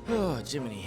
Oh, Jiminy.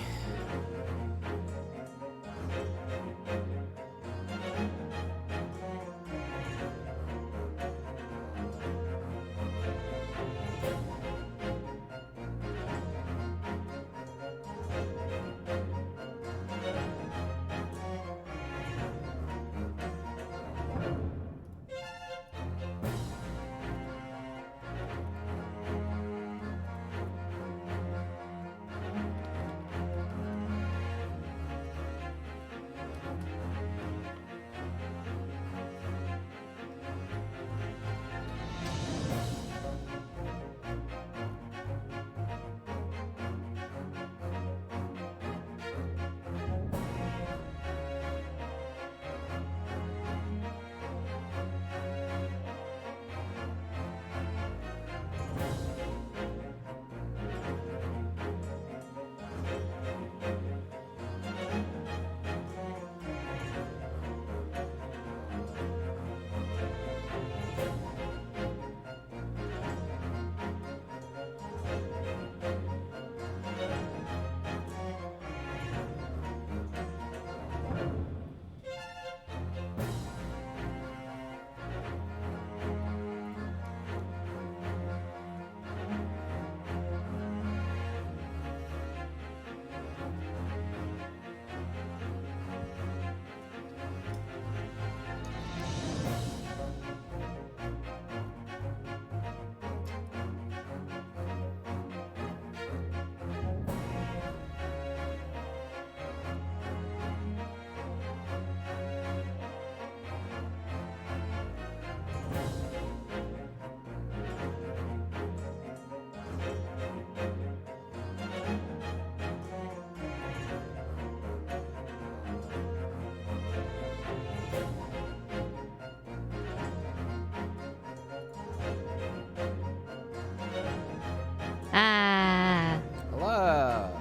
Ah. Hello.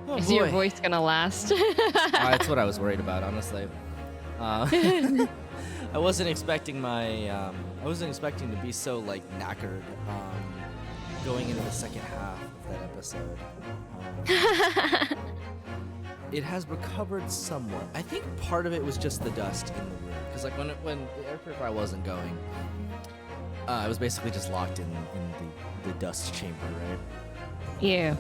Oh, Is your boy. voice gonna last? That's what I was worried about, honestly. I wasn't expecting I wasn't expecting to be so like knackered going into the second half of that episode. It has recovered somewhat. I think part of it was just the dust in the room, because like when the air purifier wasn't going, I was basically just locked in the dust chamber, right? Yeah.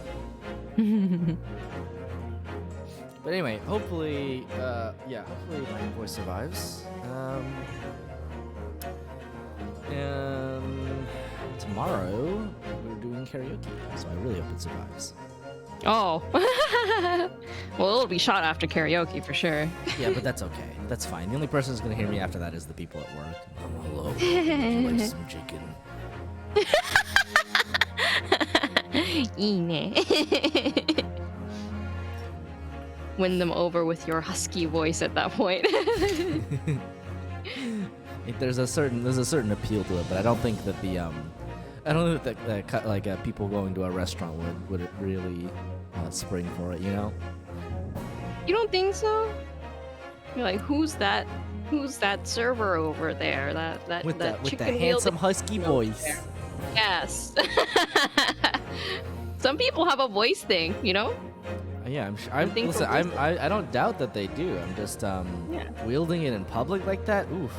But anyway, hopefully my voice survives. And tomorrow we're doing karaoke, so I really hope it survives. Oh. Well, it'll be shot after karaoke for sure. Yeah, but that's okay. That's fine. The only person who's gonna hear me after that is the people at work. Oh, hello. Would you like some chicken? Win them over with your husky voice at that point. There's a certain appeal to it, but I don't think that people going to a restaurant would really spring for it, you know? You don't think so? You're like, who's that server over there? That With the chicken handsome husky voice. there. Yes. Some people have a voice thing, you know? Yeah, I'm sure. think Listen, for I don't doubt that they do. I'm just wielding it in public like that. Oof.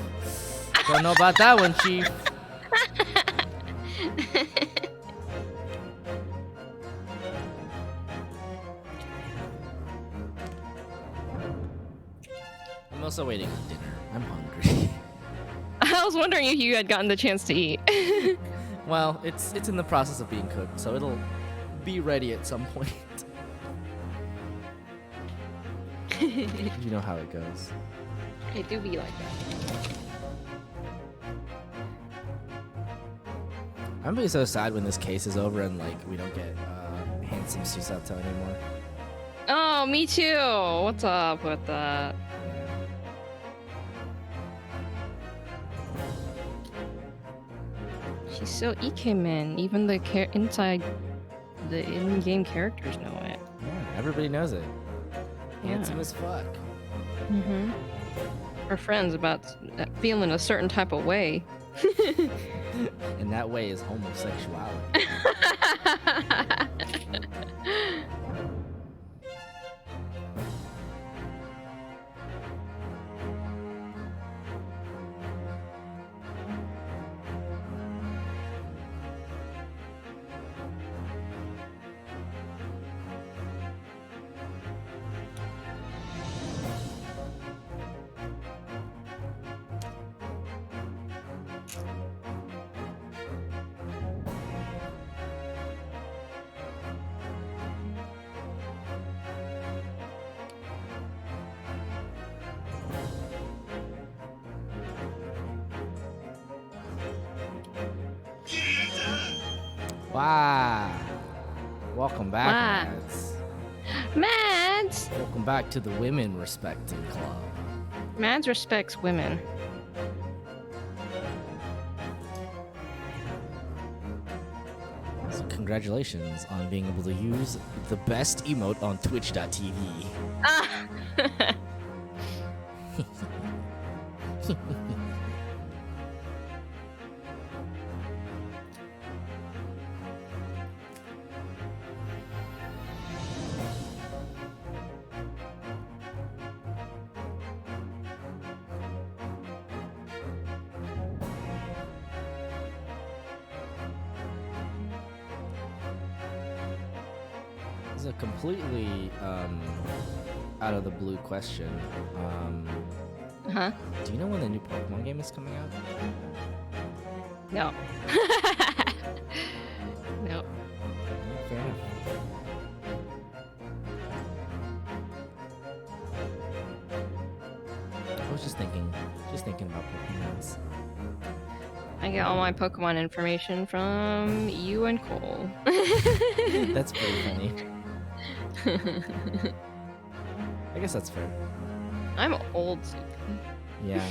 Don't know about that one, Chief. I'm also waiting on dinner. I'm hungry. I was wondering if you had gotten the chance to eat. Well, it's in the process of being cooked, so it'll be ready at some point. You know how it goes. It do be like that. I'm gonna be so sad when this case is over and like we don't get handsome Susato anymore. Oh, me too. What's up with that? She's so Ikemen. Even the in-game characters know it. Yeah, everybody knows it. Handsome as fuck. Mm-hmm. Her friends about feeling a certain type of way. And that way is homosexuality. Wow. Welcome back, Wow. lads. Mads! Welcome back to the Women Respecting Club. Mads respects women. So congratulations on being able to use the best emote on twitch.tv. Ah! This is a completely out of the blue question. Huh? Do you know when the new Pokemon game is coming out? No. No. Fair enough. I was just thinking about Pokemons. I get all my Pokemon information from you and Cole. That's pretty funny. I guess that's fair. I'm old. Yeah.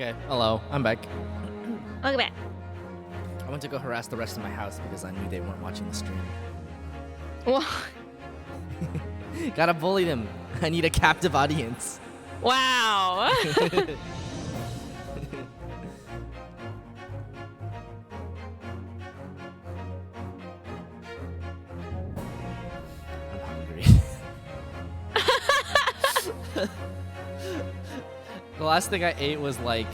Okay, hello, I'm back. Look at that. I went to go harass the rest of my house because I knew they weren't watching the stream. Well, Gotta bully them. I need a captive audience. wow. I'm hungry. The last thing I ate was like,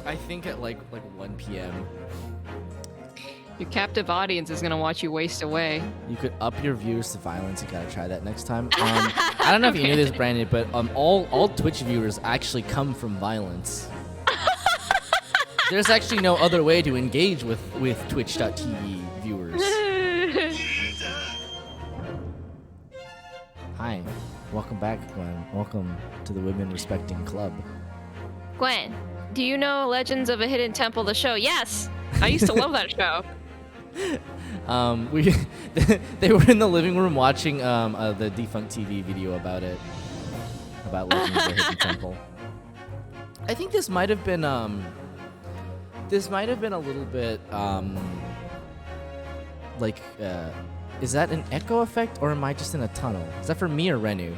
I think at like 1 p.m. Your captive audience is gonna watch you waste away. You could up your views to violence. You gotta try that next time. I don't know if you knew this, Brandon, but all Twitch viewers actually come from violence. There's actually no other way to engage with Twitch.tv viewers. Hi, welcome back, Gwen. Welcome to the Women Respecting Club. Gwen, do you know Legends of a Hidden Temple, the show? Yes! I used to love that show. They were in the living room watching the Defunct TV video about it, about Legends of the Hidden Temple. I think this might have been a little bit like is that an echo effect or am I just in a tunnel? Is that for me or Renu?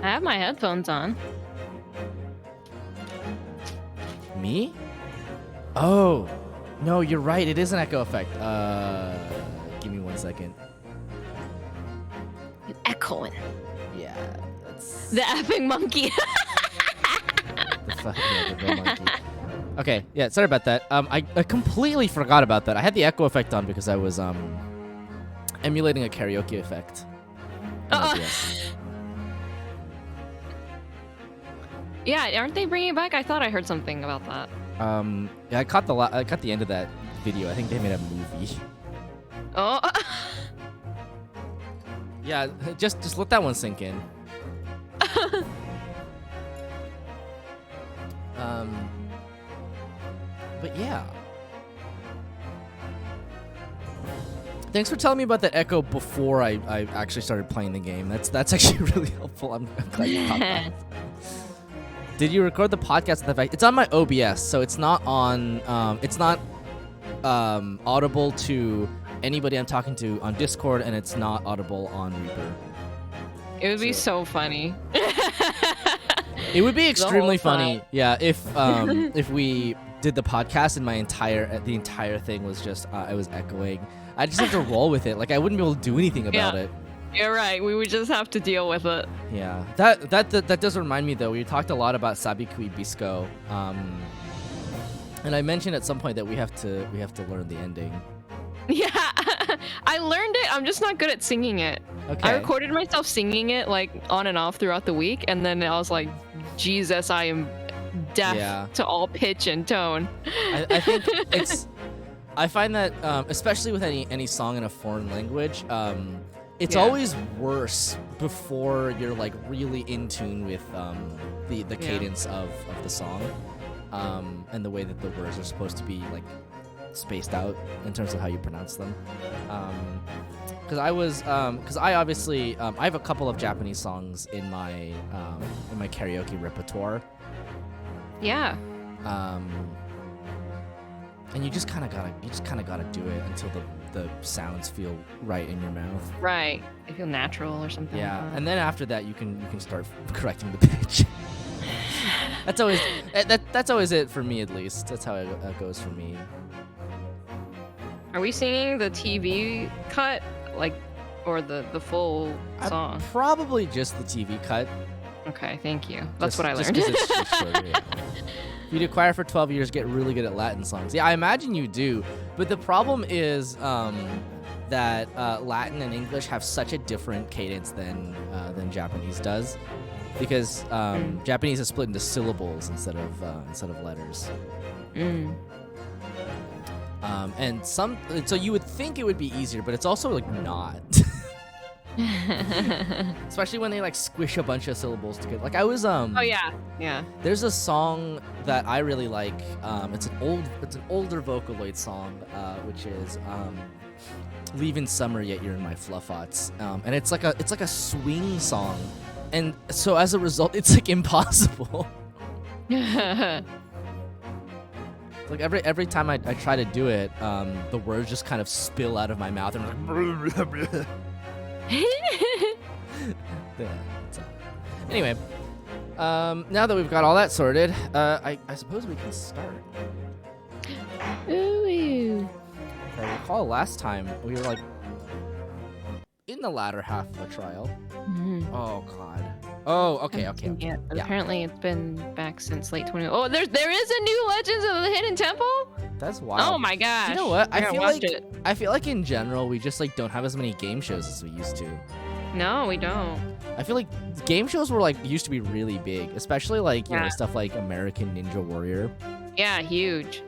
I have my headphones on. Me? Oh, no, you're right. It is an echo effect. Give me 1 second. You echoing. Yeah, that's The effing monkey. the real monkey. Okay, yeah, sorry about that. I completely forgot about that. I had the echo effect on because I was emulating a karaoke effect. Yes. Yeah, aren't they bringing it back? I thought I heard something about that. Yeah, I caught the end of that video. I think they made a movie. Oh. Yeah, just let that one sink in. But yeah. Thanks for telling me about that echo before I actually started playing the game. That's actually really helpful. I'm glad you caught that. Did you record the podcast with the fact it's on my OBS, so it's not on audible to anybody I'm talking to on Discord, and it's not audible on Reaper. It would be so funny. It would be extremely funny, yeah, if we did the podcast and the entire thing was just I was echoing. I just have to roll with it. Like I wouldn't be able to do anything about it. You're right. We would just have to deal with it. Yeah, that does remind me though. We talked a lot about Sabi Kui Bisco, and I mentioned at some point that we have to learn the ending. Yeah, I learned it. I'm just not good at singing it. Okay. I recorded myself singing it like on and off throughout the week, and then I was like, Jesus, I am deaf to all pitch and tone. I think I find that especially with any song in a foreign language, it's always worse before you're like really in tune with the cadence of the song, and the way that the words are supposed to be like spaced out in terms of how you pronounce them. Because I obviously I have a couple of Japanese songs in my karaoke repertoire. Yeah. And you just kind of gotta do it until the sounds feel right in your mouth. Right. They feel natural or something. Yeah, like that. and then after that you can start correcting the pitch. That's always it for me, at least. That's how it goes for me. Are we singing the TV cut, like, or the full song? Probably just the TV cut. Okay, thank you. That's what I just learned. 'cause it's just shorter, yeah. You did choir for 12 years, get really good at Latin songs. Yeah, I imagine you do. But the problem is that Latin and English have such a different cadence than Japanese does, because Japanese is split into syllables instead of letters. And so you would think it would be easier, but it's also like not. Especially when they like squish a bunch of syllables together. Like I was Oh yeah. There's a song that I really like. It's an older Vocaloid song, which is "Leaving Summer Yet You're in My Fluffots," and it's like a swing song and so as a result, it's like impossible. Like every time I try to do it, the words just kind of spill out of my mouth and I'm like. Yeah, anyway, now that we've got all that sorted, I suppose we can start. Ooh. If I recall, last time we were like in the latter half of the trial. Oh God. Oh, okay. Yeah. Apparently, it's been back since late 20. Oh, there is a new Legends of the Hidden Temple. That's wild. Oh my gosh. You know what? I feel like in general we just like don't have as many game shows as we used to. No, we don't. I feel like game shows were like used to be really big, especially like you know stuff like American Ninja Warrior. Yeah, huge.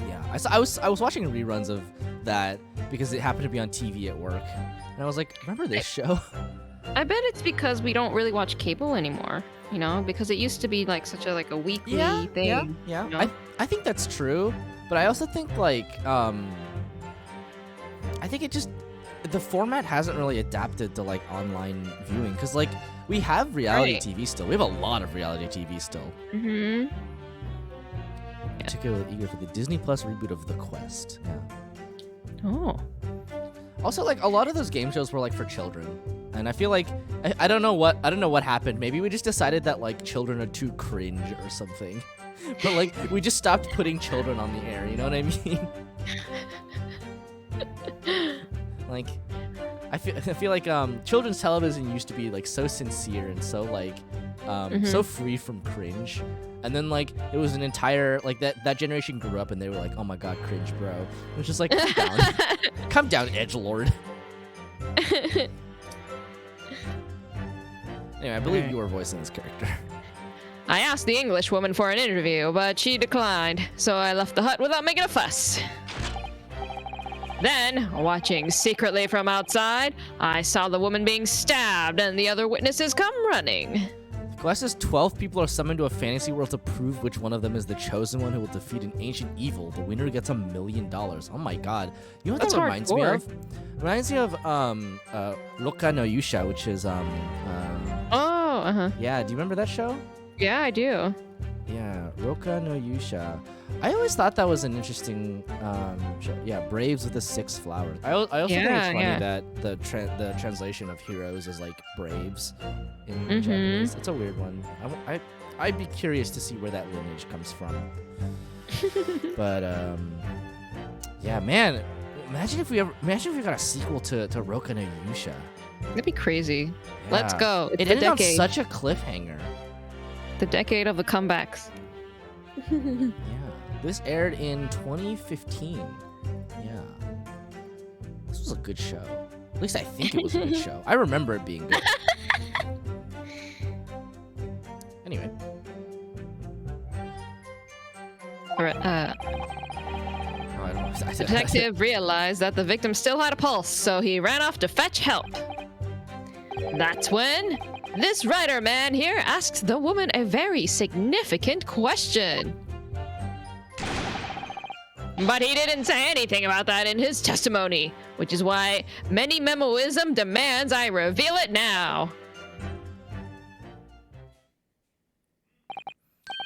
Yeah, I was watching reruns of that because it happened to be on TV at work, and I was like, remember this show? I bet it's because we don't really watch cable anymore. You know, because it used to be like such a weekly thing. Yeah. You know? I think that's true, but I also think like I think it just the format hasn't really adapted to like online viewing because like we have reality TV still. We have a lot of reality TV still. Mm-hmm. Particularly eager for the Disney Plus reboot of The Quest. Yeah. Oh. Also, like a lot of those game shows were like for children, and I feel like I don't know what happened. Maybe we just decided that like children are too cringe or something, but like we just stopped putting children on the air. You know what I mean? Like, I feel like children's television used to be like so sincere and so like so free from cringe. And then like it was an entire like that generation grew up and they were like, oh my God, cringe, bro. It was just like, calm down, calm down, edgelord. Anyway, I believe you were voicing this character. I asked the English woman for an interview, but she declined, so I left the hut without making a fuss. Then, watching secretly from outside, I saw the woman being stabbed and the other witnesses come running. The quest says 12 people are summoned to a fantasy world to prove which one of them is the chosen one who will defeat an ancient evil. The winner gets $1 million. Oh my God. You know what that reminds me of? It reminds me of Roka no Yusha, which is yeah, do you remember that show? Yeah, I do. Yeah, Roka no Yusha. I always thought that was an interesting show. Yeah, Braves with the 6 flowers. I also think it's funny that the translation of heroes is like Braves in Japanese. It's a weird one. I'd be curious to see where that lineage comes from. But yeah, man, imagine if we got a sequel to Roka no Yusha. That'd be crazy. Yeah. Let's go. It's it ended on such a cliffhanger. The decade of the comebacks. Yeah. This aired in 2015. Yeah. This was a good show. At least I think it was a good show. I remember it being good. Anyway. The detective realized that the victim still had a pulse, so he ran off to fetch help. That's when this writer man here asks the woman a very significant question. But he didn't say anything about that in his testimony, which is why many memoism demands I reveal it now.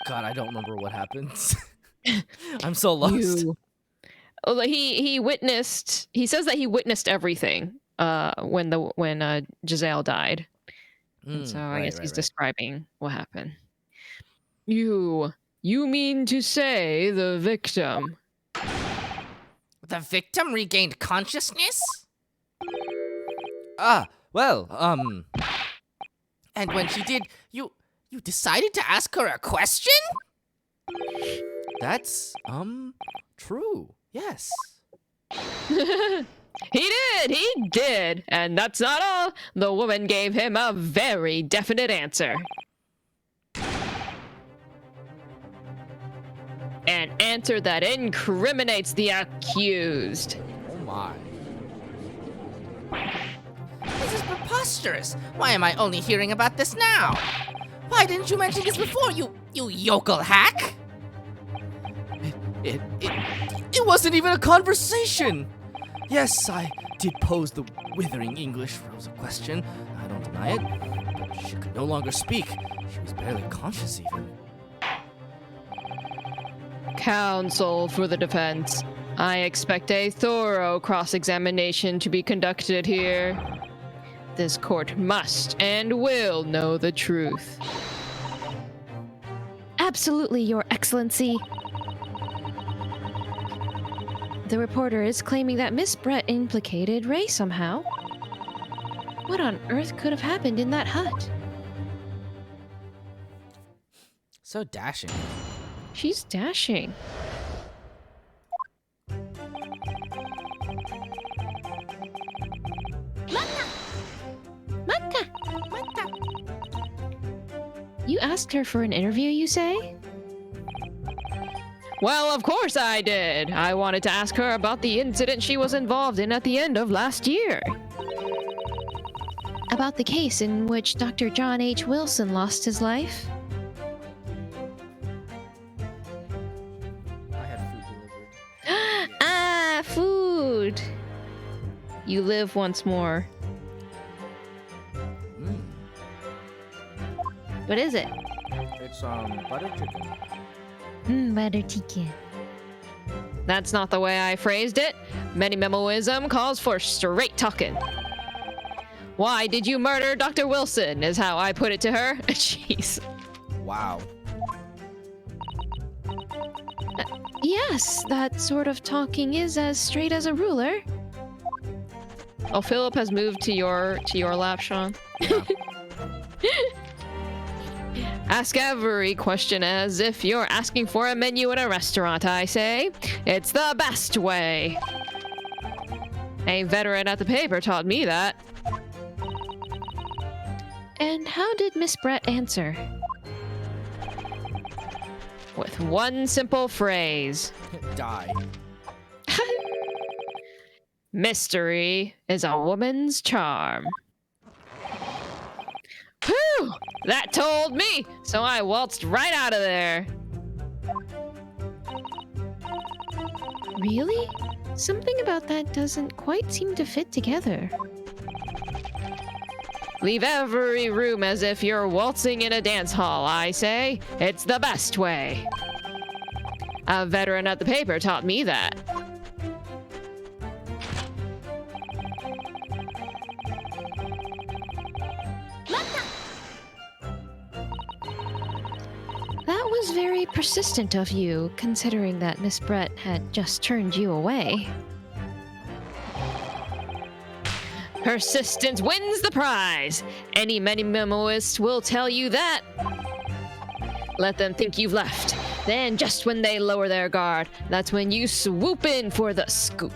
God, I don't remember what happened. I'm so lost. Well, he witnessed. He says that he witnessed everything when Jezaille died. So I guess he's describing what happened. You mean to say the victim? The victim regained consciousness? Well, and when she did, you decided to ask her a question? That's, true. Yes. He did. And that's not all. The woman gave him a very definite answer. An answer that incriminates the accused. Oh my. This is preposterous. Why am I only hearing about this now? Why didn't you mention this before, you yokel hack? It wasn't even a conversation. Yes, I did pose the withering English rose question. I don't deny it. But She could no longer speak. She was barely conscious even. Counsel for the defense. I expect a thorough cross-examination to be conducted here. This court must and will know the truth. Absolutely, Your Excellency. The reporter is claiming that Miss Bret implicated Ray somehow. What on earth could have happened in that hut? So dashing. She's dashing. Mata! You asked her for an interview, you say? Well, of course I did. I wanted to ask her about the incident she was involved in at the end of last year. About the case in which Dr. John H. Wilson lost his life? I had food delivered. Ah, food! You live once more. What is it? It's butter chicken. Butter chicken. That's not the way I phrased it. Many-memoism calls for straight talking. Why did you murder Dr. Wilson, is how I put it to her. Jeez. Wow. Yes, that sort of talking is as straight as a ruler. Oh, Philip has moved to your lap, Sean. Yeah. Ask every question as if you're asking for a menu at a restaurant, I say. It's the best way. A veteran at the paper taught me that. And how did Miss Bret answer? With one simple phrase. Die. Mystery is a woman's charm. Whew! That told me! So I waltzed right out of there. Really? Something about that doesn't quite seem to fit together. Leave every room as if you're waltzing in a dance hall, I say. It's the best way. A veteran at the paper taught me that. That was very persistent of you, considering that Miss Bret had just turned you away. Persistence wins the prize. Any many-memoist will tell you that. Let them think you've left. Then just when they lower their guard, that's when you swoop in for the scoop.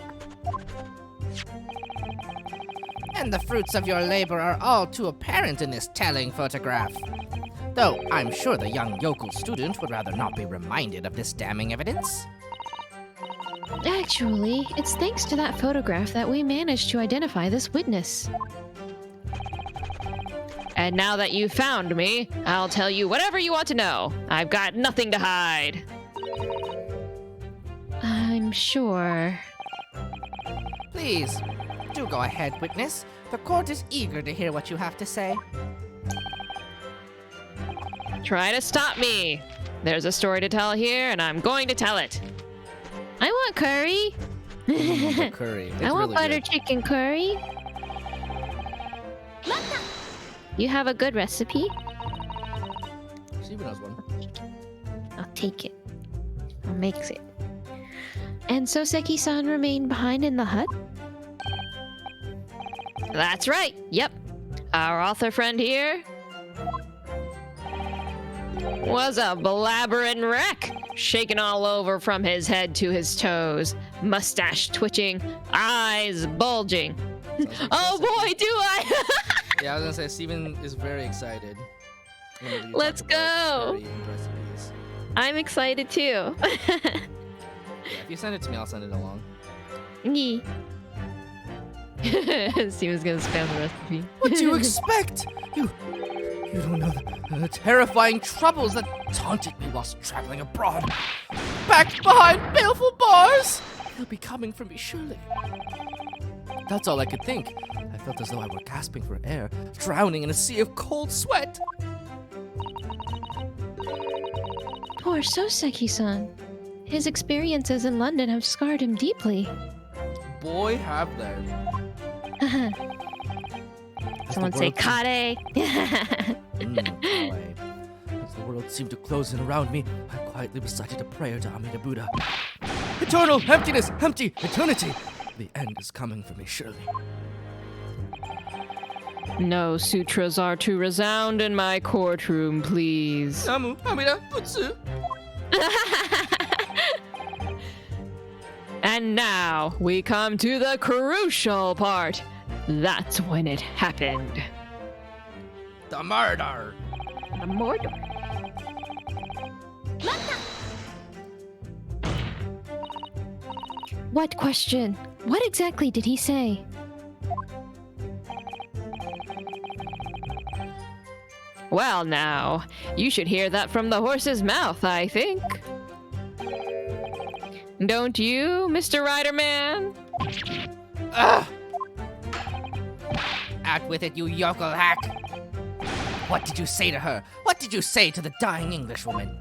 And the fruits of your labor are all too apparent in this telling photograph. Though I'm sure the young yokel student would rather not be reminded of this damning evidence. Actually, it's thanks to that photograph that we managed to identify this witness. And now that you've found me, I'll tell you whatever you want to know. I've got nothing to hide. I'm sure. Please, do go ahead, witness. The court is eager to hear what you have to say. Try to stop me. There's a story to tell here, and I'm going to tell it. I want curry. The curry. It's I want really butter good. chicken curry. You have a good recipe? She even knows one. I'll take it. I'll mix it. And Soseki-san remained behind in the hut? That's right. Yep. Our author friend here was a blabbering wreck, shaking all over from his head to his toes, mustache twitching, eyes bulging. Oh boy, do I! Yeah, I was gonna say, Steven is very excited. whenever you Let's talk about go. curry and recipes. I'm excited too. Yeah, if you send it to me, I'll send it along. Yee. Steven's gonna spam the recipe. What do you expect? You don't know the terrifying troubles that taunted me whilst traveling abroad. Back behind baleful bars! They'll be coming for me, surely. That's all I could think. I felt as though I were gasping for air, drowning in a sea of cold sweat. Poor Soseki-san. His experiences in London have scarred him deeply. Boy, have they. Someone say kare. Kare. As the world seemed to close in around me, I quietly recited a prayer to Amida Buddha. Eternal emptiness, empty eternity. The end is coming for me, surely. No sutras are to resound in my courtroom, please. Namu Amida Butsu. And now we come to the crucial part. That's when it happened. The murder. The murder. What question? What exactly did he say? Well, now, you should hear that from the horse's mouth, I think. Don't you, Mr. Rider Man? Ugh! Out with it, you yokel hack! What did you say to her? What did you say to the dying Englishwoman?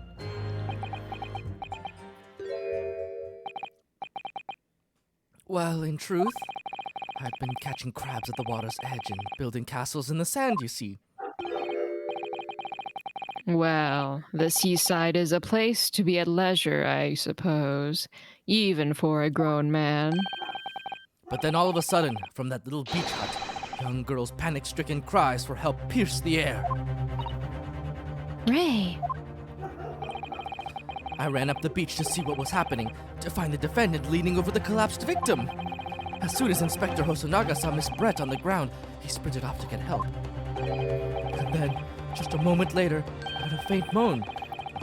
Well, in truth, I'd been catching crabs at the water's edge and building castles in the sand, you see. Well, the seaside is a place to be at leisure, I suppose, even for a grown man. But then all of a sudden, from that little beach hut, young girls' panic-stricken cries for help pierced the air. Ray. I ran up the beach to see what was happening, to find the defendant leaning over the collapsed victim. As soon as Inspector Hosonaga saw Miss Bret on the ground, he sprinted off to get help. And then, just a moment later, I heard a faint moan.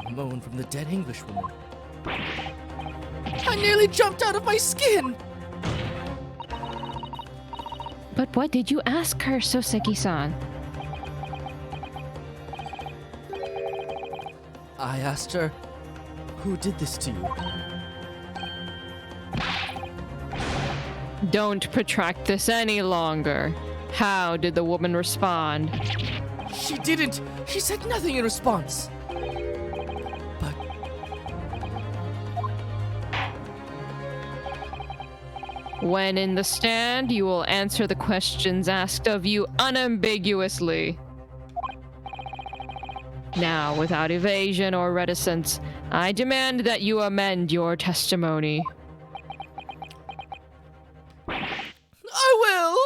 A moan from the dead Englishwoman. I nearly jumped out of my skin! But what did you ask her, Soseki-san? I asked her, who did this to you? Don't protract this any longer. How did the woman respond? She didn't! She said nothing in response! But... When in the stand, you will answer the questions asked of you unambiguously. Now, without evasion or reticence, I demand that you amend your testimony. I will!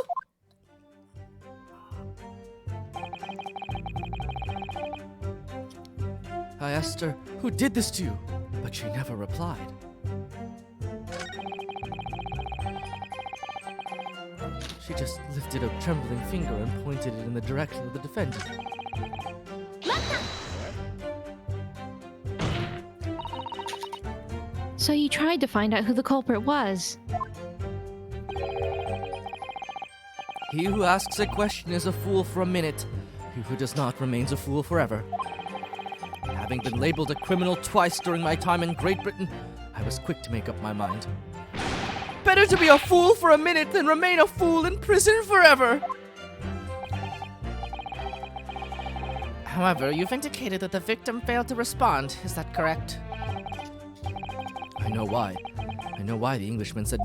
I asked her, who did this to you? But she never replied. She just lifted a trembling finger and pointed it in the direction of the defendant. So you tried to find out who the culprit was. He who asks a question is a fool for a minute. He who does not remains a fool forever. Having been labeled a criminal twice during my time in Great Britain, I was quick to make up my mind. Better to be a fool for a minute than remain a fool in prison forever! However, you've indicated that the victim failed to respond. Is that correct? I know why. I know why the Englishwoman said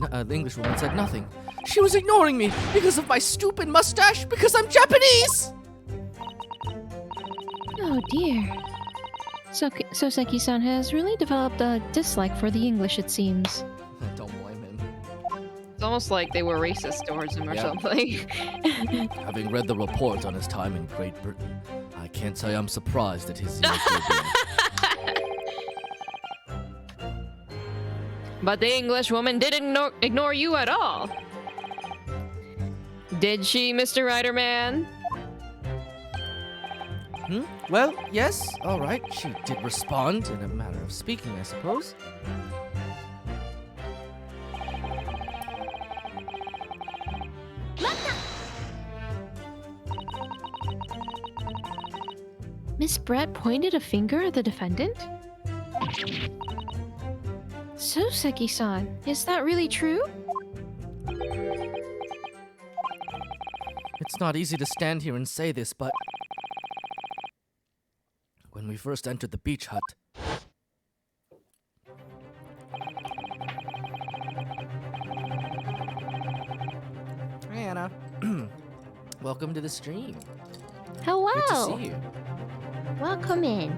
nothing. She was ignoring me because of my stupid mustache, because I'm Japanese! Oh dear. Soseki-san has really developed a dislike for the English, it seems. Don't blame him. It's almost like they were racist towards him or something. Having read the report on his time in Great Britain, I can't say I'm surprised at his xenophobia. But the English woman didn't ignore you at all. Did she, Mr. Rider Man? Well, yes, all right. She did respond in a manner of speaking, I suppose. Miss Bret pointed a finger at the defendant? Soseki-san, is that really true? It's not easy to stand here and say this, but when we first entered the beach hut, Hey, Anna. Welcome to the stream. Hello. Good to see you. Welcome in.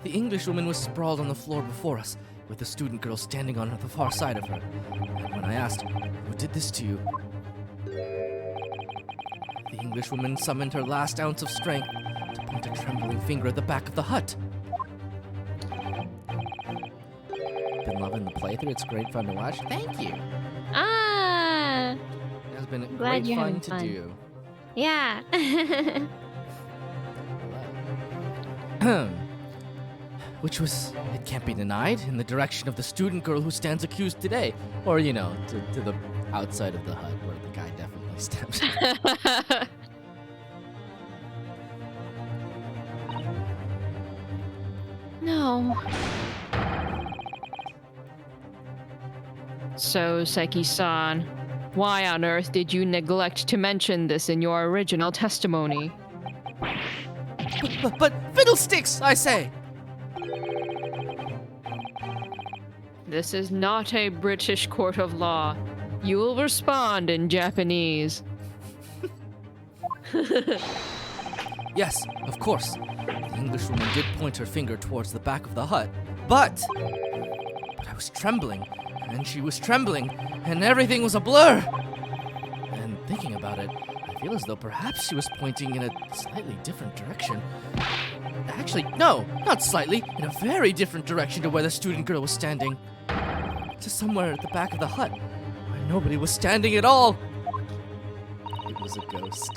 The Englishwoman was sprawled on the floor before us, with the student girl standing on the far side of her. And when I asked, "Who did this to you?" the Englishwoman summoned her last ounce of strength to point a trembling finger at the back of the hut. Been loving the playthrough. It's great fun to watch. Thank you. Ah. It has been Glad great you're fun having to fun. do. Yeah. Which was, it can't be denied, in the direction of the student girl who stands accused today. Or, to the outside of the hut where the guy definitely steps. No. So, Seki-san, why on earth did you neglect to mention this in your original testimony? But fiddlesticks, I say! This is not a British court of law. You will respond in Japanese. Yes, of course. The Englishwoman did point her finger towards the back of the hut, but I was trembling, and she was trembling, and everything was a blur. And thinking about it, I feel as though perhaps she was pointing in a slightly different direction. Actually, no, not slightly, in a very different direction to where the student girl was standing. To somewhere at the back of the hut, where nobody was standing at all. It was a ghost.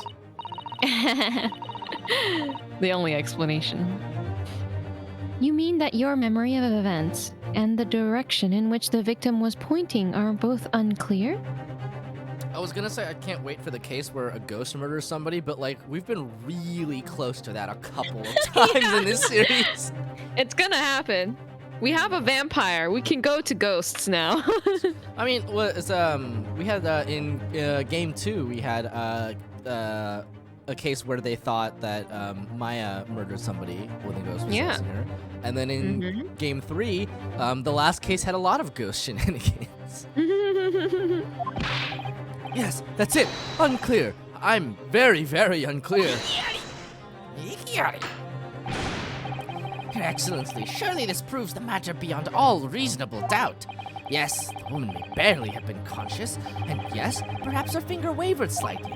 The only explanation. You mean that your memory of events and the direction in which the victim was pointing are both unclear? I was gonna say I can't wait for the case where a ghost murders somebody, but we've been really close to that a couple of times in this series. It's gonna happen. We have a vampire. We can go to ghosts now. I mean, we had in game 2 we had a case where they thought that Maya murdered somebody when the ghost was chasing her, and then in game 3, the last case had a lot of ghost shenanigans. Yes, that's it. Unclear. I'm very, very unclear. Your Excellency, surely this proves the matter beyond all reasonable doubt. Yes, the woman may barely have been conscious, and yes, perhaps her finger wavered slightly.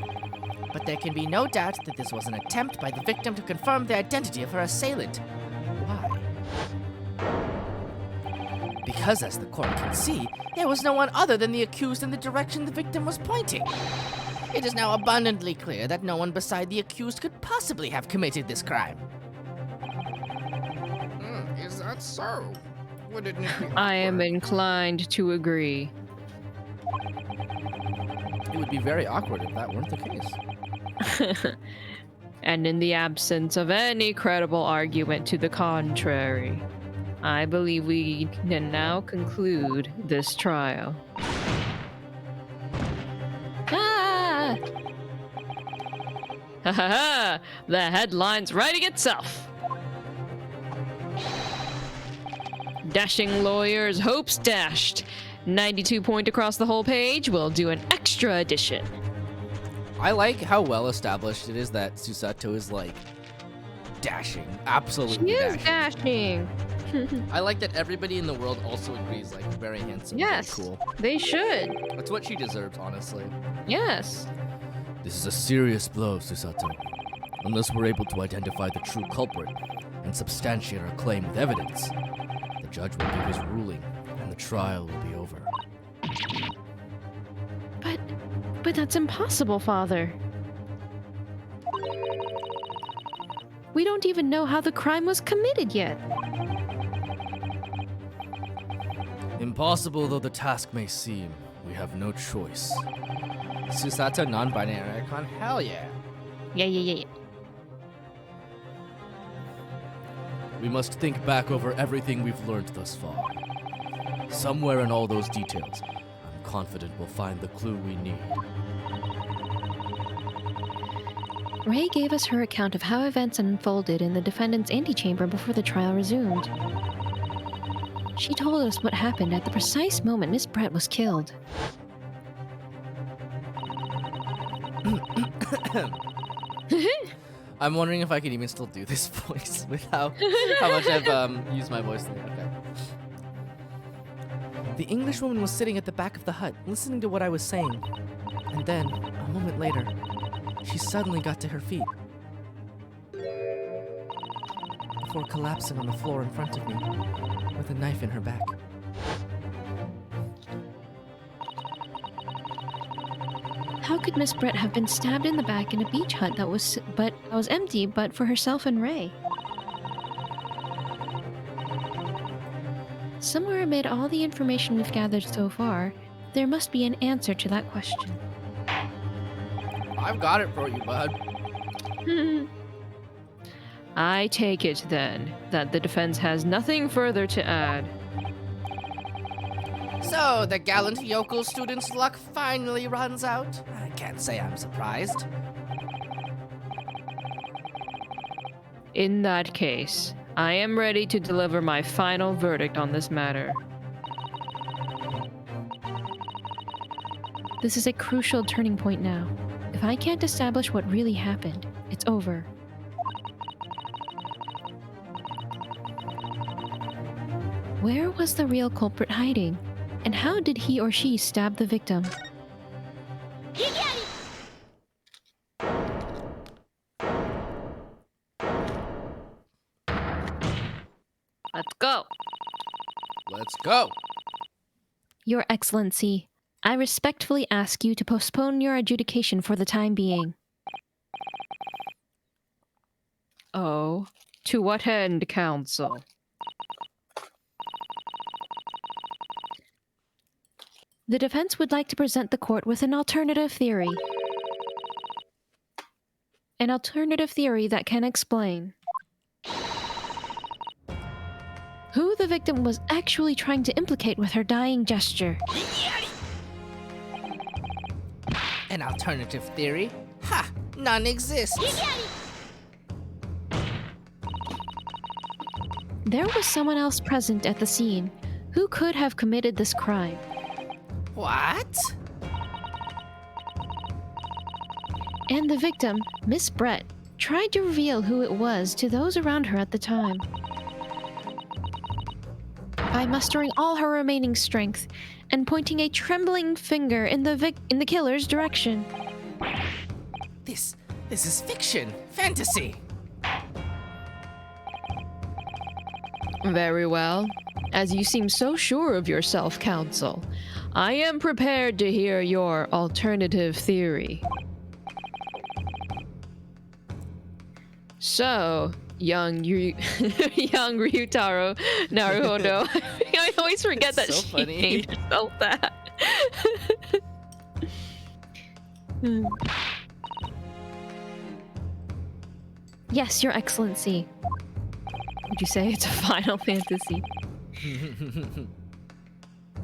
But there can be no doubt that this was an attempt by the victim to confirm the identity of her assailant. Why? Because, as the court can see, there was no one other than the accused in the direction the victim was pointing. It is now abundantly clear that no one beside the accused could possibly have committed this crime. Is that so? Wouldn't it be I am inclined to agree. It would be very awkward if that weren't the case. And in the absence of any credible argument to the contrary, I believe we can now conclude this trial. Ah! Ha ha ha! The headline's writing itself! Dashing lawyers' hopes dashed. 92 point across the whole page. We'll do an extra edition. I like how well established it is that Susato is dashing. Absolutely She is dashing. dashing. I like that everybody in the world also agrees, very handsome, Yes, very cool. they should. That's what she deserves, honestly. Yes. This is a serious blow, Susato. Unless we're able to identify the true culprit and substantiate our claim with evidence, the judge will give his ruling and the trial will be over. But that's impossible, Father. We don't even know how the crime was committed yet. Impossible though the task may seem, we have no choice. Susato non-binary icon? Hell yeah. Yeah. We must think back over everything we've learned thus far. Somewhere in all those details, I'm confident we'll find the clue we need. Ray gave us her account of how events unfolded in the defendant's antechamber before the trial resumed. She told us what happened at the precise moment Miss Bret was killed. I'm wondering if I could even still do this voice with how much I've used my voice today. Okay. The Englishwoman was sitting at the back of the hut, listening to what I was saying. And then, a moment later, she suddenly got to her feet. Before collapsing on the floor in front of me, with a knife in her back. How could Miss Bret have been stabbed in the back in a beach hut that was empty but for herself and Ray? Somewhere amid all the information we've gathered so far, there must be an answer to that question. I've got it for you, bud. I take it, then, that the defense has nothing further to add. So, the gallant yokel student's luck finally runs out? I can't say I'm surprised. In that case, I am ready to deliver my final verdict on this matter. This is a crucial turning point now. If I can't establish what really happened, it's over. Where was the real culprit hiding? And how did he or she stab the victim? Let's go! Let's go! Your Excellency, I respectfully ask you to postpone your adjudication for the time being. Oh, to what end, counsel? The defense would like to present the court with an alternative theory. An alternative theory that can explain who the victim was actually trying to implicate with her dying gesture. An alternative theory? Ha! None exists! There was someone else present at the scene who could have committed this crime. What? And the victim, Miss Bret, tried to reveal who it was to those around her at the time. By mustering all her remaining strength and pointing a trembling finger in the killer's direction. This is fiction, fantasy. Very well. As you seem so sure of yourself, counsel, I am prepared to hear your alternative theory. So, young Ryutaro Naruhodo. I always forget that So she funny. named herself that. Yes, Your Excellency. Would you say it's a Final Fantasy?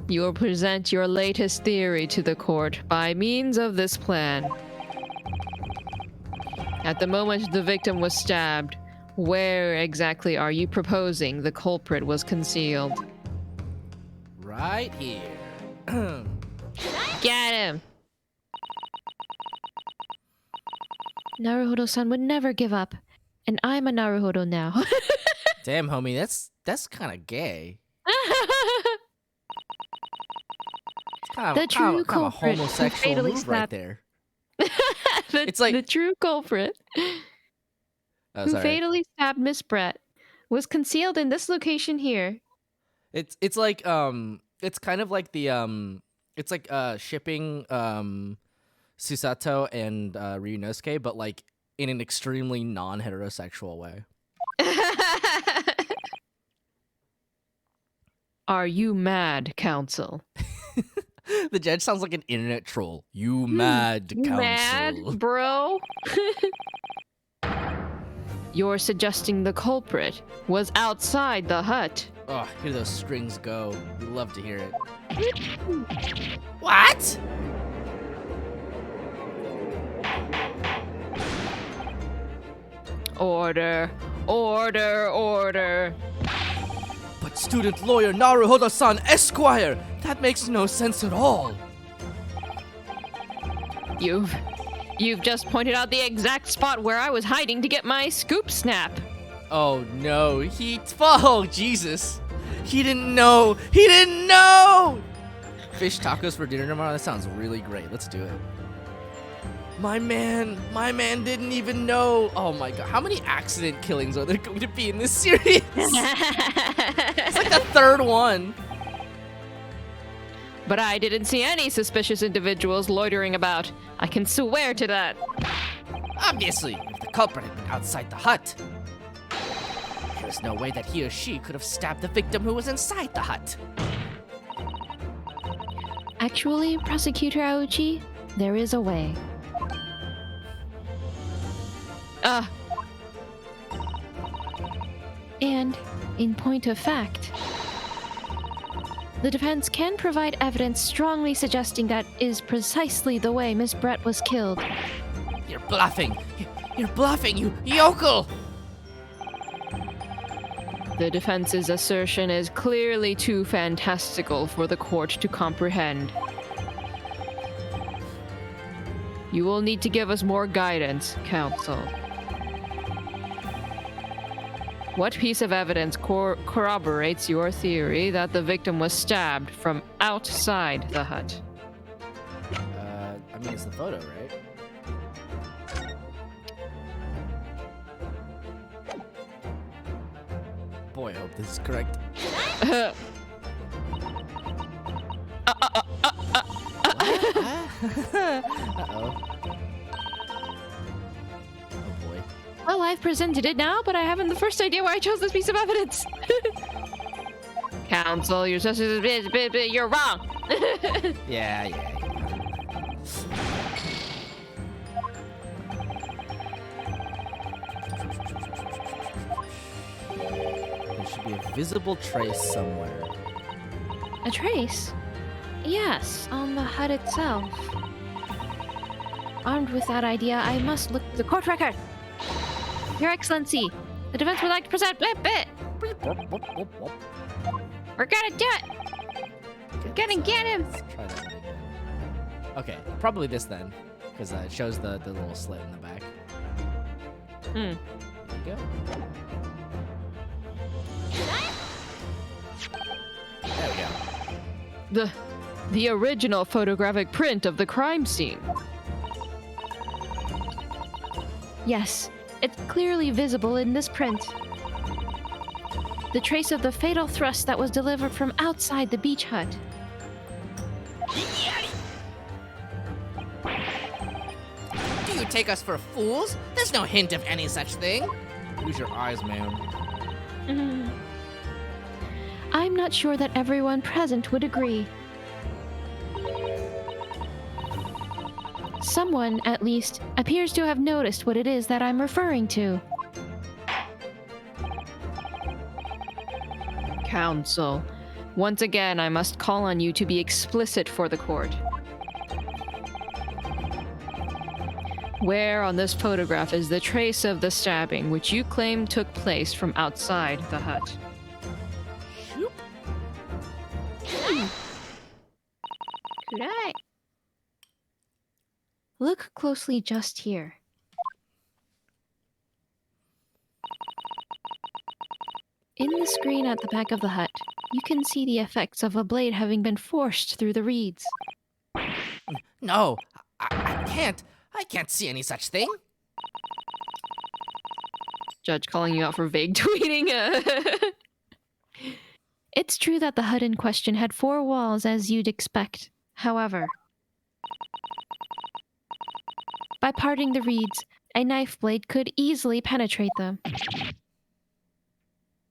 You will present your latest theory to the court by means of this plan. At the moment the victim was stabbed, where exactly are you proposing the culprit was concealed? Right here. Get him! Naruhodo-san would never give up, and I'm a Naruhodo now. Damn, homie, that's kind of gay. The true kind of culprit who homosexual fatally move right slapped- there. It's like- the true culprit Oh, who sorry. fatally stabbed Miss Bret was concealed in this location here. It's like it's kind of like the it's like shipping Susato and Ryunosuke, but like in an extremely non-heterosexual way. Are you mad, counsel? The judge sounds like an internet troll. You mad, You counsel? mad, bro? You're suggesting the culprit was outside the hut. Oh, hear those strings go. We love to hear it. What? Order. Order. Order. But student lawyer Naruhodo-san Esquire! That makes no sense at all! You've just pointed out the exact spot where I was hiding to get my scoop snap. Oh no, oh Jesus! He didn't know! He didn't know! Fish tacos for dinner tomorrow? That sounds really great. Let's do it. My man didn't even know. Oh my god, how many accident killings are there going to be in this series? It's like the third one. But I didn't see any suspicious individuals loitering about. I can swear to that. Obviously, if the culprit had been outside the hut, there's no way that he or she could have stabbed the victim who was inside the hut. Actually, Prosecutor Aochi, there is a way. And, in point of fact, the defense can provide evidence strongly suggesting that is precisely the way Miss Bret was killed. You're bluffing! You're bluffing, you yokel! The defense's assertion is clearly too fantastical for the court to comprehend. You will need to give us more guidance, counsel. What piece of evidence corroborates your theory that the victim was stabbed from outside the hut? I mean, it's the photo, right? Boy, I hope this is correct. Uh-oh. Oh boy. Well, I've presented it now, but I haven't the first idea why I chose this piece of evidence. Counsel, you're wrong. Yeah. There should be a visible trace somewhere. A trace? Yes, on the hut itself. Armed with that idea, I must look the court record. Your Excellency, the defense would like to present Bit. We're gonna do it. We're gonna get him. Let's try that one again. Okay, probably this then, because it shows the little slit in the back. There you go. There we go. The original photographic print of the crime scene. Yes, it's clearly visible in this print. The trace of the fatal thrust that was delivered from outside the beach hut. Do you take us for fools? There's no hint of any such thing. Use your eyes, man. I'm not sure that everyone present would agree. Someone, at least, appears to have noticed what it is that I'm referring to. Counsel, once again, I must call on you to be explicit for the court. Where on this photograph is the trace of the stabbing which you claim took place from outside the hut? Could I? Look closely just here. In the screen at the back of the hut, you can see the effects of a blade having been forced through the reeds. No, I can't. I can't see any such thing. Judge calling you out for vague tweeting. It's true that the hut in question had 4 walls, as you'd expect. However, by parting the reeds, a knife blade could easily penetrate them.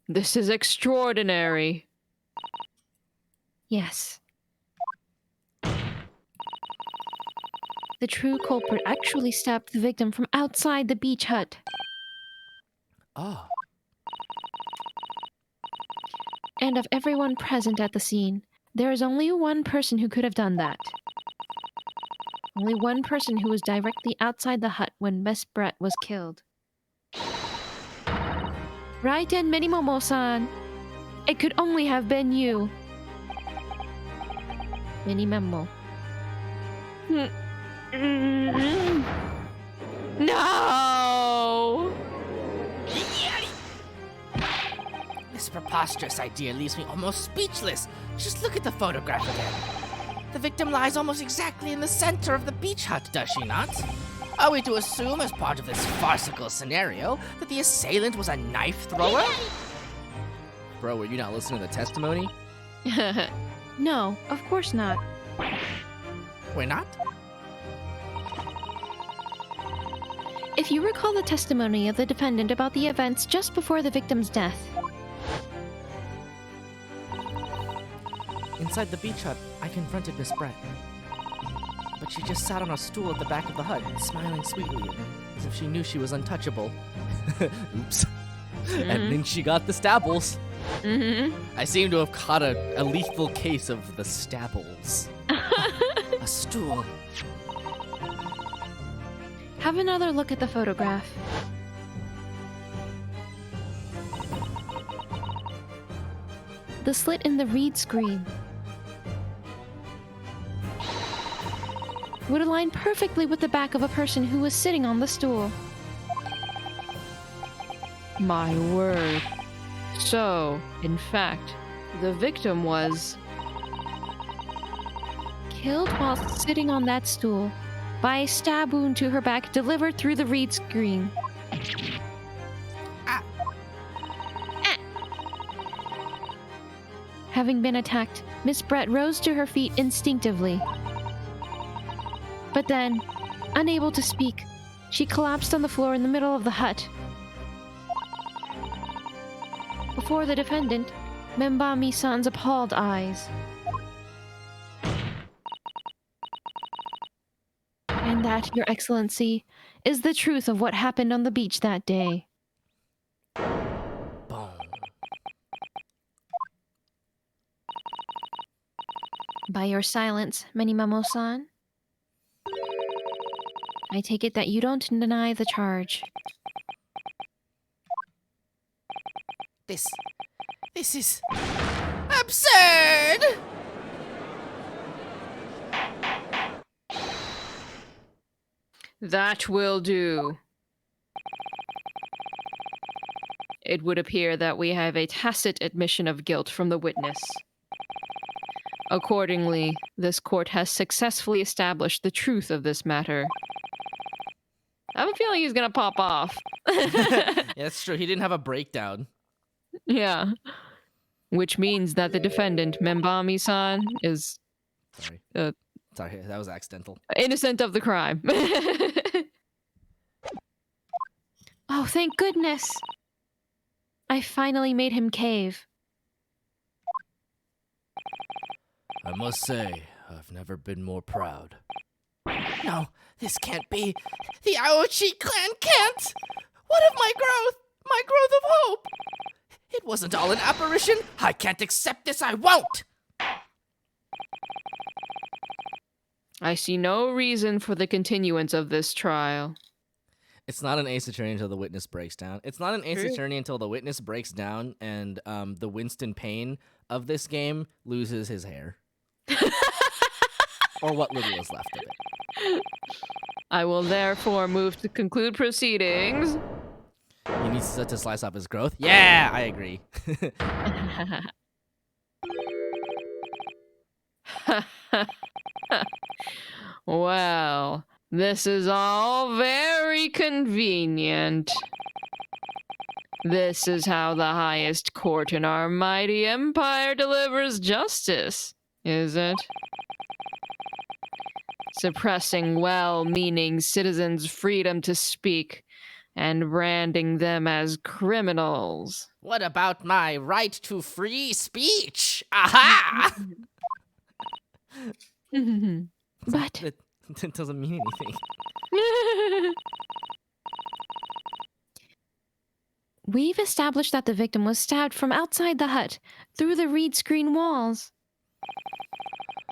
This is extraordinary. Yes. The true culprit actually stabbed the victim from outside the beach hut. Oh. And of everyone present at the scene, there is only one person who could have done that. Only one person who was directly outside the hut when Miss Bret was killed. Right, and Minimomo-san. It could only have been you. Minimomo. No! This preposterous idea leaves me almost speechless. Just look at the photograph again. The victim lies almost exactly in the center of the beach hut, does she not? Are we to assume, as part of this farcical scenario, that the assailant was a knife thrower? Bro, were you not listening to the testimony? No, of course not. We're not? If you recall the testimony of the defendant about the events just before the victim's death. Inside the beach hut, I confronted Miss Bret. But she just sat on a stool at the back of the hut, smiling sweetly, as if she knew she was untouchable. Oops. And then she got the stabbles. I seem to have caught a lethal case of the stabbles. A stool. Have another look at the photograph. The slit in the reed screen would align perfectly with the back of a person who was sitting on the stool. My word. So, in fact, the victim was... killed while sitting on that stool by a stab wound to her back delivered through the reed screen. Having been attacked, Miss Bret rose to her feet instinctively. But then, unable to speak, she collapsed on the floor in the middle of the hut. Before the defendant, Membami-san's appalled eyes. And that, Your Excellency, is the truth of what happened on the beach that day. Boom. By your silence, Minimomo-san, I take it that you don't deny the charge. This is absurd! That will do. It would appear that we have a tacit admission of guilt from the witness. Accordingly, this court has successfully established the truth of this matter. I have a feeling he's gonna pop off. Yeah, that's true. He didn't have a breakdown. Yeah. Which means that the defendant, Membami-san, is... Sorry. Sorry, that was accidental. Innocent of the crime. Oh, thank goodness! I finally made him cave. I must say, I've never been more proud. No, this can't be. The Aochi clan can't! What of my growth? My growth of hope? It wasn't all an apparition. I can't accept this. I won't! I see no reason for the continuance of this trial. It's not an ace attorney until the witness breaks down. It's not an ace attorney until the witness breaks down and the Winston Payne of this game loses his hair. Or what little is left of it. I will therefore move to conclude proceedings. He needs to slice off his growth. Yeah, I agree. Well, this is all very convenient. This is how the highest court in our mighty empire delivers justice, is it? Suppressing well-meaning citizens' freedom to speak and branding them as criminals. What about my right to free speech? Aha! But That doesn't mean anything. we've established that the victim was stabbed from outside the hut, through the reed screen walls.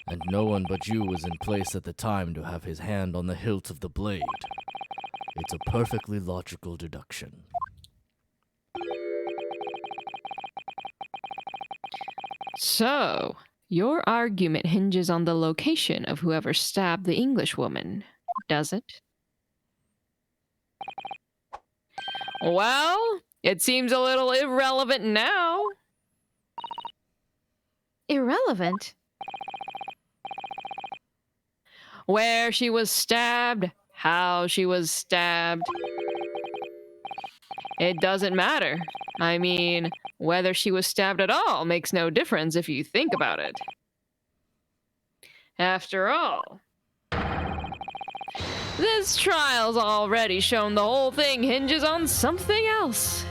And no one but you was in place at the time to have his hand on the hilt of the blade. It's a perfectly logical deduction. So, your argument hinges on the location of whoever stabbed the Englishwoman, does it? Well, it seems a little irrelevant now. Irrelevant? Where she was stabbed, how she was stabbed. It doesn't matter. I mean, whether she was stabbed at all makes no difference if you think about it. After all, this trial's already shown the whole thing hinges on something else.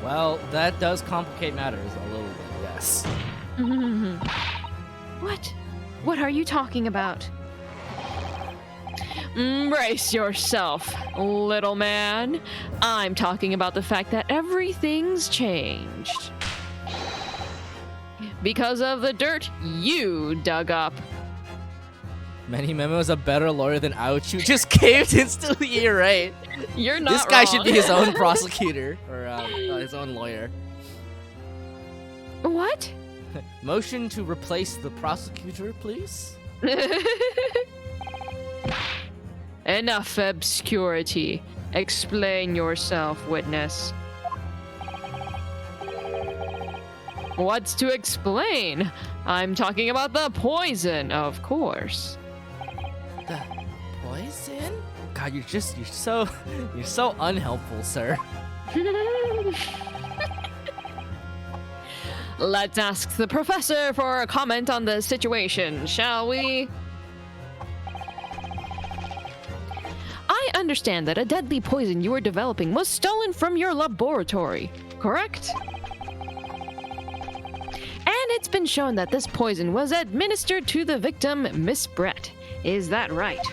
Well, that does complicate matters a little bit, yes. What? What are you talking about? Brace yourself, little man. I'm talking about the fact that everything's changed. Because of the dirt you dug up. Many Memo is a better lawyer than Ouch. You just caved instantly. You're right. You're not This guy wrong. should be his own prosecutor or his own lawyer. What? Motion to replace the prosecutor, please. Enough obscurity. Explain yourself, witness. What's to explain? I'm talking about the poison, of course. The poison? God, you're so unhelpful, sir. Let's ask the professor for a comment on the situation, shall we? I understand that a deadly poison you were developing was stolen from your laboratory, correct? And it's been shown that this poison was administered to the victim, Miss Bret. Is that right?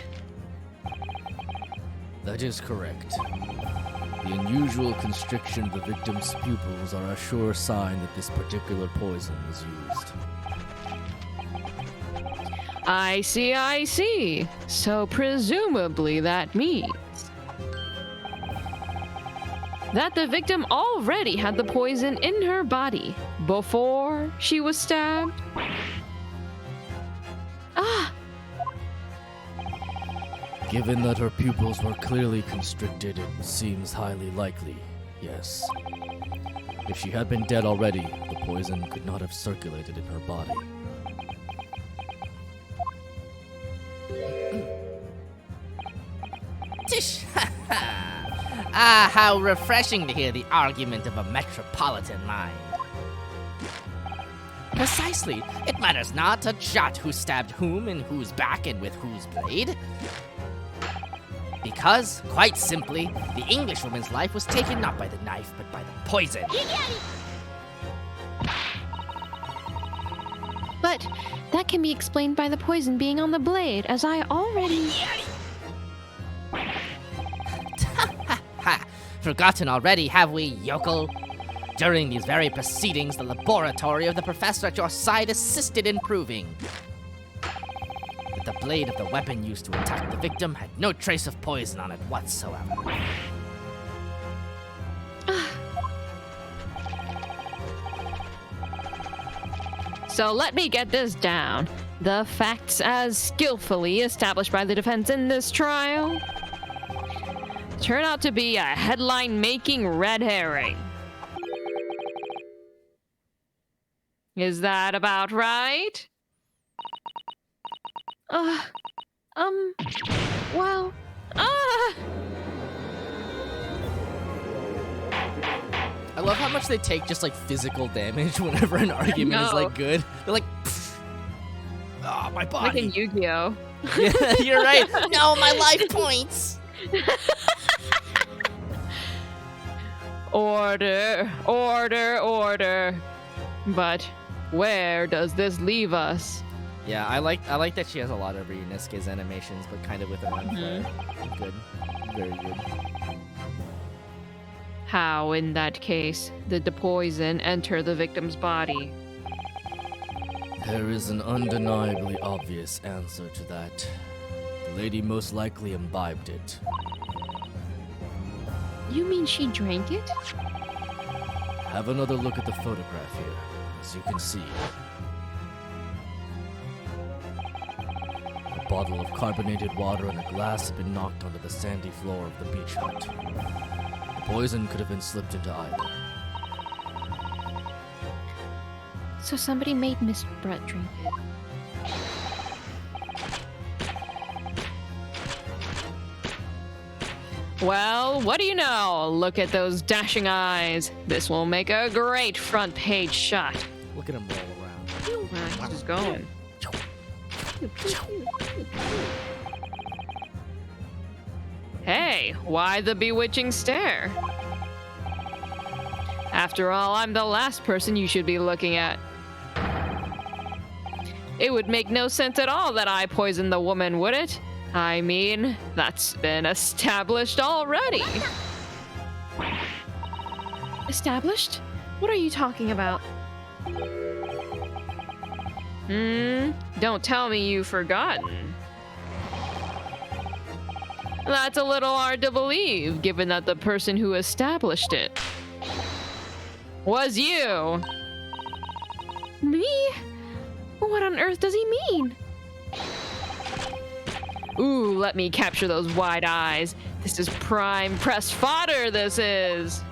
That is correct. The unusual constriction of the victim's pupils are a sure sign that this particular poison was used. I see. So presumably that means that the victim already had the poison in her body before she was stabbed? Ah! Given that her pupils were clearly constricted, it seems highly likely, yes. If she had been dead already, the poison could not have circulated in her body. Tish! Ah, how refreshing to hear the argument of a metropolitan mind. Precisely. It matters not a jot who stabbed whom in whose back and with whose blade. Because, quite simply, the Englishwoman's life was taken not by the knife, but by the poison. But that can be explained by the poison being on the blade, as I already... Ha! Forgotten already, have we, yokel? During these very proceedings, the laboratory of the professor at your side assisted in proving that the blade of the weapon used to attack the victim had no trace of poison on it whatsoever. So let me get this down. The facts as skillfully established by the defense in this trial turn out to be a headline-making red herring. Is that about right? Well... I love how much they take just like physical damage whenever an argument is like good. They're like, oh, my body. Like in Yu-Gi-Oh! Yeah, you're right. No, my life points. Order, order, order. But where does this leave us? Yeah, I like that she has a lot of Ryunosuke's animations, but kind of with her own flair. Good. Very good. How, in that case, did the poison enter the victim's body? There is an undeniably obvious answer to that. The lady most likely imbibed it. You mean she drank it? Have another look at the photograph here. As you can see, a bottle of carbonated water and a glass have been knocked onto the sandy floor of the beach hut. The poison could have been slipped into either. So somebody made Miss Bret drink it. Well, what do you know? Look at those dashing eyes. This will make a great front page shot. Look at him roll around. He's just going. Hey, why the bewitching stare? After all, I'm the last person you should be looking at. It would make no sense at all that I poisoned the woman, would it? I mean, that's been established already. Established? What are you talking about? Don't tell me you've forgotten. That's a little hard to believe, given that the person who established it was you. Me? What on earth does he mean? Ooh, let me capture those wide eyes. This is prime press fodder, this is.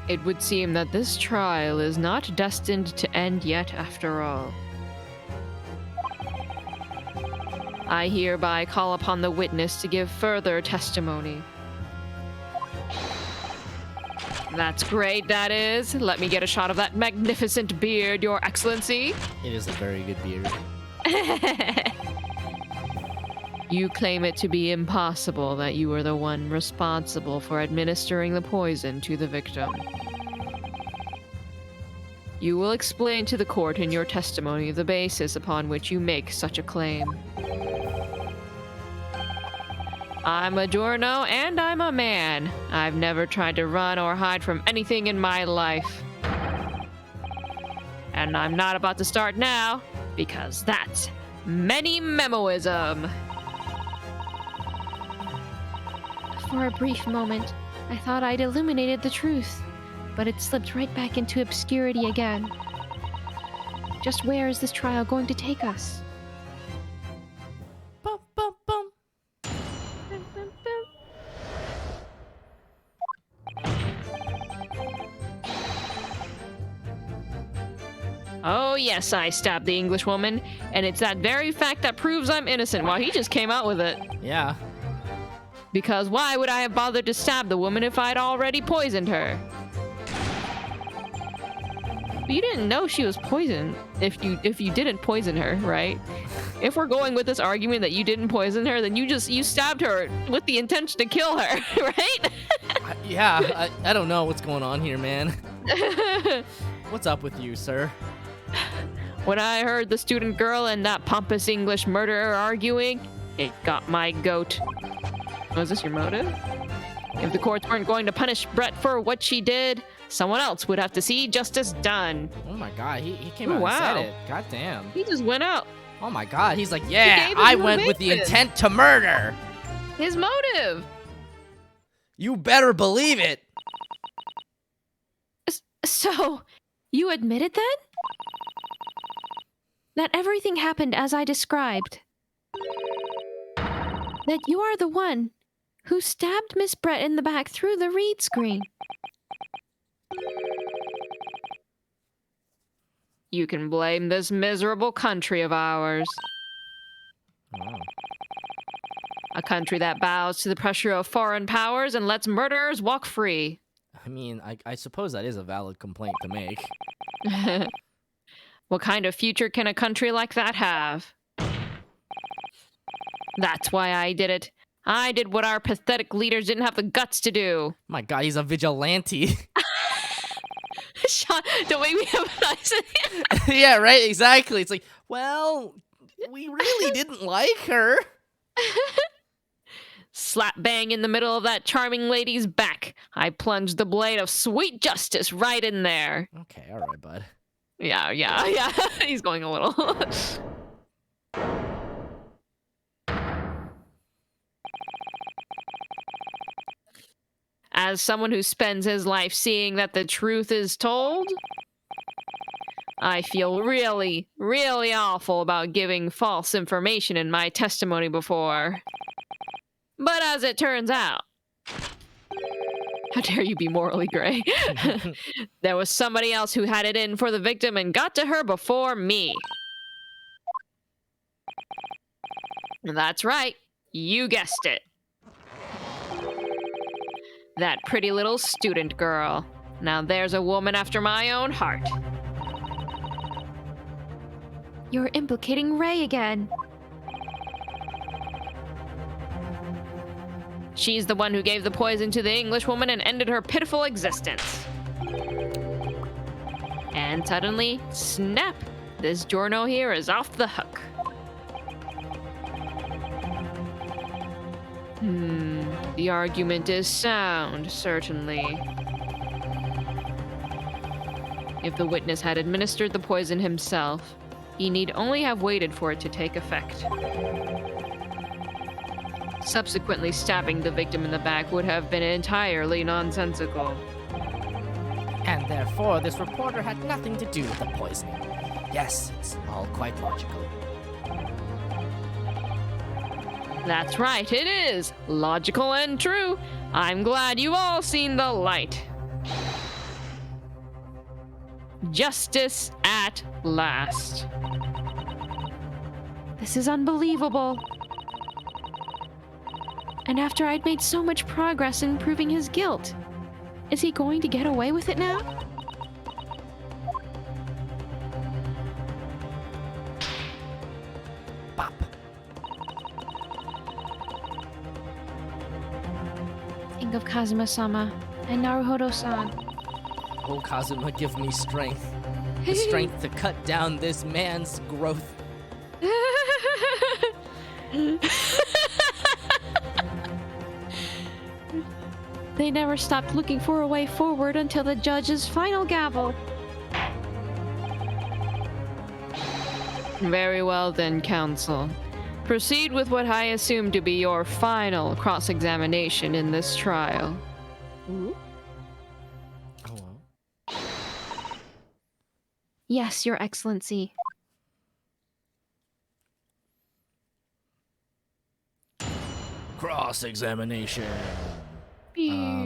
It would seem that this trial is not destined to end yet after all. I hereby call upon the witness to give further testimony. That's great, that is. Let me get a shot of that magnificent beard, Your Excellency. It is a very good beard. You claim it to be impossible that you were the one responsible for administering the poison to the victim. You will explain to the court in your testimony the basis upon which you make such a claim. I'm a Giorno and I'm a man. I've never tried to run or hide from anything in my life. And I'm not about to start now, because that's many memoism. For a brief moment, I thought I'd illuminated the truth, but it slipped right back into obscurity again. Just where is this trial going to take us? Bum, bum, bum. Oh yes, I stabbed the English woman, and it's that very fact that proves I'm innocent. Wow, he just came out with it. Yeah. Because why would I have bothered to stab the woman if I'd already poisoned her? But you didn't know she was poisoned if you didn't poison her, right? If we're going with this argument that you didn't poison her, then you stabbed her with the intention to kill her, right? I don't know what's going on here, man. What's up with you, sir? When I heard the student girl and that pompous English murderer arguing, it got my goat. Was this your motive? If the courts weren't going to punish Bret for what she did, someone else would have to see justice done. Oh my god, he came out and said it. God damn. He just went out. Oh my god, he's like, yeah, gave his I went with the motivation. intent to murder. His motive. You better believe it. So, you admitted then? That everything happened as I described? That you are the one who stabbed Miss Bret in the back through the read screen? You can blame this miserable country of ours. Oh. A country that bows to the pressure of foreign powers and lets murderers walk free. I mean, I suppose that is a valid complaint to make. What kind of future can a country like that have? That's why I did it. I did what our pathetic leaders didn't have the guts to do. My god, he's a vigilante. Sean, don't make me empathize with him. Yeah, right, exactly. It's like, well, we really didn't like her. Slap bang in the middle of that charming lady's back. I plunged the blade of sweet justice right in there. Okay, all right, bud. Yeah. He's going a little. As someone who spends his life seeing that the truth is told, I feel really, really awful about giving false information in my testimony before. But as it turns out, how dare you be morally gray? There was somebody else who had it in for the victim and got to her before me. That's right. You guessed it. That pretty little student girl. Now there's a woman after my own heart. You're implicating Ray again. She's the one who gave the poison to the Englishwoman and ended her pitiful existence. And suddenly, snap! This Giorno here is off the hook. The argument is sound, certainly. If the witness had administered the poison himself, he need only have waited for it to take effect. Subsequently stabbing the victim in the back would have been entirely nonsensical. And therefore, this reporter had nothing to do with the poisoning. Yes, it's all quite logical. That's right, it is. Logical and true. I'm glad you've all seen the light. Justice at last. This is unbelievable. And after I'd made so much progress in proving his guilt, is he going to get away with it now? Bop. Think of Kazuma-sama and Naruhodo-san. Oh, Kazuma, give me strength. The strength to cut down this man's growth. They never stopped looking for a way forward until the judge's final gavel. Very well then, counsel. Proceed with what I assume to be your final cross-examination in this trial. Oh, well. Yes, Your Excellency. Cross-examination.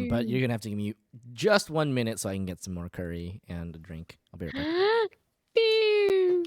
But you're gonna have to give me just 1 minute so I can get some more curry and a drink. I'll be right back. Pew.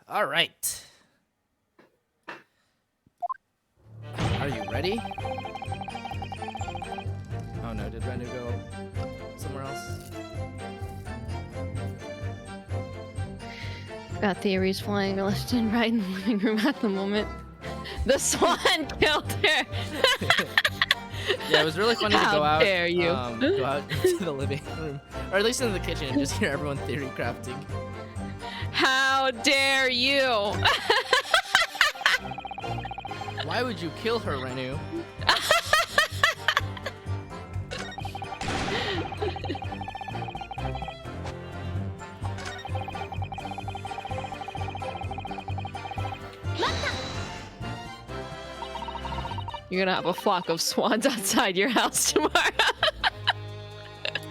All right. Are you ready? Oh no, did Renu go somewhere else? Got theories flying left and right in the living room at the moment. The swan killed her. Yeah, it was really funny to go out. How dare you. Go out into the living room, or at least into the kitchen, and just hear everyone theory crafting. How dare you? Why would you kill her, Renu? You're gonna have a flock of swans outside your house tomorrow.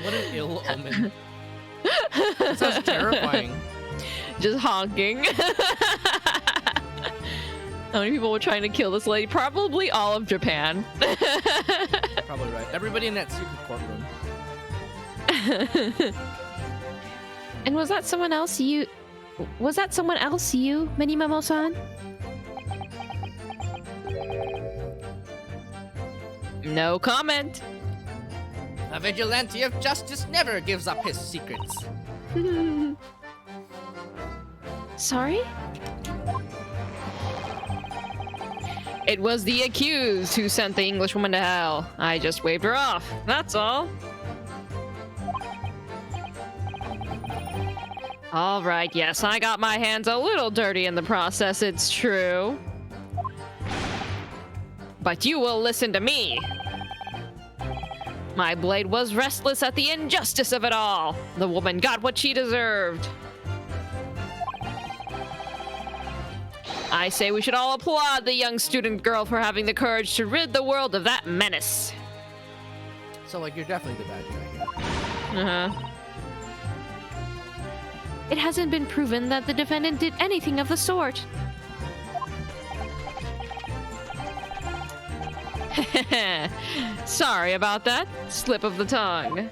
What an ill omen. That sounds terrifying. Just honking. How many people were trying to kill this lady? Probably all of Japan. Probably right. Everybody in that secret courtroom. And was that someone else you, Minimomo-san? No comment. A vigilante of justice never gives up his secrets. Sorry? It was the accused who sent the Englishwoman to hell. I just waved her off. That's all. All right, yes, I got my hands a little dirty in the process, it's true. But you will listen to me. My blade was restless at the injustice of it all. The woman got what she deserved. I say we should all applaud the young student girl for having the courage to rid the world of that menace. So, like, you're definitely the bad guy here. Uh-huh. It hasn't been proven that the defendant did anything of the sort. Sorry about that. Slip of the tongue.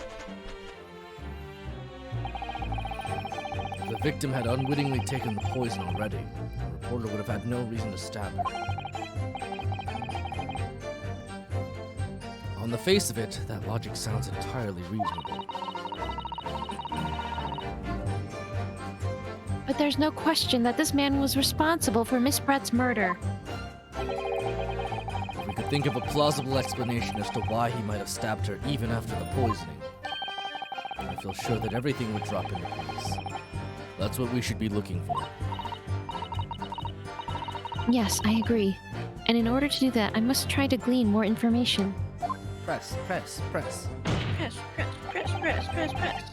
The victim had unwittingly taken the poison already. The reporter would have had no reason to stab her. On the face of it, that logic sounds entirely reasonable. But there's no question that this man was responsible for Miss Bret's murder. We could think of a plausible explanation as to why he might have stabbed her even after the poisoning. I feel sure that everything would drop into place. That's what we should be looking for. Yes, I agree. And in order to do that, I must try to glean more information. Press, press, press. Press, press, press, press, press, press.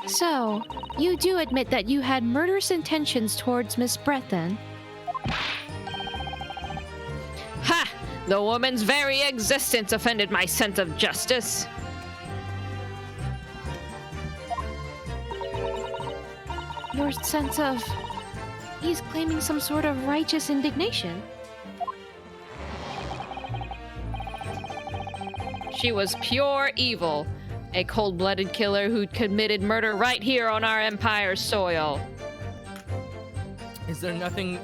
So, you do admit that you had murderous intentions towards Miss Bret, then? Ha! The woman's very existence offended my sense of justice. Your sense of... He's claiming some sort of righteous indignation. She was pure evil. A cold-blooded killer who committed murder right here on our empire's soil. Is there nothing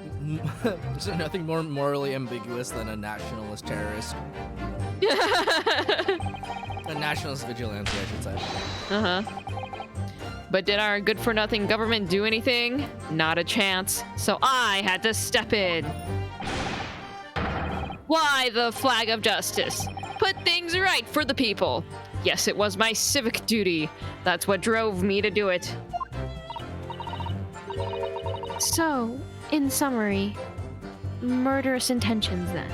more morally ambiguous than a nationalist terrorist? A nationalist vigilante, I should say. Uh-huh. But did our good-for-nothing government do anything? Not a chance. So I had to step in. Fly the flag of justice. Put things right for the people. Yes, it was my civic duty. That's what drove me to do it. So, in summary, murderous intentions, then?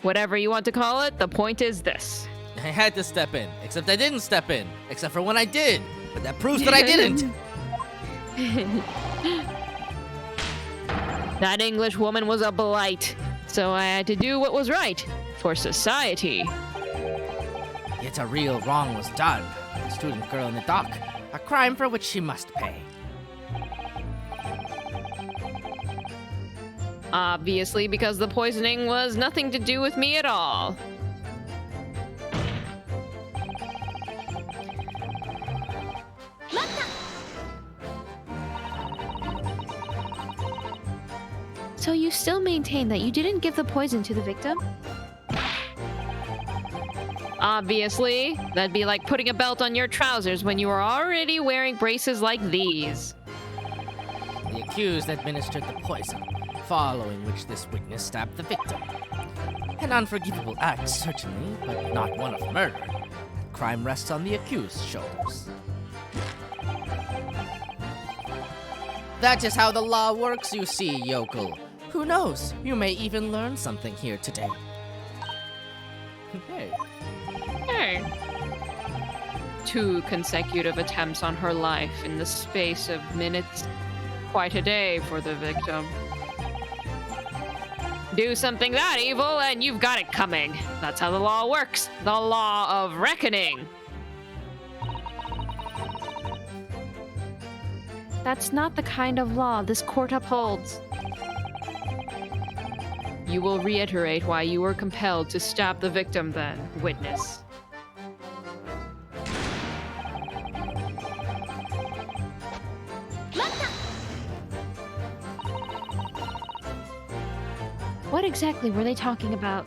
Whatever you want to call it, the point is this. I had to step in, except I didn't step in, except for when I did. But that proves that I didn't. That English woman was a blight, so I had to do what was right for society. Yet a real wrong was done. The student girl in the dock. A crime for which she must pay. Obviously, because the poisoning was nothing to do with me at all. So you still maintain that you didn't give the poison to the victim? Obviously, that'd be like putting a belt on your trousers when you were already wearing braces like these. The accused administered the poison, following which this witness stabbed the victim. An unforgivable act, certainly, but not one of murder. Crime rests on the accused's shoulders. That is how the law works, you see, yokel. Who knows? You may even learn something here today. Hey. Hey. 2 consecutive attempts on her life in the space of minutes. Quite a day for the victim. Do something that evil and you've got it coming. That's how the law works. The law of reckoning. That's not the kind of law this court upholds. You will reiterate why you were compelled to stab the victim then, witness. What exactly were they talking about?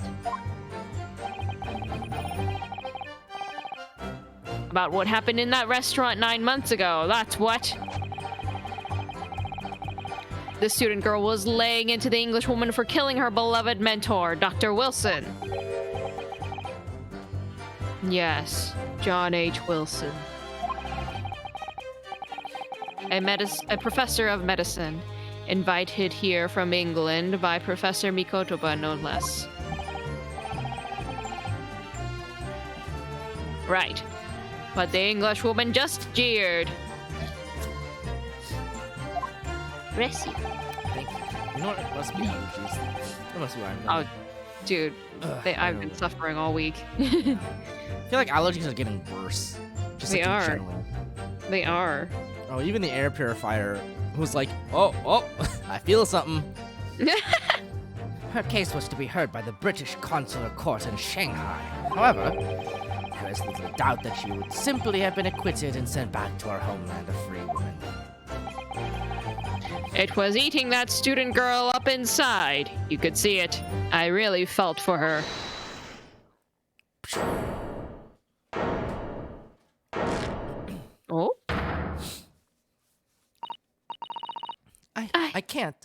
About what happened in that restaurant 9 months ago, that's what. The student girl was laying into the English woman for killing her beloved mentor, Dr. Wilson. Yes, John H. Wilson. A professor of medicine, invited here from England by Professor Mikotoba, no less. Right. But the English woman just jeered. Bless you. Thank you. You know what? It must be allergies. That must be why I'm Oh, dude. I've been suffering all week. I feel like allergies are getting worse. Just They like are. in general. They are. Oh, even the air purifier was like, oh, I feel something. Her case was to be heard by the British Consular Court in Shanghai. However, there is little doubt that she would simply have been acquitted and sent back to her homeland a free woman. It was eating that student girl up inside. You could see it. I really felt for her. Oh? I can't.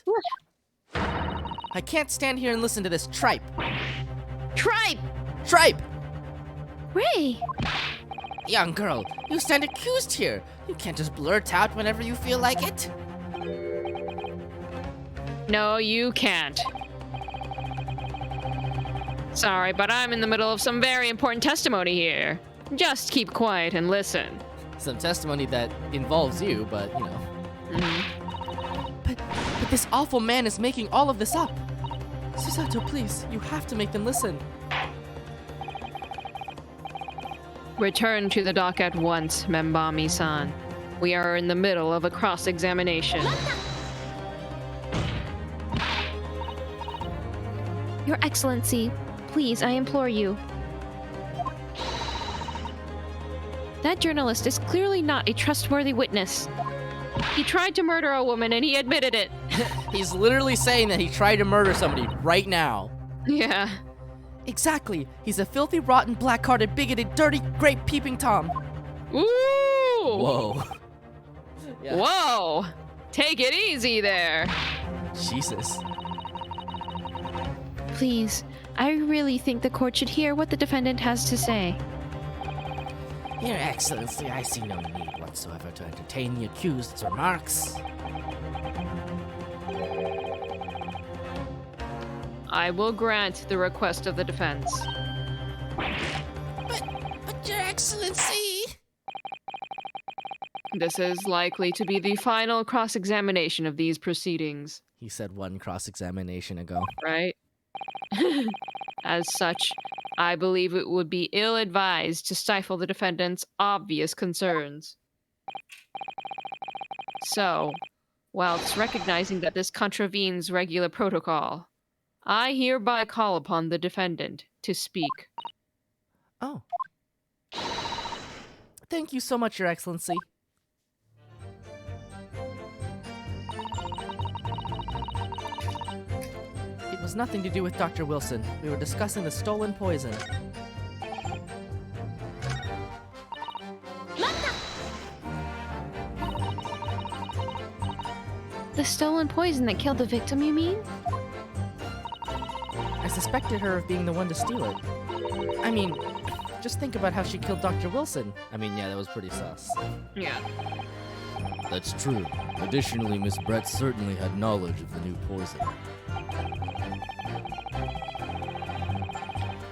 I can't stand here and listen to this tripe. Tripe! Tripe! Ray! Young girl, you stand accused here. You can't just blurt out whenever you feel like it. No, you can't. Sorry, but I'm in the middle of some very important testimony here. Just keep quiet and listen. Some testimony that involves you, but, you know. But this awful man is making all of this up. Susato, please, you have to make them listen. Return to the dock at once, Membami-san. We are in the middle of a cross-examination. Your Excellency, please, I implore you. That journalist is clearly not a trustworthy witness. He tried to murder a woman and he admitted it. He's literally saying that he tried to murder somebody right now. Yeah. Exactly. He's a filthy, rotten, black-hearted, bigoted, dirty, grape peeping Tom. Ooh! Whoa. Yeah. Whoa! Take it easy there. Jesus. Please, I really think the court should hear what the defendant has to say. Your Excellency, I see no need whatsoever to entertain the accused's remarks. I will grant the request of the defense. But Your Excellency... This is likely to be the final cross-examination of these proceedings. He said one cross-examination ago. Right? As such, I believe it would be ill-advised to stifle the defendant's obvious concerns. So, whilst recognizing that this contravenes regular protocol, I hereby call upon the defendant to speak. Oh. Thank you so much, Your Excellency. It was nothing to do with Dr. Wilson. We were discussing the stolen poison. The stolen poison that killed the victim, you mean? I suspected her of being the one to steal it. I mean, just think about how she killed Dr. Wilson. I mean, yeah, that was pretty sus. Yeah. That's true. Additionally, Miss Bret certainly had knowledge of the new poison.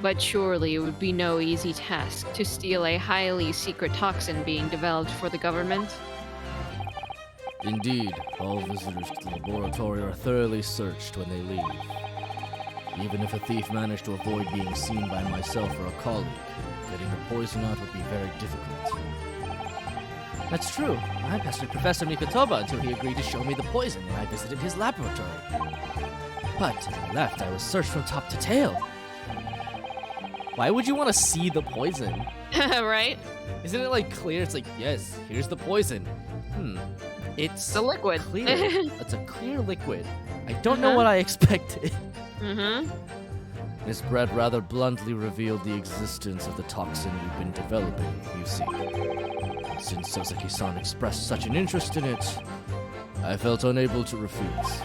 But surely it would be no easy task to steal a highly secret toxin being developed for the government. Indeed, all visitors to the laboratory are thoroughly searched when they leave. Even if a thief managed to avoid being seen by myself or a colleague, getting the poison out would be very difficult. That's true. I pestered Professor Mikatoba until he agreed to show me the poison when I visited his laboratory. But as I left, I was searched from top to tail. Why would you want to see the poison? Right? Isn't it like clear? It's like, yes, here's the poison. It's a liquid. Clear. It's a clear liquid. I don't know what I expected. Miss Bret rather bluntly revealed the existence of the toxin we've been developing, you see. Since Sasaki-san expressed such an interest in it, I felt unable to refuse.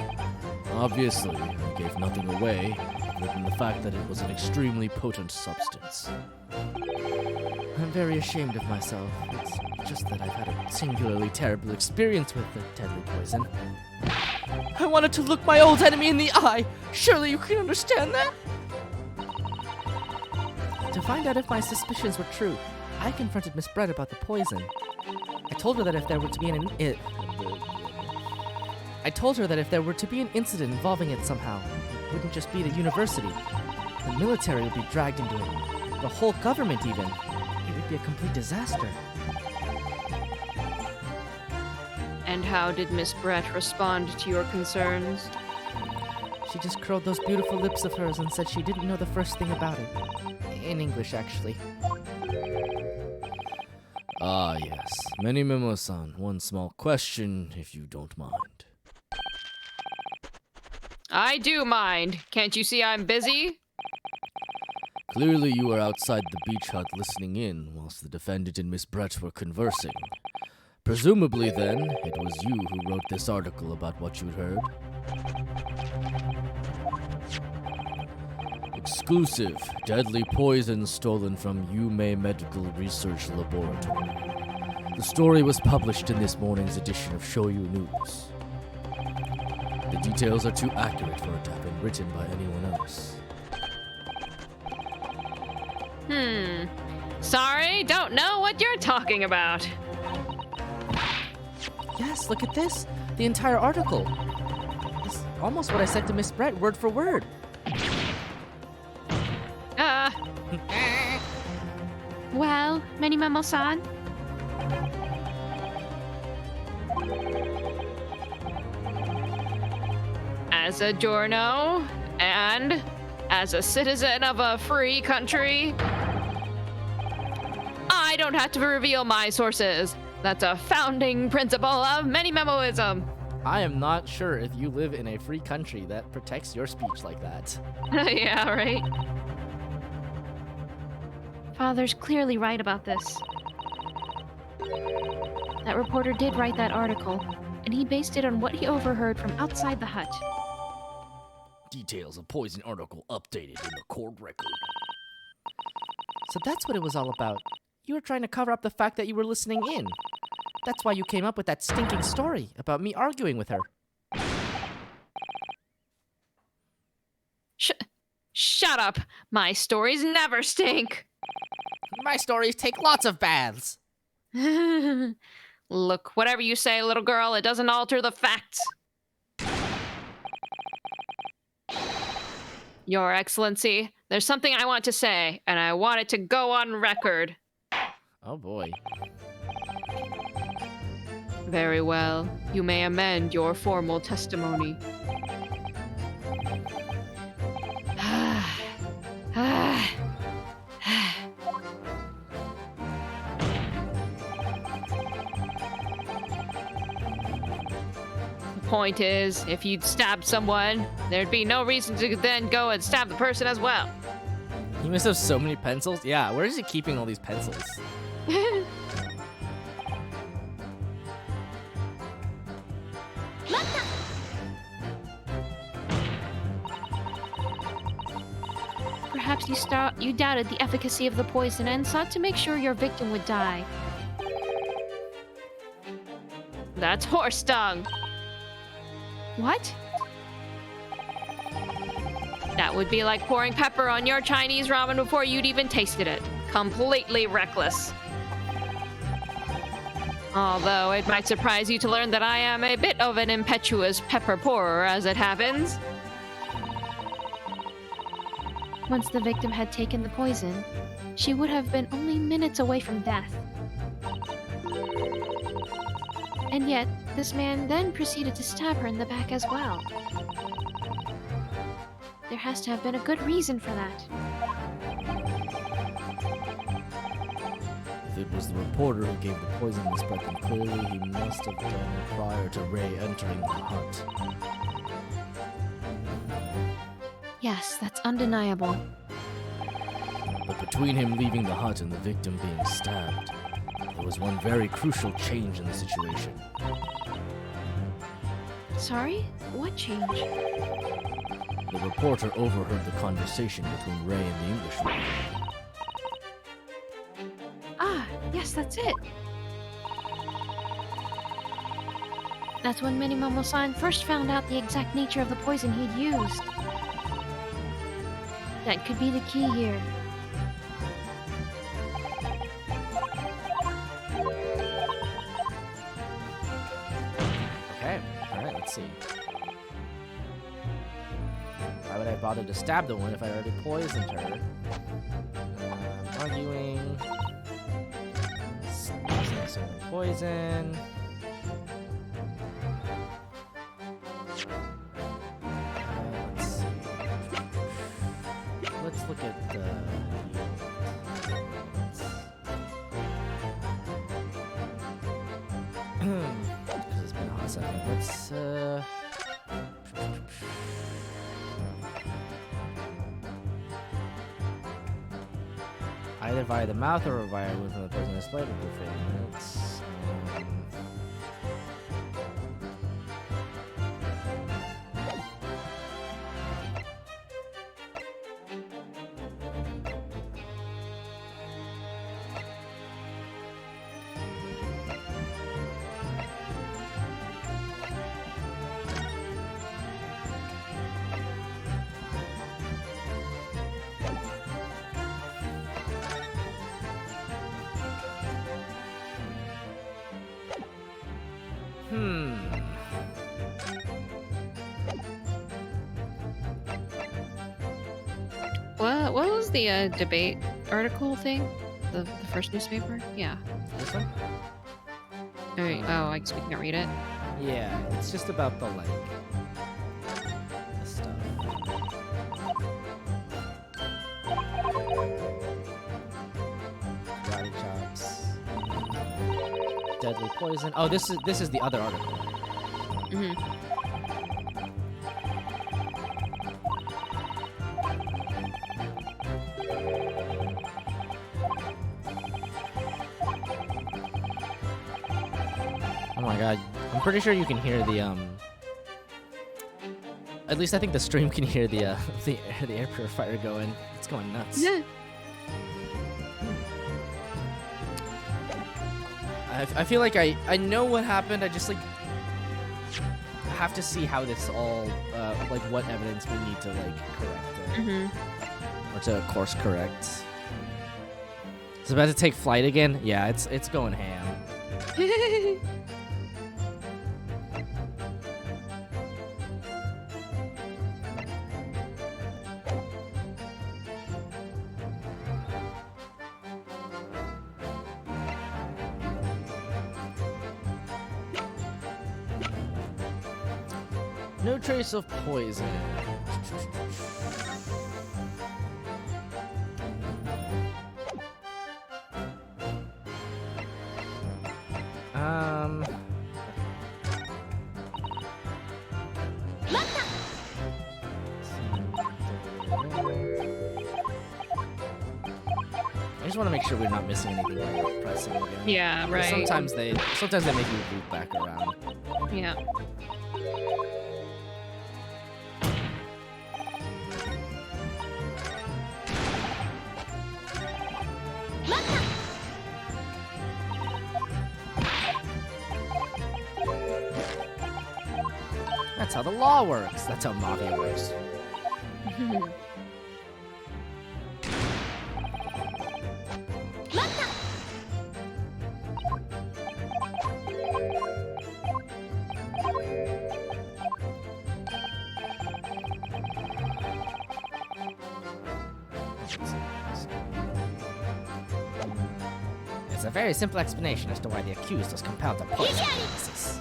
Obviously, I gave nothing away, other than the fact that it was an extremely potent substance. I'm very ashamed of myself. It's just that I've had a singularly terrible experience with the deadly poison. I wanted to look my old enemy in the eye! Surely you can understand that? To find out if my suspicions were true, I confronted Miss Bret about the poison. I told her that if there were to be an incident involving it somehow, it wouldn't just be the university. The military would be dragged into it. The whole government even. It would be a complete disaster. And how did Miss Bret respond to your concerns? She just curled those beautiful lips of hers and said she didn't know the first thing about it. In English, actually. Ah, yes. Memo-san, one small question, if you don't mind. I do mind. Can't you see I'm busy? Clearly you were outside the beach hut listening in whilst the defendant and Miss Bret were conversing. Presumably, then, it was you who wrote this article about what you'd heard. Exclusive, deadly poison stolen from Yume Medical Research Laboratory. The story was published in this morning's edition of Shoyu News. The details are too accurate for it to have been written by anyone else. Sorry, don't know what you're talking about. Yes, look at this. The entire article. It's almost what I said to Miss Bret, word for word. Well, Memo-san? As a journo, and as a citizen of a free country, I don't have to reveal my sources. That's a founding principle of Memo-ism. I am not sure if you live in a free country that protects your speech like that. Yeah, right? Father's clearly right about this. That reporter did write that article, and he based it on what he overheard from outside the hut. Details of poison article updated in the court record. So that's what it was all about. You were trying to cover up the fact that you were listening in. That's why you came up with that stinking story about me arguing with her. Shut up. My stories never stink. My stories take lots of baths. Look, whatever you say, little girl, it doesn't alter the facts. Your Excellency, there's something I want to say, and I want it to go on record. Oh boy. Very well. You may amend your formal testimony. The point is, if you'd stabbed someone, there'd be no reason to then go and stab the person as well. He must have so many pencils. Yeah, where is he keeping all these pencils? Perhaps you doubted the efficacy of the poison and sought to make sure your victim would die. That's horse dung. What? That would be like pouring pepper on your Chinese ramen before you'd even tasted it. Completely reckless. Although it might surprise you to learn that I am a bit of an impetuous pepper pourer as it happens. Once the victim had taken the poison, she would have been only minutes away from death. And yet, this man then proceeded to stab her in the back as well. There has to have been a good reason for that. If it was the reporter who gave the poison to spread, then clearly he must have done it prior to Ray entering the hut. Yes, that's undeniable. But between him leaving the hut and the victim being stabbed, there was one very crucial change in the situation. Sorry? What change? The reporter overheard the conversation between Ray and the Englishman. Ah, yes, that's it. That's when Minimomo-san first found out the exact nature of the poison he'd used. That could be the key here. Okay, alright, let's see. Why would I bother to stab the one if I already poisoned her? Arguing. Using some poison. Let's see. Let's look at the... Because it's been a hot second. Let's, either via the mouth or via wound from the poisonous blade would be minutes. What was the debate article thing? The first newspaper? Yeah. This one? Alright, oh, I guess we can't read it. Yeah, it's just about the, like, the stuff. Karate chops. Deadly poison. Oh, this is the other article. Mm-hmm. Oh my god, I'm pretty sure you can hear the, at least I think the stream can hear the air purifier going. It's going nuts. Yeah. I feel like I know what happened, I just, like, have to see how this all, like, what evidence we need to, like, correct it. Or to course correct. It's about to take flight again? Yeah, it's going ham. No trace of poison. I just want to make sure we're not missing anything by pressing again. Yeah, right. Sometimes they make you loop back around. Yeah. That's how the law works. That's how mafia works. It's a very simple explanation as to why the accused was compelled to poison witnesses.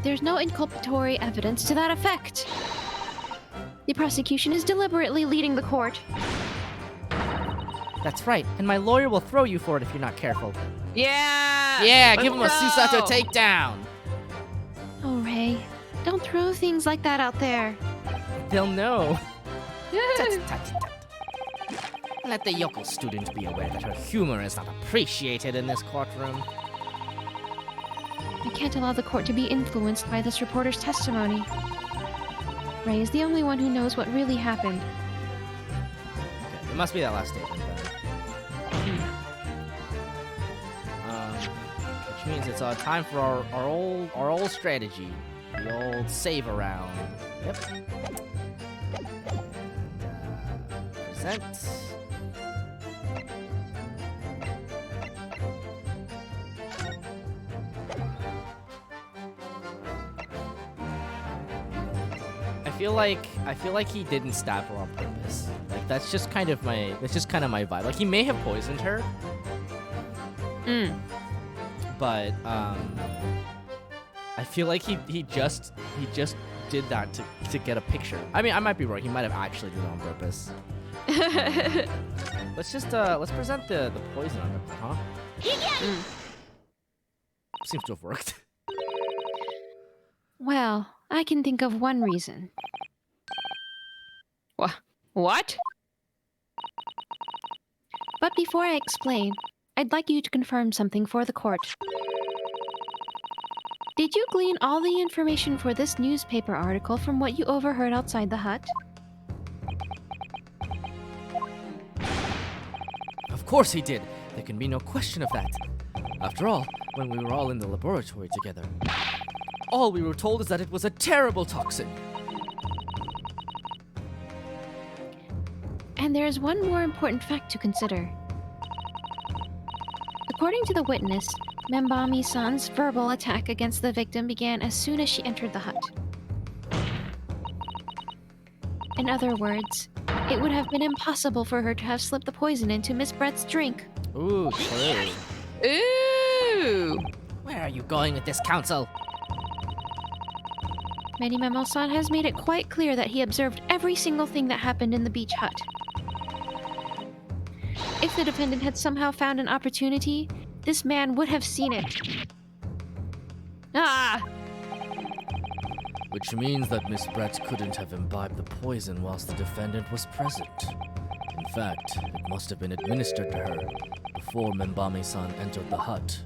There's no inculpatory evidence to that effect. The prosecution is deliberately leading the court. That's right, and my lawyer will throw you for it if you're not careful. Yeah! Yeah, give him a Let's go! Susato takedown! Oh, Ray, don't throw things like that out there. They'll know. Tut, tut, tut. Let the yokel student be aware that her humor is not appreciated in this courtroom. I can't allow the court to be influenced by this reporter's testimony. Ray is the only one who knows what really happened. Okay, it must be that last statement then. Which means it's time for our old strategy. The old save around. Yep. And, present. I feel like he didn't stab her on purpose. Like that's just kind of my vibe. Like he may have poisoned her. But I feel like he just did that to get a picture. I mean, I might be wrong. He might have actually did it on purpose. Let's present the poison on her, huh? Seems to have worked. Well, I can think of one reason. What? But before I explain, I'd like you to confirm something for the court. Did you glean all the information for this newspaper article from what you overheard outside the hut? Of course he did. There can be no question of that. After all, when we were all in the laboratory together, all we were told is that it was a terrible toxin. And there is one more important fact to consider. According to the witness, Membami-san's verbal attack against the victim began as soon as she entered the hut. In other words, it would have been impossible for her to have slipped the poison into Miss Bret's drink. Ooh, true. Ooh! Where are you going with this, counsel? Menimemo-san has made it quite clear that he observed every single thing that happened in the beach hut. If the defendant had somehow found an opportunity, this man would have seen it. Ah! Which means that Miss Bret couldn't have imbibed the poison whilst the defendant was present. In fact, it must have been administered to her before Membami-san entered the hut.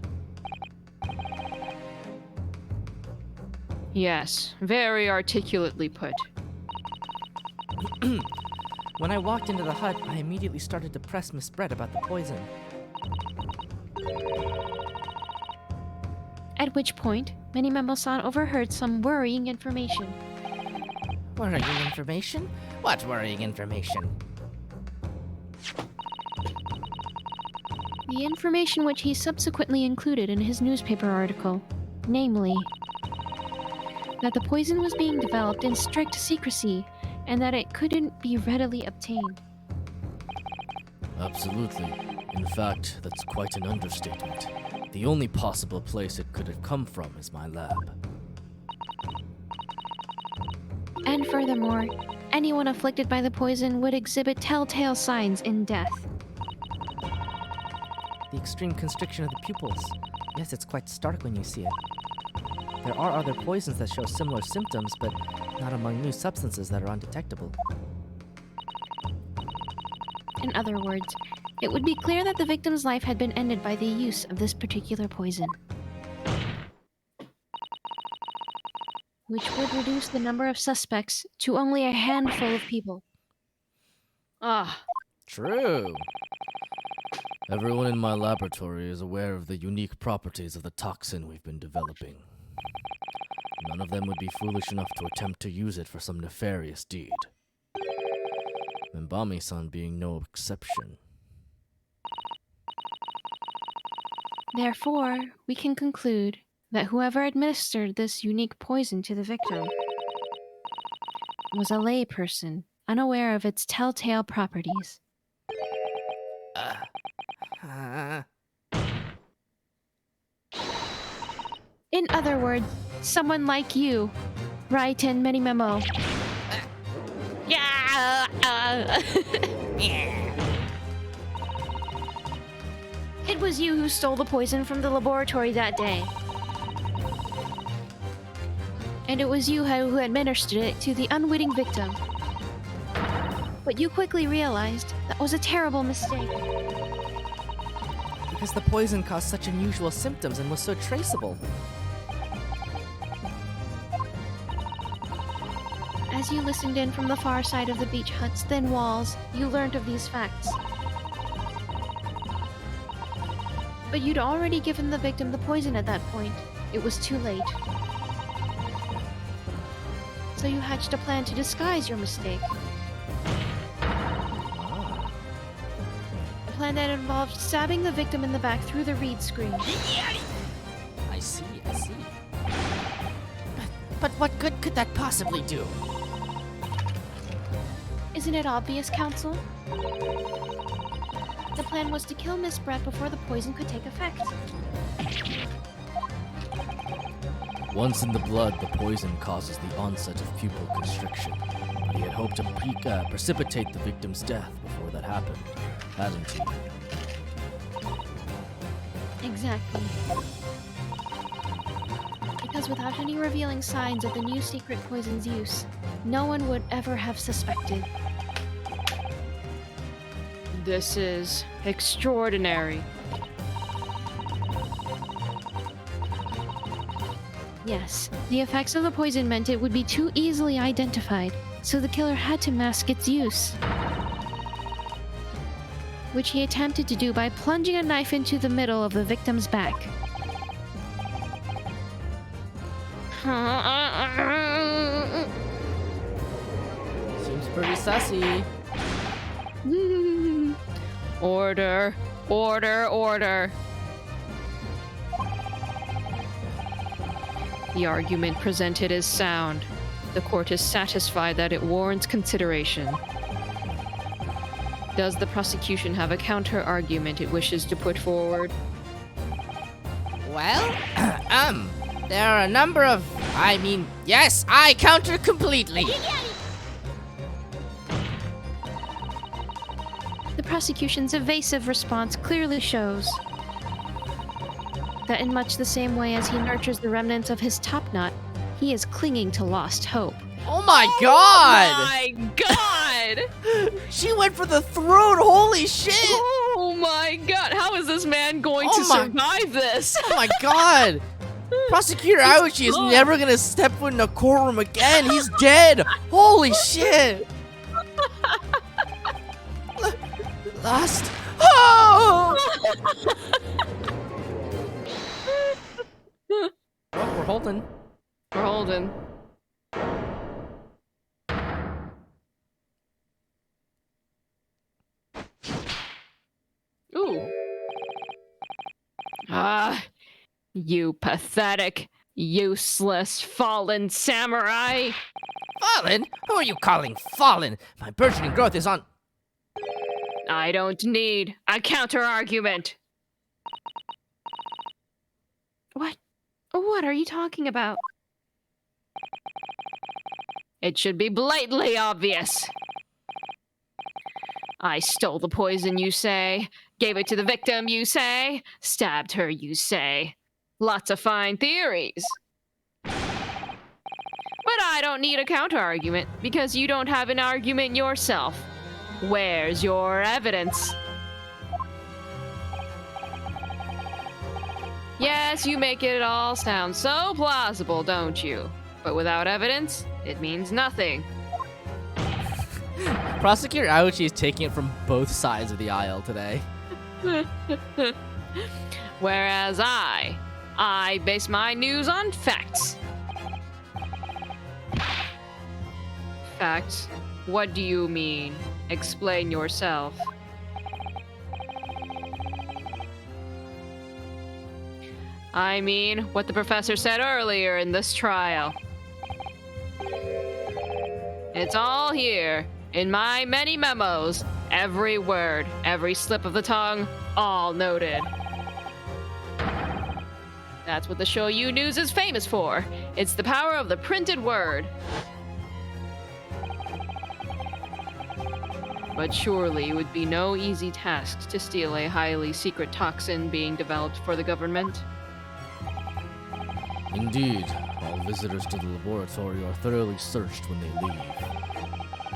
Yes, very articulately put. When I walked into the hut, I immediately started to press Miss Bret about the poison. At which point, Menimemo-san overheard some worrying information. Worrying information? What worrying information? The information which he subsequently included in his newspaper article, namely, that the poison was being developed in strict secrecy and that it couldn't be readily obtained. Absolutely. In fact, that's quite an understatement. The only possible place it could have come from is my lab. And furthermore, anyone afflicted by the poison would exhibit telltale signs in death. The extreme constriction of the pupils. Yes, it's quite stark when you see it. There are other poisons that show similar symptoms, but not among new substances that are undetectable. In other words, it would be clear that the victim's life had been ended by the use of this particular poison, which would reduce the number of suspects to only a handful of people. Ah. True. Everyone in my laboratory is aware of the unique properties of the toxin we've been developing. None of them would be foolish enough to attempt to use it for some nefarious deed. Mbami-san being no exception. Therefore, we can conclude that whoever administered this unique poison to the victim was a layperson, unaware of its telltale properties. In other words, someone like you, right in many memo. Yeah. It was you who stole the poison from the laboratory that day. And it was you who administered it to the unwitting victim. But you quickly realized that was a terrible mistake. Because the poison caused such unusual symptoms and was so traceable. As you listened in from the far side of the beach hut's thin walls, you learned of these facts. But you'd already given the victim the poison at that point. It was too late. So you hatched a plan to disguise your mistake. A plan that involved stabbing the victim in the back through the reed screen. I see. But what good could that possibly do? Isn't it obvious, Counsel? The plan was to kill Miss Bret before the poison could take effect. Once in the blood, the poison causes the onset of pupil constriction. He had hoped to precipitate the victim's death before that happened, hadn't he? Exactly. Because without any revealing signs of the new secret poison's use, no one would ever have suspected. This is extraordinary. Yes, the effects of the poison meant it would be too easily identified, so the killer had to mask its use. Which he attempted to do by plunging a knife into the middle of the victim's back. Seems pretty sassy. Order, order, order. The argument presented is sound. The court is satisfied that it warrants consideration. Does the prosecution have a counter-argument it wishes to put forward? Well, there are a number of... yes, I counter completely. The prosecution's evasive response clearly shows that in much the same way as he nurtures the remnants of his top knot, he is clinging to lost hope. Oh my god! Oh my god! She went for the throat, holy shit! Oh my god, how is this man going to survive this? Oh my god! Prosecutor Ouchi is never gonna step foot in a courtroom again. He's dead. Holy shit! Lost. Oh! Well, we're holding. We're holding. Ooh. Ah, you pathetic, useless, fallen samurai! Fallen? Who are you calling fallen? My burgeoning growth is on... I don't need a counter-argument. What are you talking about? It should be blatantly obvious. I stole the poison, you say. Gave it to the victim, you say. Stabbed her, you say. Lots of fine theories. But I don't need a counter-argument, because you don't have an argument yourself. Where's your evidence? Yes, you make it all sound so plausible, don't you? But without evidence, it means nothing. Prosecutor Ouchi is taking it from both sides of the aisle today. Whereas I base my news on facts. artifact? What do you mean? Explain yourself. I mean, what the professor said earlier in this trial. It's all here, in my many memos. Every word, every slip of the tongue, all noted. That's what the Show You News is famous for. It's the power of the printed word. But surely it would be no easy task to steal a highly secret toxin being developed for the government. Indeed, all visitors to the laboratory are thoroughly searched when they leave.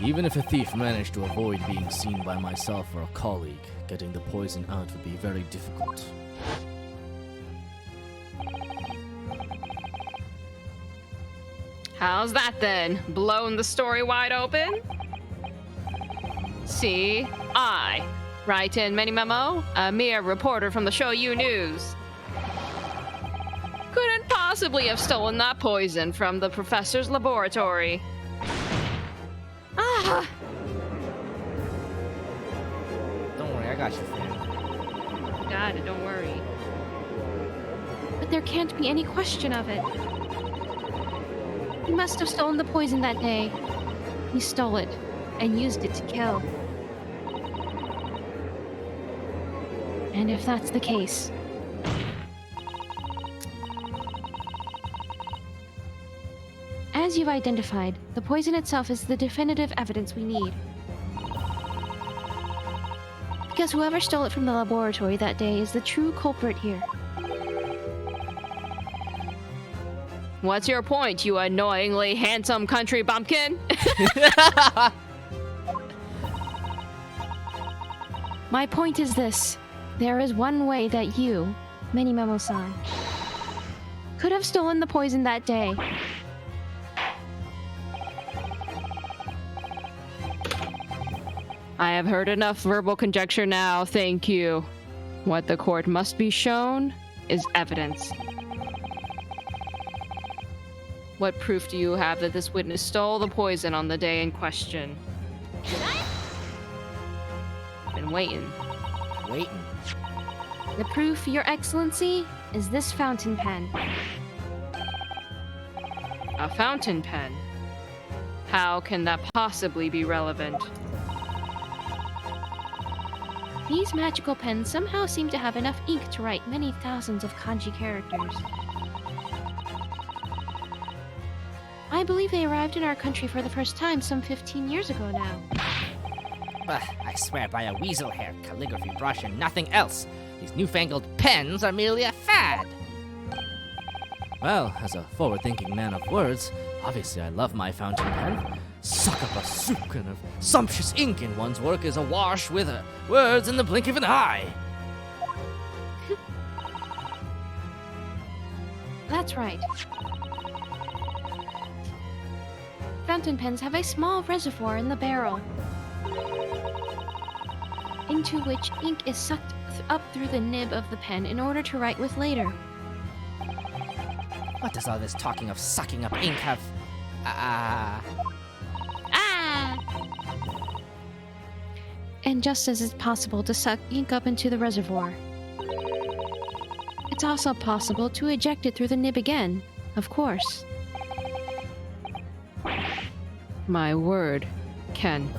Even if a thief managed to avoid being seen by myself or a colleague, getting the poison out would be very difficult. How's that then? Blown the story wide open? See, I write in many memo, a mere reporter from the Show You News. Couldn't possibly have stolen that poison from the professor's laboratory. Ah! Don't worry, I got you, friend. Got it, don't worry. But there can't be any question of it. He must have stolen the poison that day. He stole it and used it to kill. And if that's the case, as you've identified, the poison itself is the definitive evidence we need. Because whoever stole it from the laboratory that day is the true culprit here. What's your point, you annoyingly handsome country bumpkin? My point is this. There is one way that you, Mini Memo-san, could have stolen the poison that day. I have heard enough verbal conjecture now, thank you. What the court must be shown is evidence. What proof do you have that this witness stole the poison on the day in question? Been waiting. Waiting. The proof, Your Excellency, is this fountain pen. A fountain pen? How can that possibly be relevant? These magical pens somehow seem to have enough ink to write many thousands of kanji characters. I believe they arrived in our country for the first time some 15 years ago now. I swear by a weasel hair, calligraphy brush, and nothing else. These newfangled pens are merely a fad. Well, as a forward-thinking man of words, obviously I love my fountain pen. Suck up a soupçon of sumptuous ink in one's work is awash with words in the blink of an eye. That's right. Fountain pens have a small reservoir in the barrel, into which ink is sucked up through the nib of the pen in order to write with later. What does all this talking of sucking up ink have? And just as it's possible to suck ink up into the reservoir, it's also possible to eject it through the nib again, of course. My word. Can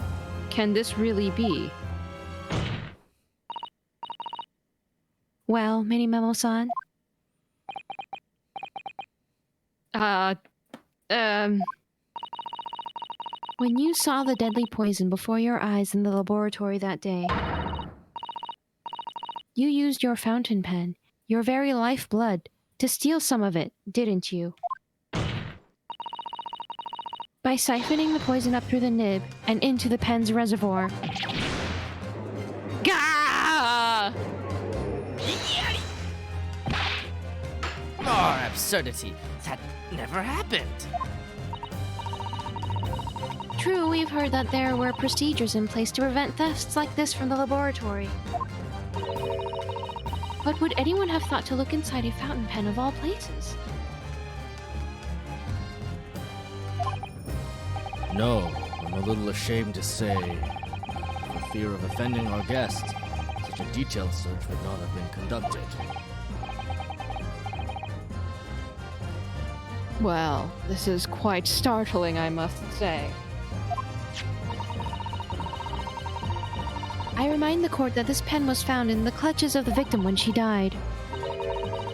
this really be? Well, Mini Memo-san? When you saw the deadly poison before your eyes in the laboratory that day, you used your fountain pen, your very lifeblood, to steal some of it, didn't you? By siphoning the poison up through the nib and into the pen's reservoir. Gah! More absurdity. That never happened. True, we've heard that there were procedures in place to prevent thefts like this from the laboratory. But would anyone have thought to look inside a fountain pen of all places? No, I'm a little ashamed to say, for fear of offending our guest, such a detailed search would not have been conducted. Well, this is quite startling, I must say. I remind the court that this pen was found in the clutches of the victim when she died.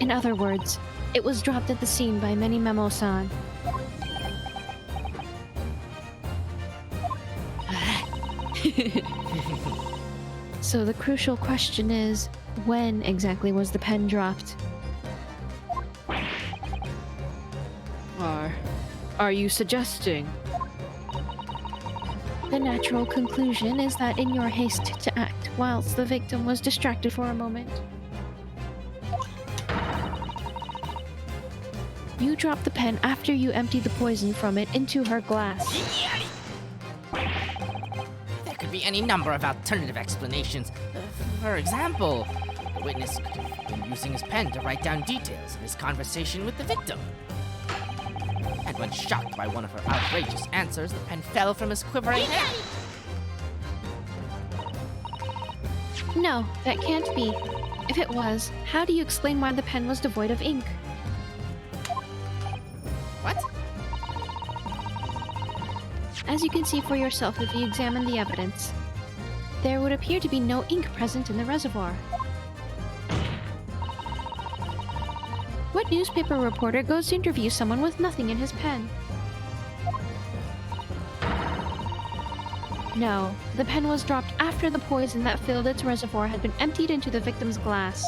In other words, it was dropped at the scene by Many Memo-san. So the crucial question is, when exactly was the pen dropped? Are you suggesting? The natural conclusion is that in your haste to act whilst the victim was distracted for a moment, you dropped the pen after you emptied the poison from it into her glass. There could be any number of alternative explanations. For example, the witness could have been using his pen to write down details of his conversation with the victim. And when shocked by one of her outrageous answers, the pen fell from his quivering hand. No, that can't be. If it was, how do you explain why the pen was devoid of ink? What? As you can see for yourself if you examine the evidence, there would appear to be no ink present in the reservoir. What newspaper reporter goes to interview someone with nothing in his pen? No, the pen was dropped after the poison that filled its reservoir had been emptied into the victim's glass.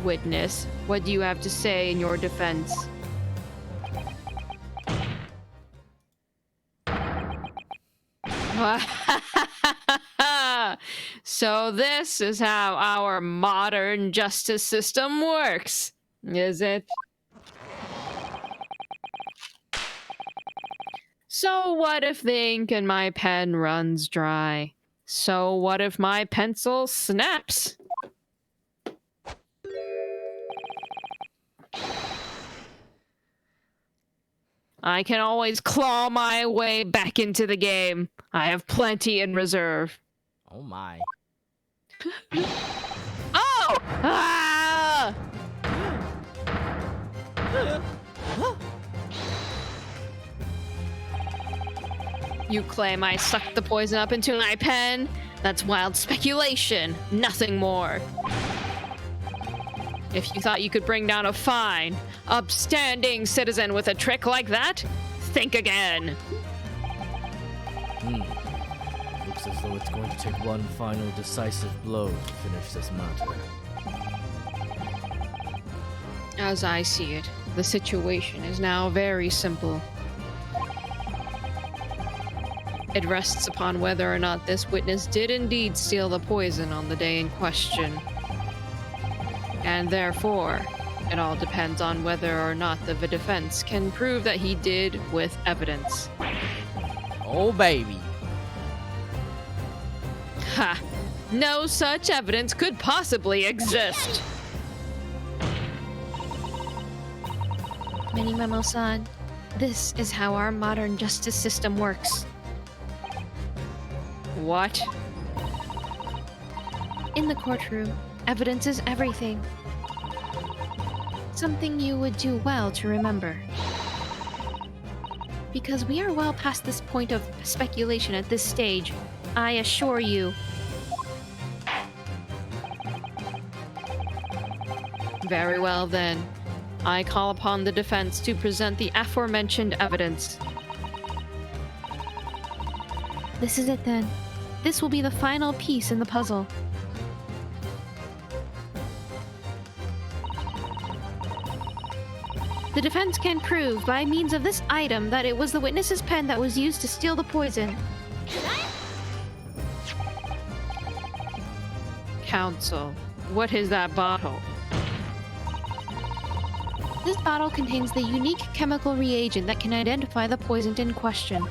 Witness, what do you have to say in your defense? So this is how our modern justice system works, is it? So what if the ink in my pen runs dry? So what if my pencil snaps? I can always claw my way back into the game. I have plenty in reserve. Oh my. Oh! Ah! You claim I sucked the poison up into my pen? That's wild speculation, nothing more. If you thought you could bring down a fine, upstanding citizen with a trick like that, think again. Looks as though it's going to take one final decisive blow to finish this matter. As I see it, the situation is now very simple. It rests upon whether or not this witness did indeed steal the poison on the day in question. And therefore, it all depends on whether or not the defense can prove that he did with evidence. Oh, baby. Ha! No such evidence could possibly exist! Many Memo-san, this is how our modern justice system works. What? In the courtroom, evidence is everything. Something you would do well to remember. Because we are well past this point of speculation at this stage, I assure you. Very well then. I call upon the defense to present the aforementioned evidence. This is it then. This will be the final piece in the puzzle. The defense can prove by means of this item that it was the witness's pen that was used to steal the poison. Counsel, what is that bottle? This bottle contains the unique chemical reagent that can identify the poison in question.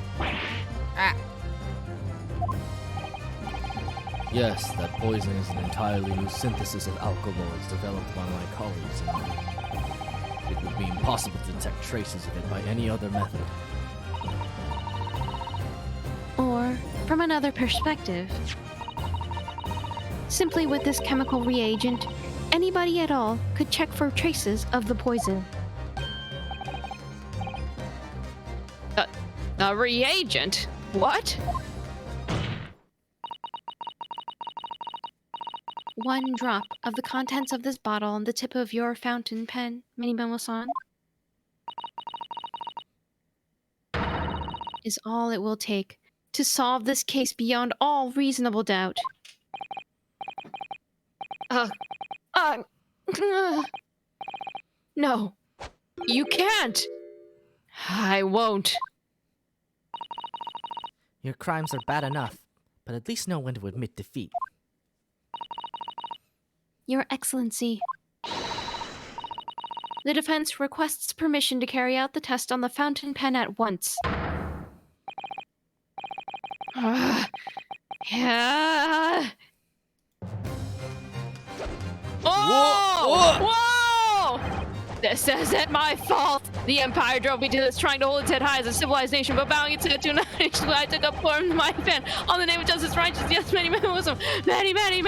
Yes, that poison is an entirely new synthesis of alkaloids developed by my colleagues and me. would be impossible to detect traces of it by any other method. Or, from another perspective, simply with this chemical reagent, anybody at all could check for traces of the poison. A reagent? What? One drop of the contents of this bottle on the tip of your fountain pen, Minimomo-san, is all it will take to solve this case beyond all reasonable doubt. No. You can't! I won't. Your crimes are bad enough, but at least know when to admit defeat. Your Excellency, the defense requests permission to carry out the test on the fountain pen at once. Yeah. Whoa! Whoa! This isn't my fault. The Empire drove me to this, trying to hold its head high as a civilized nation, but bowing its head to an nation. I took up form my pen on the name of justice, righteousness. Yes, many Muslims. Many Muslims.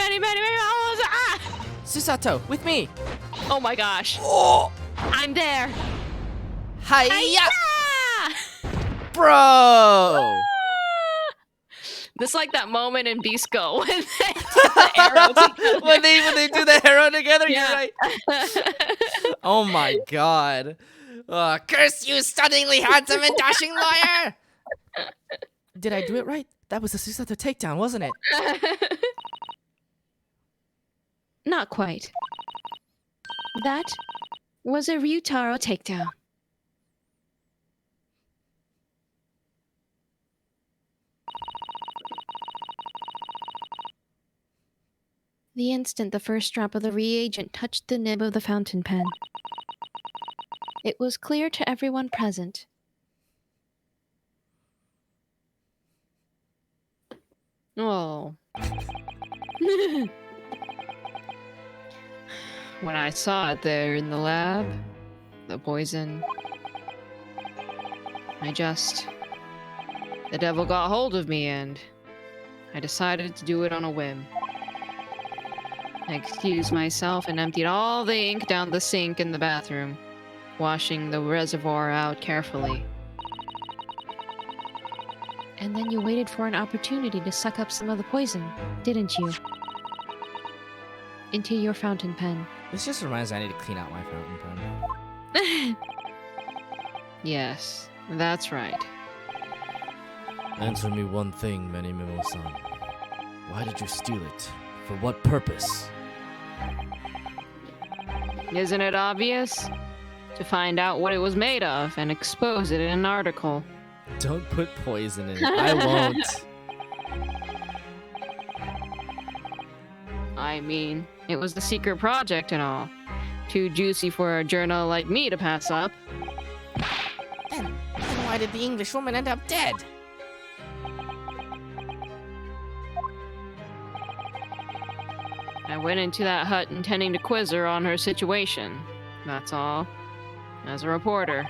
Ah! Susato, with me! Oh my gosh. Oh! I'm there. Hiya! Hiya! Bro! This like that moment in Bisco when they do the arrow together. when they do the arrow together, Yeah. you're right. Oh my god. Curse you, stunningly handsome and dashing lawyer! Did I do it right? That was a Susato takedown, wasn't it? Not quite. That was a Ryutaro takedown. The instant the first drop of the reagent touched the nib of the fountain pen, it was clear to everyone present. Oh. When I saw it there in the lab, the poison, the devil got hold of me and I decided to do it on a whim. I excused myself and emptied all the ink down the sink in the bathroom, washing the reservoir out carefully. And then you waited for an opportunity to suck up some of the poison, didn't you? Into your fountain pen. This just reminds me I need to clean out my fountain pen. Yes, that's right. Answer me one thing, Minimomo-san. Why did you steal it? For what purpose? Isn't it obvious? To find out what it was made of and expose it in an article. Don't put poison in it. I won't. I mean, it was the secret project and all. Too juicy for a journal like me to pass up. Then why did the English woman end up dead? I went into that hut intending to quiz her on her situation. That's all. As a reporter.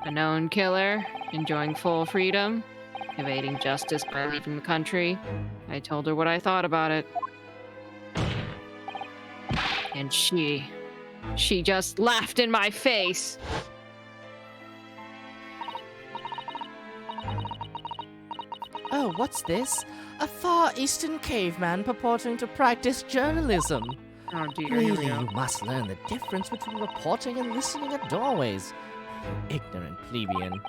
A known killer, enjoying full freedom, evading justice by leaving the country. I told her what I thought about it. And she just laughed in my face. Oh, what's this? A Far Eastern caveman purporting to practice journalism. Oh dear, Really, you must learn the difference between reporting and listening at doorways. Ignorant plebeian.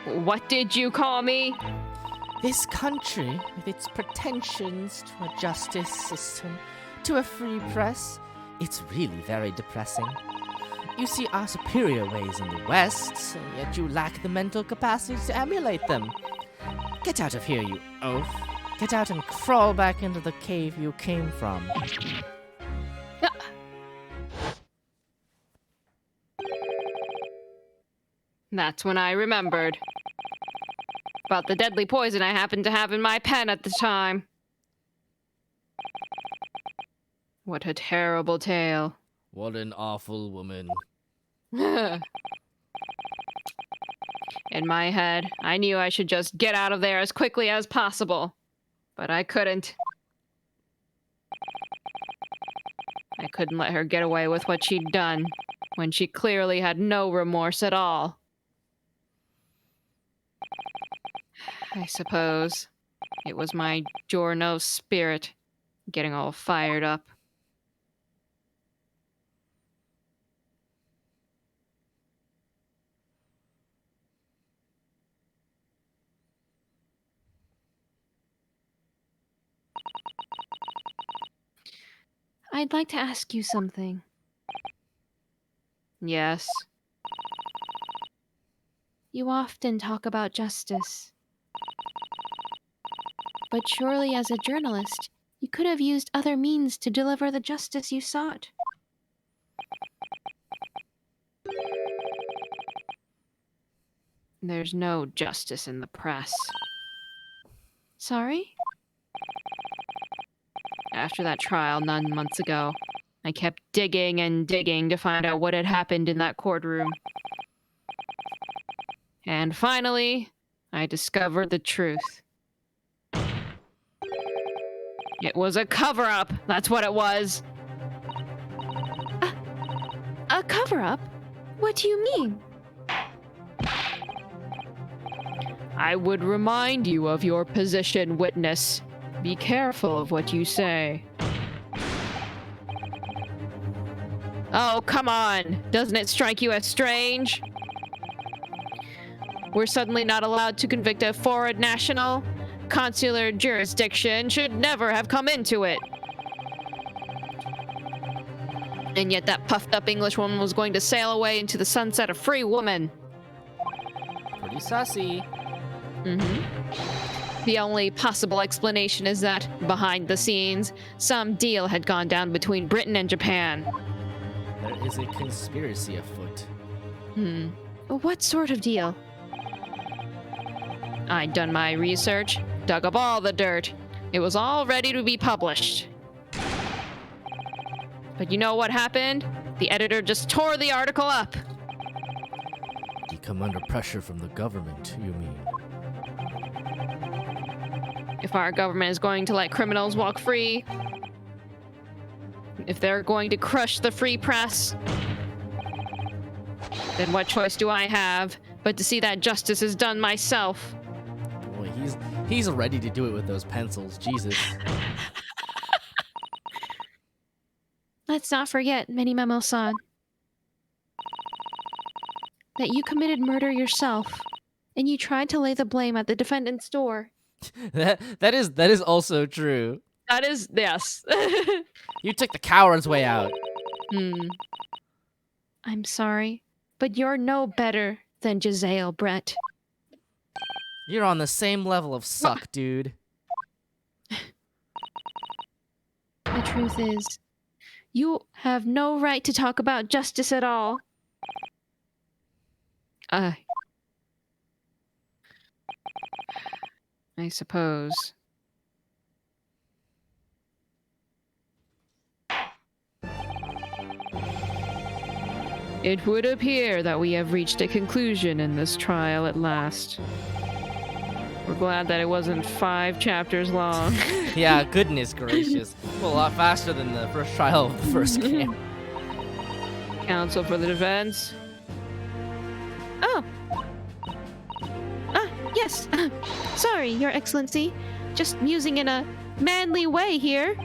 What did you call me? This country, with its pretensions to a justice system, to a free press, it's really very depressing. You see our superior ways in the West, and yet you lack the mental capacity to emulate them. Get out of here, you oaf. Get out and crawl back into the cave you came from. That's when I remembered. About the deadly poison I happened to have in my pen at the time. What a terrible tale. What an awful woman. In my head, I knew I should just get out of there as quickly as possible. But I couldn't. I couldn't let her get away with what she'd done, when she clearly had no remorse at all. I suppose it was my Giorno spirit getting all fired up. I'd like to ask you something. Yes. You often talk about justice. But surely as a journalist, you could have used other means to deliver the justice you sought. There's no justice in the press. Sorry? After that trial 9 months ago, I kept digging and digging to find out what had happened in that courtroom. And finally, I discovered the truth. It was a cover-up, that's what it was. A cover-up? What do you mean? I would remind you of your position, witness. Be careful of what you say. Oh, come on! Doesn't it strike you as strange? We're suddenly not allowed to convict a foreign national? Consular jurisdiction should never have come into it. And yet that puffed-up Englishwoman was going to sail away into the sunset a free woman. Pretty sassy. Mm-hmm. The only possible explanation is that, behind the scenes, some deal had gone down between Britain and Japan. There is a conspiracy afoot. What sort of deal? I'd done my research, dug up all the dirt. It was all ready to be published. But you know what happened? The editor just tore the article up. You come under pressure from the government, you mean? If our government is going to let criminals walk free, if they're going to crush the free press, then what choice do I have but to see that justice is done myself? Boy, he's ready to do it with those pencils. Jesus. Let's not forget, Mini Memo-san, that you committed murder yourself, and you tried to lay the blame at the defendant's door. That is also true. That is, yes. You took the coward's way out. I'm sorry, but you're no better than Jezaille, Bret. You're on the same level of suck, dude. The truth is, you have no right to talk about justice at all. I suppose. It would appear that we have reached a conclusion in this trial at last. We're glad that it wasn't 5 chapters long. Yeah, goodness gracious. Well, a lot faster than the first trial of the first game. Counsel for the defense. Oh! Yes! Sorry, Your Excellency. Just musing in a manly way here.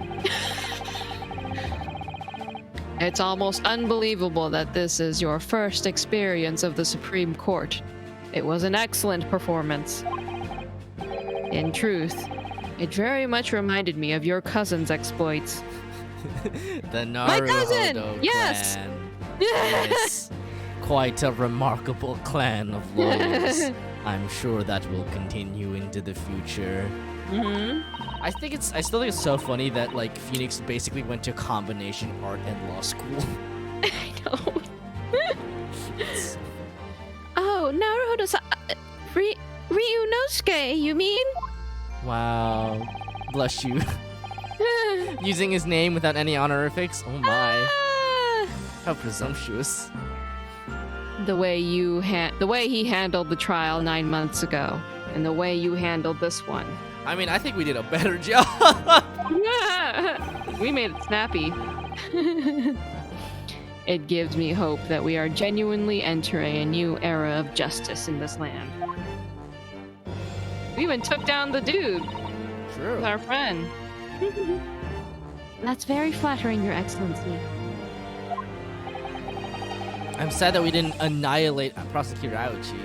It's almost unbelievable that this is your first experience of the Supreme Court. It was an excellent performance. In truth, it very much reminded me of your cousin's exploits. The My cousin! Naruhodo Yes! clan. Yes! Quite a remarkable clan of lawyers. I'm sure that will continue into the future. I still think it's so funny that like Phoenix basically went to combination art and law school. I know. Oh, Naruhodo-san. Ryunosuke, you mean? Wow. Bless you. Using his name without any honorifics. Oh my. Ah! How presumptuous. The way he handled the trial 9 months ago, and the way you handled this one. I mean, I think we did a better job. We made it snappy. It gives me hope that we are genuinely entering a new era of justice in this land. We even took down the dude. True. With our friend. That's very flattering, Your Excellency. I'm sad that we didn't annihilate Prosecutor Aochi.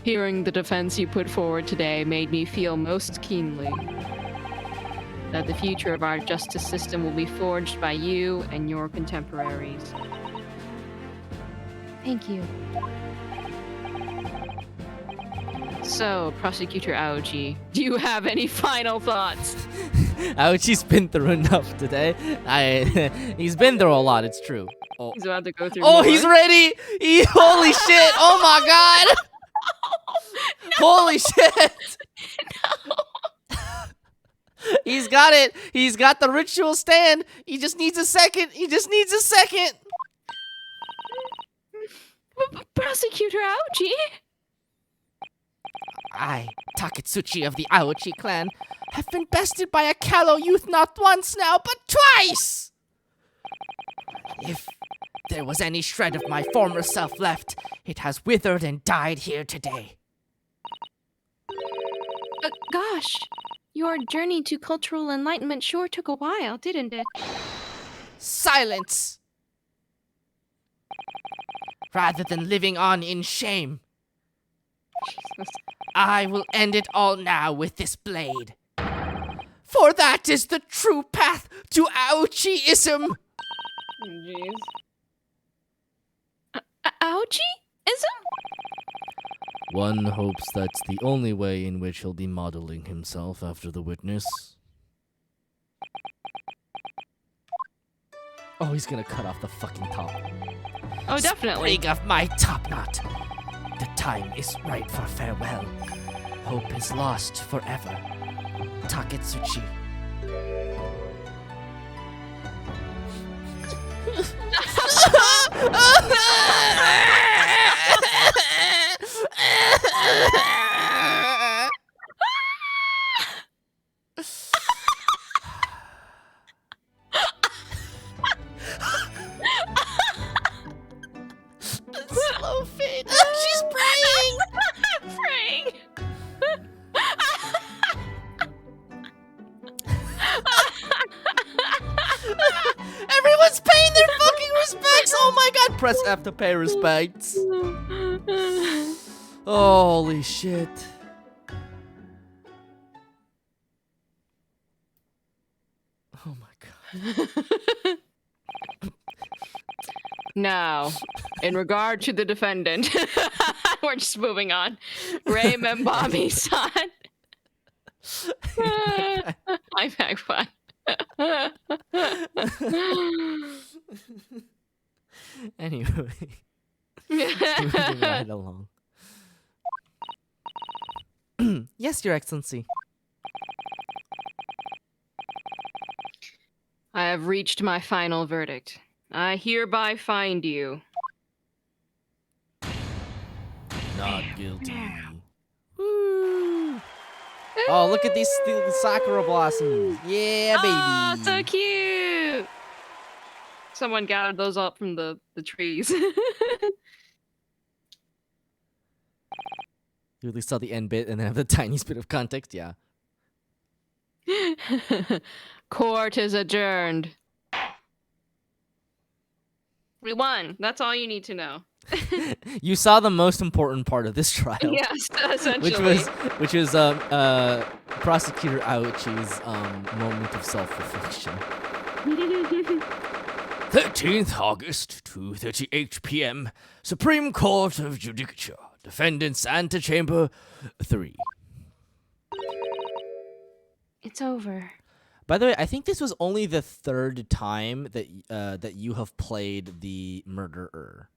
Hearing the defense you put forward today made me feel most keenly that the future of our justice system will be forged by you and your contemporaries. Thank you. So, Prosecutor Aoji, do you have any final thoughts? Aochi's been through enough today. He's been through a lot, it's true. Oh, He's about to go through oh more. he's ready! Holy shit! Oh my god! Holy shit! He's got it! He's got the ritual stand! He just needs a second! He just needs a second! Prosecutor Aoji? I, Taketsuchi of the Aochi clan, have been bested by a callow youth not once now, but twice! If there was any shred of my former self left, it has withered and died here today. Gosh, your journey to cultural enlightenment sure took a while, didn't it? Silence! Rather than living on in shame, I will end it all now with this blade. For that is the true path to Aochi-ism! Jeez. Aochi-ism? One hopes that's the only way in which he'll be modeling himself after the witness. Oh, he's gonna cut off the fucking top. Oh, definitely. Sprig of my top knot. The time is right for farewell. Hope is lost forever. Taketsuchi. Slow fade. She's praying. Praying. Everyone's paying their fucking respects. Oh my god. Press F to pay respects. Holy shit. Oh my god. Now, in regard to the defendant, we're just moving on. Ray Membami-san. I'm having fun. Anyway. Moving right along. Yes, Your Excellency. I have reached my final verdict. I hereby find you Not guilty. Woo! Oh, look at these sakura blossoms. Yeah, baby. Oh, so cute! Someone gathered those up from the trees. You at least saw the end bit and then have the tiniest bit of context. Yeah. Court is adjourned. We won. That's all you need to know. You saw the most important part of this trial. Yes, essentially. which was Prosecutor Aochi's moment of self-reflection. 13th August, 2:38 p.m. Supreme Court of Judicature. Defendants Antechamber 3. It's over. By the way, I think this was only the third time that that you have played the murderer.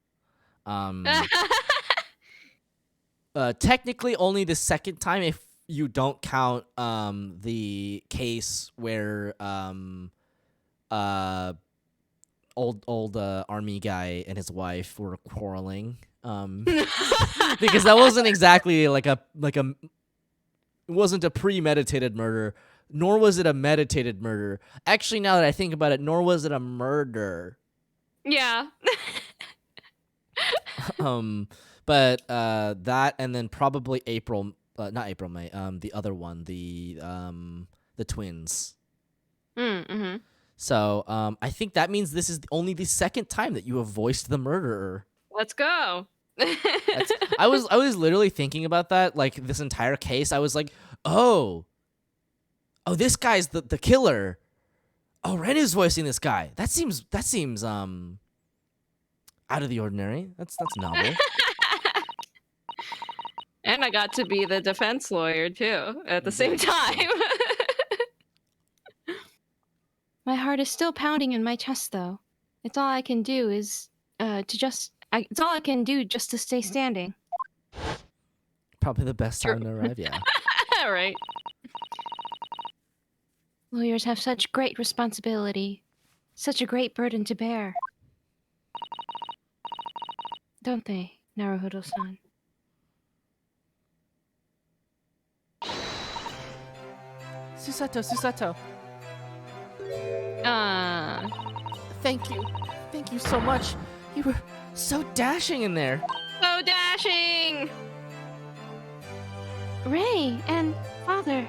Technically, only the second time you don't count the case where old army guy and his wife were quarreling, because that wasn't exactly like a it wasn't a premeditated murder, nor was it a meditated murder. Actually, now that I think about it, nor was it a murder. Yeah. But that, and then probably April, not April May, the other one, the twins. Mm-hmm. So I think that means this is only the second time that you have voiced the murderer. Let's go. I was literally thinking about that, like, this entire case. I was like, oh, this guy's the killer. Oh, Renu's voicing this guy. That seems out of the ordinary. That's novel. And I got to be the defense lawyer too at the same time. My heart is still pounding in my chest, though. It's all I can do is it's all I can do just to stay standing. Probably the best time to arrive. Yeah. Right. Lawyers have such great responsibility, such a great burden to bear. Don't they, Naruhodo-san? Susato. Thank you so much. You were so dashing in there. So dashing. Ray and Father.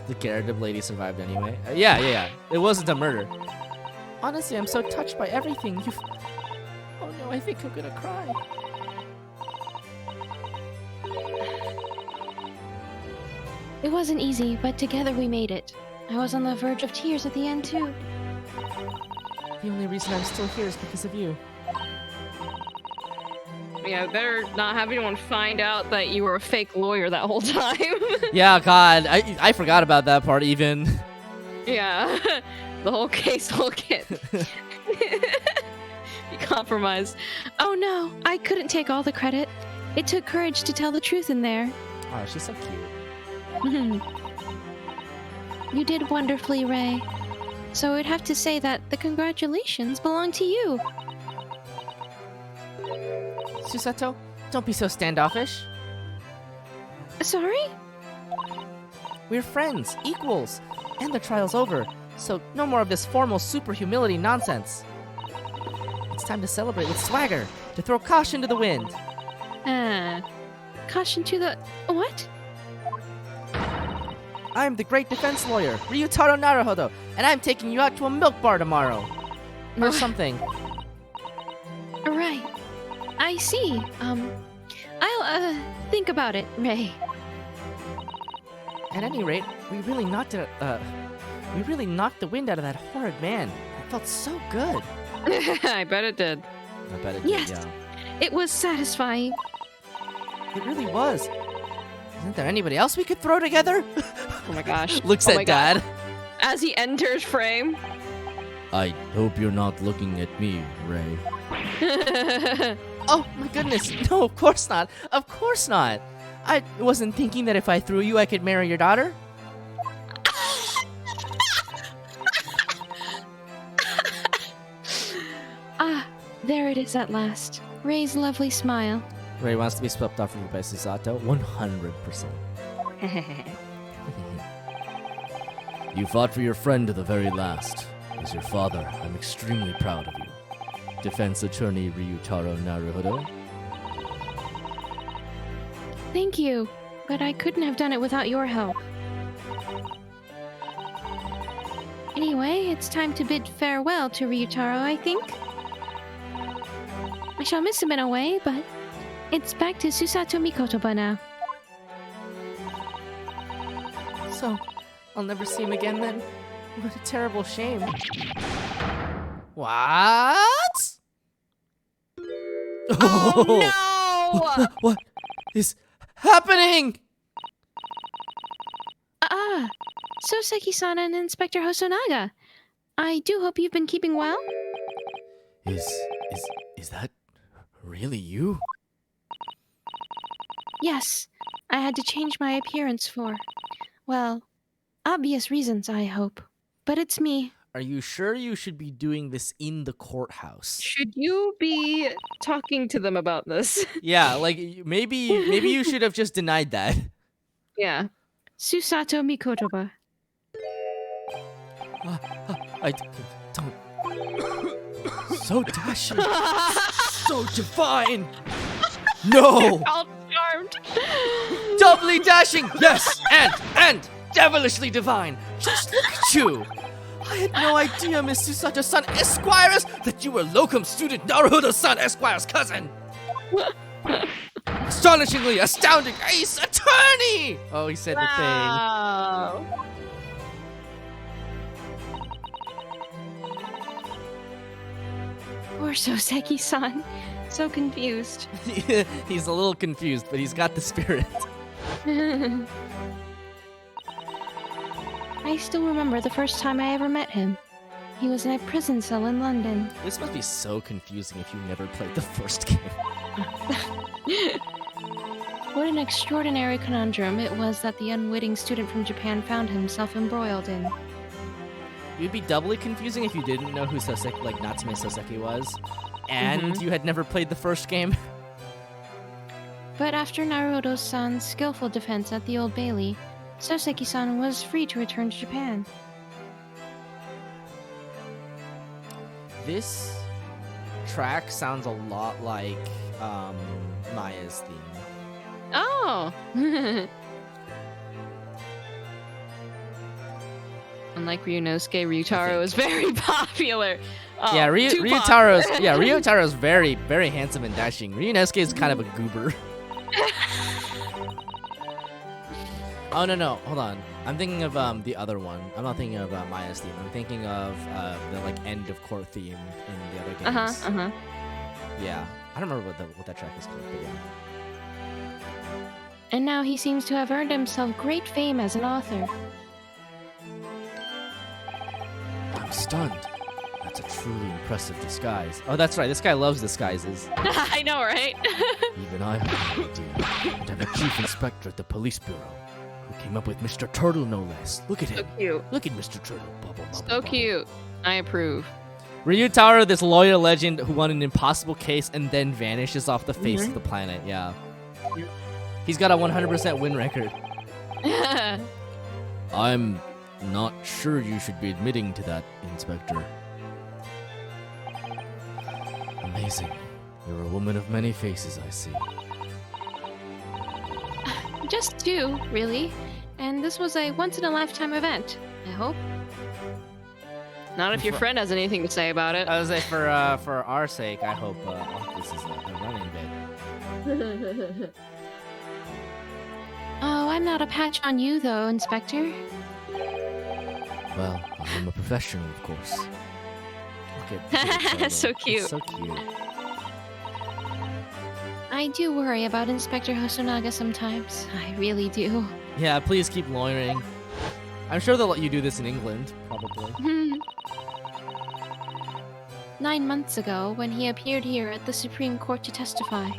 The Gyarados lady survived anyway. Yeah. It wasn't a murder. Honestly, I'm so touched by everything. Oh no, I think I'm gonna cry. It wasn't easy, but together we made it. I was on the verge of tears at the end, too. The only reason I'm still here is because of you. Yeah, better not have anyone find out that you were a fake lawyer that whole time. Yeah, God, I forgot about that part even. Yeah, the whole case will get be compromised. Oh no, I couldn't take all the credit. It took courage to tell the truth in there. Oh, she's so cute. You did wonderfully, Ray. So I'd have to say that the congratulations belong to you. Susato, don't be so standoffish. Sorry? We're friends, equals, and the trial's over, so no more of this formal super humility nonsense. It's time to celebrate with swagger, to throw caution to the wind. Caution to the... What? I'm the great defense lawyer, Ryutaro Naruhodo, and I'm taking you out to a milk bar tomorrow. Or something. Right. I see. I'll think about it, Ray. At any rate, we really knocked the wind out of that horrid man. It felt so good. I bet it did. I bet it did, Yes. yeah. It was satisfying. It really was. Isn't there anybody else we could throw together? Oh my gosh. Looks Oh at my God. Dad. As he enters frame. I hope you're not looking at me, Ray. Oh my goodness. No, of course not. Of course not. I wasn't thinking that if I threw you, I could marry your daughter. There it is at last. Ray's lovely smile. Ray wants to be swept off by Susato. 100%. You fought for your friend to the very last. As your father, I'm extremely proud of you. Defense attorney Ryutaro Naruhodo. Thank you, but I couldn't have done it without your help. Anyway, it's time to bid farewell to Ryutaro, I think. I shall miss him in a way, but it's back to Susato Mikotoba now. So, I'll never see him again then? What a terrible shame. What? Oh no! What is happening? Soseki-san and Inspector Hosonaga. I do hope you've been keeping well. Is that really you? Yes, I had to change my appearance for, well, obvious reasons, I hope. But it's me. Are you sure you should be doing this in the courthouse? Should you be talking to them about this? Yeah, like maybe you should have just denied that. Yeah. Susato Mikotoba. I don't. So dashing, so divine. No, All charmed. doubly dashing. Yes, and devilishly divine. Just look at you. I had no idea, Miss Susato-san Esquires, that you were locum student Naruto-san Esquire's cousin. Astonishingly astounding ace attorney. Oh, he said the thing. Wow. Poor Soseki-san. So confused. He's a little confused, but he's got the spirit. I still remember the first time I ever met him. He was in a prison cell in London. This must be so confusing if you never played the first game. What an extraordinary conundrum it was that the unwitting student from Japan found himself embroiled in. It would be doubly confusing if you didn't know who Soseki, like Natsume Soseki was, and you had never played the first game. But after Naruto-san's skillful defense at the Old Bailey, Soseki-san was free to return to Japan. This track sounds a lot like Maya's theme. Oh. Unlike Ryunosuke, Ryutaro is very popular. Oh, Yeah, too Ryutaro's very, very handsome and dashing. Ryunosuke is kind of a goober. Oh no, hold on. I'm thinking of the other one. I'm not thinking of Maya's theme. I'm thinking of the like end of court theme in the other games. Yeah, I don't remember what that track is called, but yeah. And now he seems to have earned himself great fame as an author. I'm stunned. That's a truly impressive disguise. Oh, that's right. This guy loves disguises. I know, right? Even I have an idea. And I'm a chief inspector at the police bureau who came up with Mr. Turtle, no less. Look at So him. cute. Look at Mr. Turtle. Bubble, bubble, So bubble. cute. I approve. Ryutaro, this lawyer legend who won an impossible case and then vanishes off the face of the planet. Yeah. He's got a 100% win record. I'm not sure you should be admitting to that, Inspector. Amazing. You're a woman of many faces, I see. Just two, really. And this was a once-in-a-lifetime event, I hope. Not if your friend has anything to say about it. I was like, for our sake, I hope this is a running bit. Oh, I'm not a patch on you, though, Inspector. Well, I'm a professional, of course. Look at Turtle. So cute. It's so cute. I do worry about Inspector Hosonaga sometimes. I really do. Yeah, please keep lawyering. I'm sure they'll let you do this in England, probably. 9 months ago, when he appeared here at the Supreme Court to testify,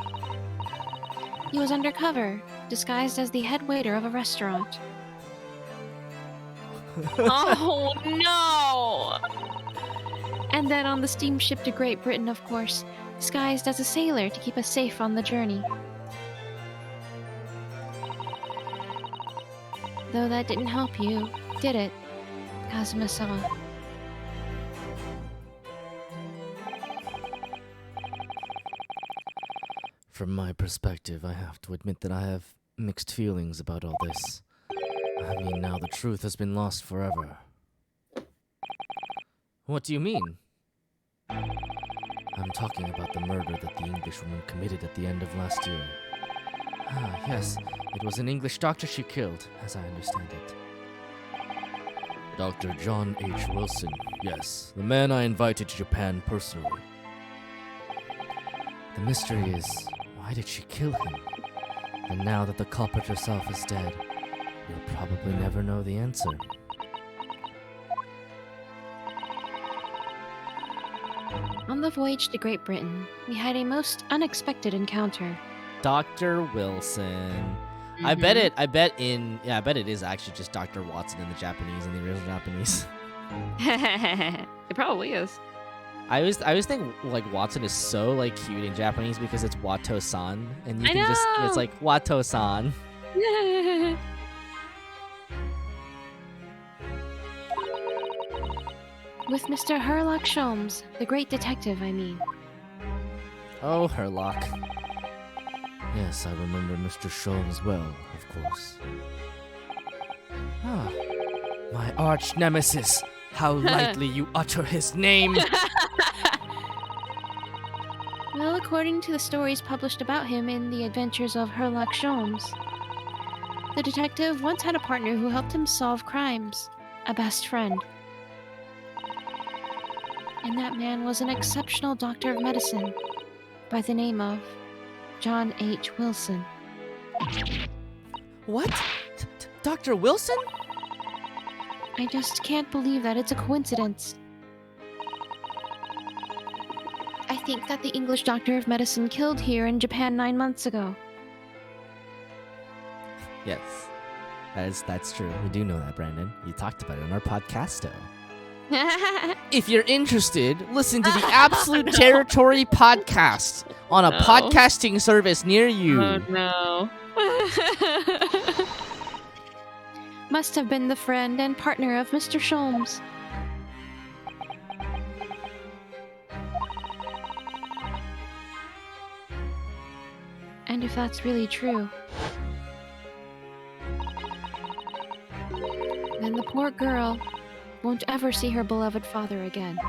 he was undercover, disguised as the head waiter of a restaurant. Oh no! And then on the steamship to Great Britain, of course, disguised as a sailor to keep us safe on the journey. Though that didn't help you, did it, Kazuma-sama? From my perspective, I have to admit that I have mixed feelings about all this. I mean, now the truth has been lost forever. What do you mean? I'm talking about the murder that the Englishwoman committed at the end of last year. Ah, yes, it was an English doctor she killed, as I understand it. Dr. John H. Wilson, yes, the man I invited to Japan personally. The mystery is, why did she kill him? And now that the culprit herself is dead, we'll probably never know the answer. On the voyage to Great Britain, we had a most unexpected encounter. Dr. Wilson. I bet it. I bet it is actually just Dr. Watson in the Japanese, in the original Japanese. It probably is. I always think like Watson is so like cute in Japanese because it's Wato-san, and you I can just know! it's like Wato-san. With Mr. Herlock Sholmes, the great detective, I mean. Oh, Herlock. Yes, I remember Mr. Sholmes well, of course. Ah, my arch nemesis. How lightly you utter his name. Well, according to the stories published about him in The Adventures of Herlock Sholmes, the detective once had a partner who helped him solve crimes, a best friend. And that man was an exceptional doctor of medicine by the name of John H. Wilson. What? Dr. Wilson? I just can't believe that it's a coincidence. I think that the English doctor of medicine killed here in Japan 9 months ago. Yes, that's true. We do know that, Brandon. You talked about it on our podcast. If you're interested, listen to the Absolute Territory podcast on a podcasting service near you. Oh no. Must have been the friend and partner of Mr. Sholmes. And if that's really true, then the poor girl won't ever see her beloved father again.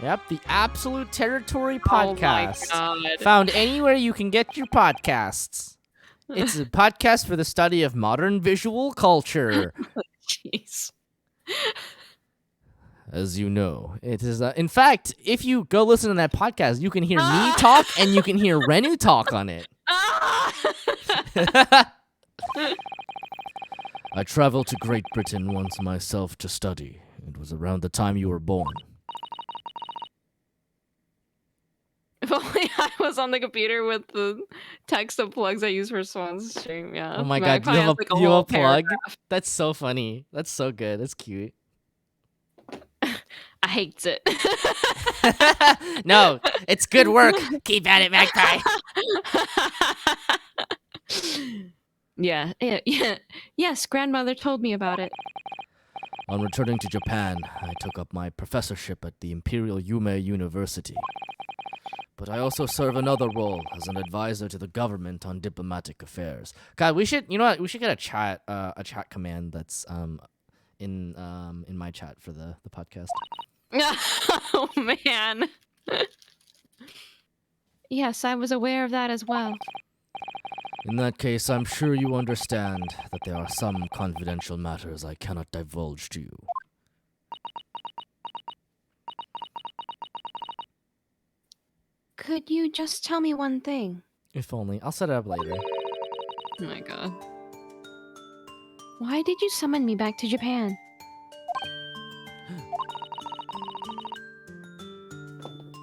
Yep, the Absolute Territory Oh my podcast. God. Found anywhere you can get your podcasts. It's a podcast for the study of modern visual culture. Jeez. As you know, it is. In fact, if you go listen to that podcast, you can hear me talk and you can hear Renu talk on it. I traveled to Great Britain once myself to study. It was around the time you were born. If only I was on the computer with the text of plugs I use for Swan's stream. Yeah. Oh my But I god, probably you have like, you have whole a plug? paragraph. That's so funny. That's so good. That's cute. I hate it. No, it's good work. Keep at it, Magpie. Yeah. Yes, grandmother told me about it. On returning to Japan, I took up my professorship at the Imperial Yume University. But I also serve another role as an advisor to the government on diplomatic affairs. God, we should get a chat command that's in my chat for the podcast. Oh man. Yes, I was aware of that as well. In that case, I'm sure you understand that there are some confidential matters I cannot divulge to you. Could you just tell me one thing? If only. I'll set it up later. Oh my god. Why did you summon me back to Japan?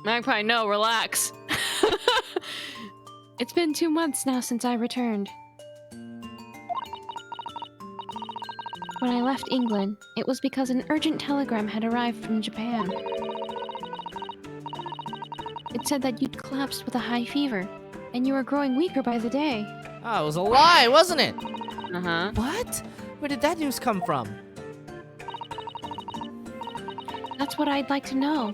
Magpie, no, relax. It's been 2 months now since I returned. When I left England, it was because an urgent telegram had arrived from Japan. It said that you'd collapsed with a high fever, and you were growing weaker by the day. Oh, it was a lie, wasn't it? Uh-huh. What? Where did that news come from? That's what I'd like to know.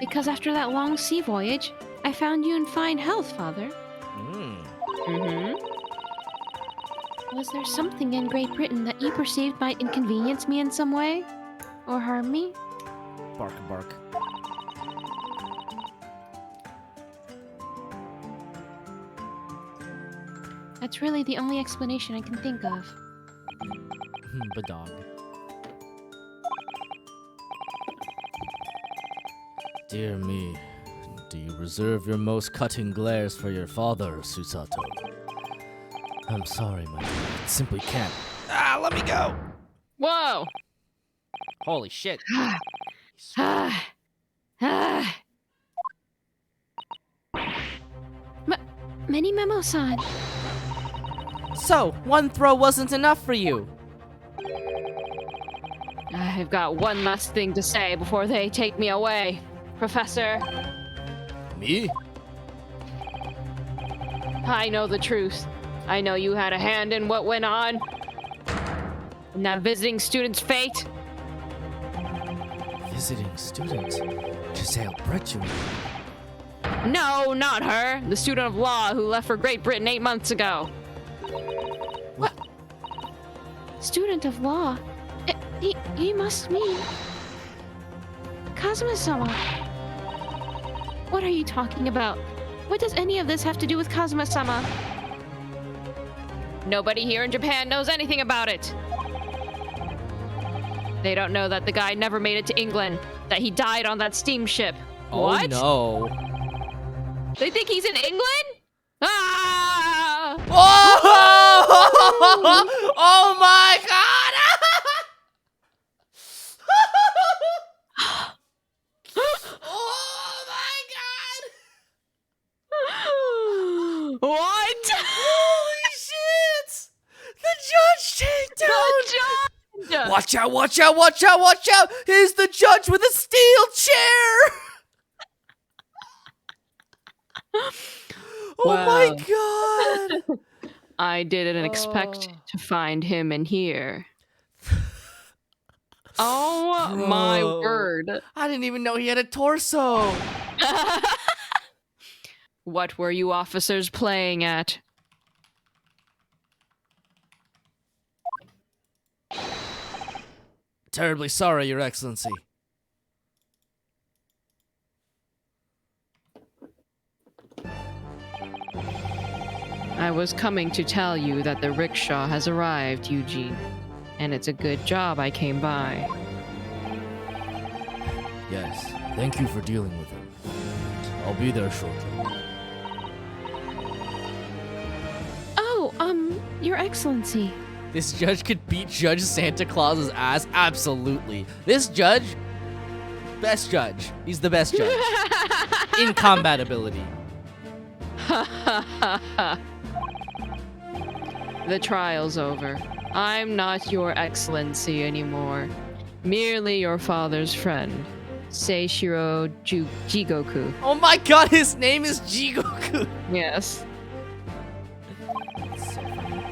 Because after that long sea voyage, I found you in fine health, Father. Mm-hmm. Was there something in Great Britain that you perceived might inconvenience me in some way? Or harm me? Bark, bark. That's really the only explanation I can think of. Badog. Dear me, do you reserve your most cutting glares for your father, Susato? I'm sorry, my dear. I simply can't. Ah, let me go! Whoa! Holy shit. Many Memo-san. So, one throw wasn't enough for you. I've got one last thing to say before they take me away. Professor, Me? I know the truth. I know you had a hand in what went on. In that visiting student's fate. Visiting student? Jezaille Bret, you mean? No, not her. The student of law who left for Great Britain 8 months ago. What? Student of law? He must mean... Kazuma-sama. What are you talking about? What does any of this have to do with Kazuma-sama? Nobody here in Japan knows anything about it. They don't know that the guy never made it to England, that he died on that steamship. Oh, What? no. They think he's in England? Ah! Oh! Oh my god! Oh my god! What? Holy shit! The judge takedown! The judge! Watch out, watch out, watch out, watch out! Here's the judge with a steel chair! Oh my god! I didn't expect to find him in here. Oh my Bro. word. I didn't even know he had a torso! What were you officers playing at? Terribly sorry, Your Excellency. I was coming to tell you that the rickshaw has arrived, Eugene. And it's a good job I came by. Yes, thank you for dealing with him. I'll be there shortly. Oh, Your Excellency. This judge could beat Judge Santa Claus's ass? Absolutely. This judge, best judge. He's the best judge. In combat ability. The trial's over. I'm not your excellency anymore. Merely your father's friend, Seishiro Jigoku. Oh my god, his name is Jigoku! Yes. That's so funny.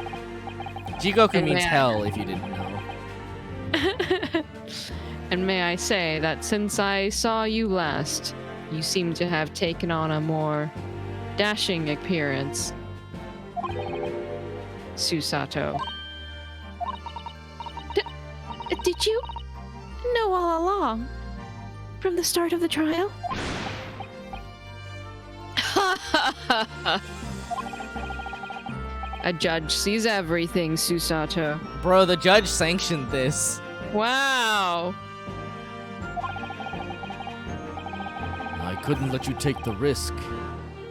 Jigoku And means man. hell, if you didn't know. And may I say that since I saw you last, you seem to have taken on a more dashing appearance. Susato. Did you know all along? From the start of the trial? A judge sees everything, Susato. Bro, the judge sanctioned this. Wow. I couldn't let you take the risk.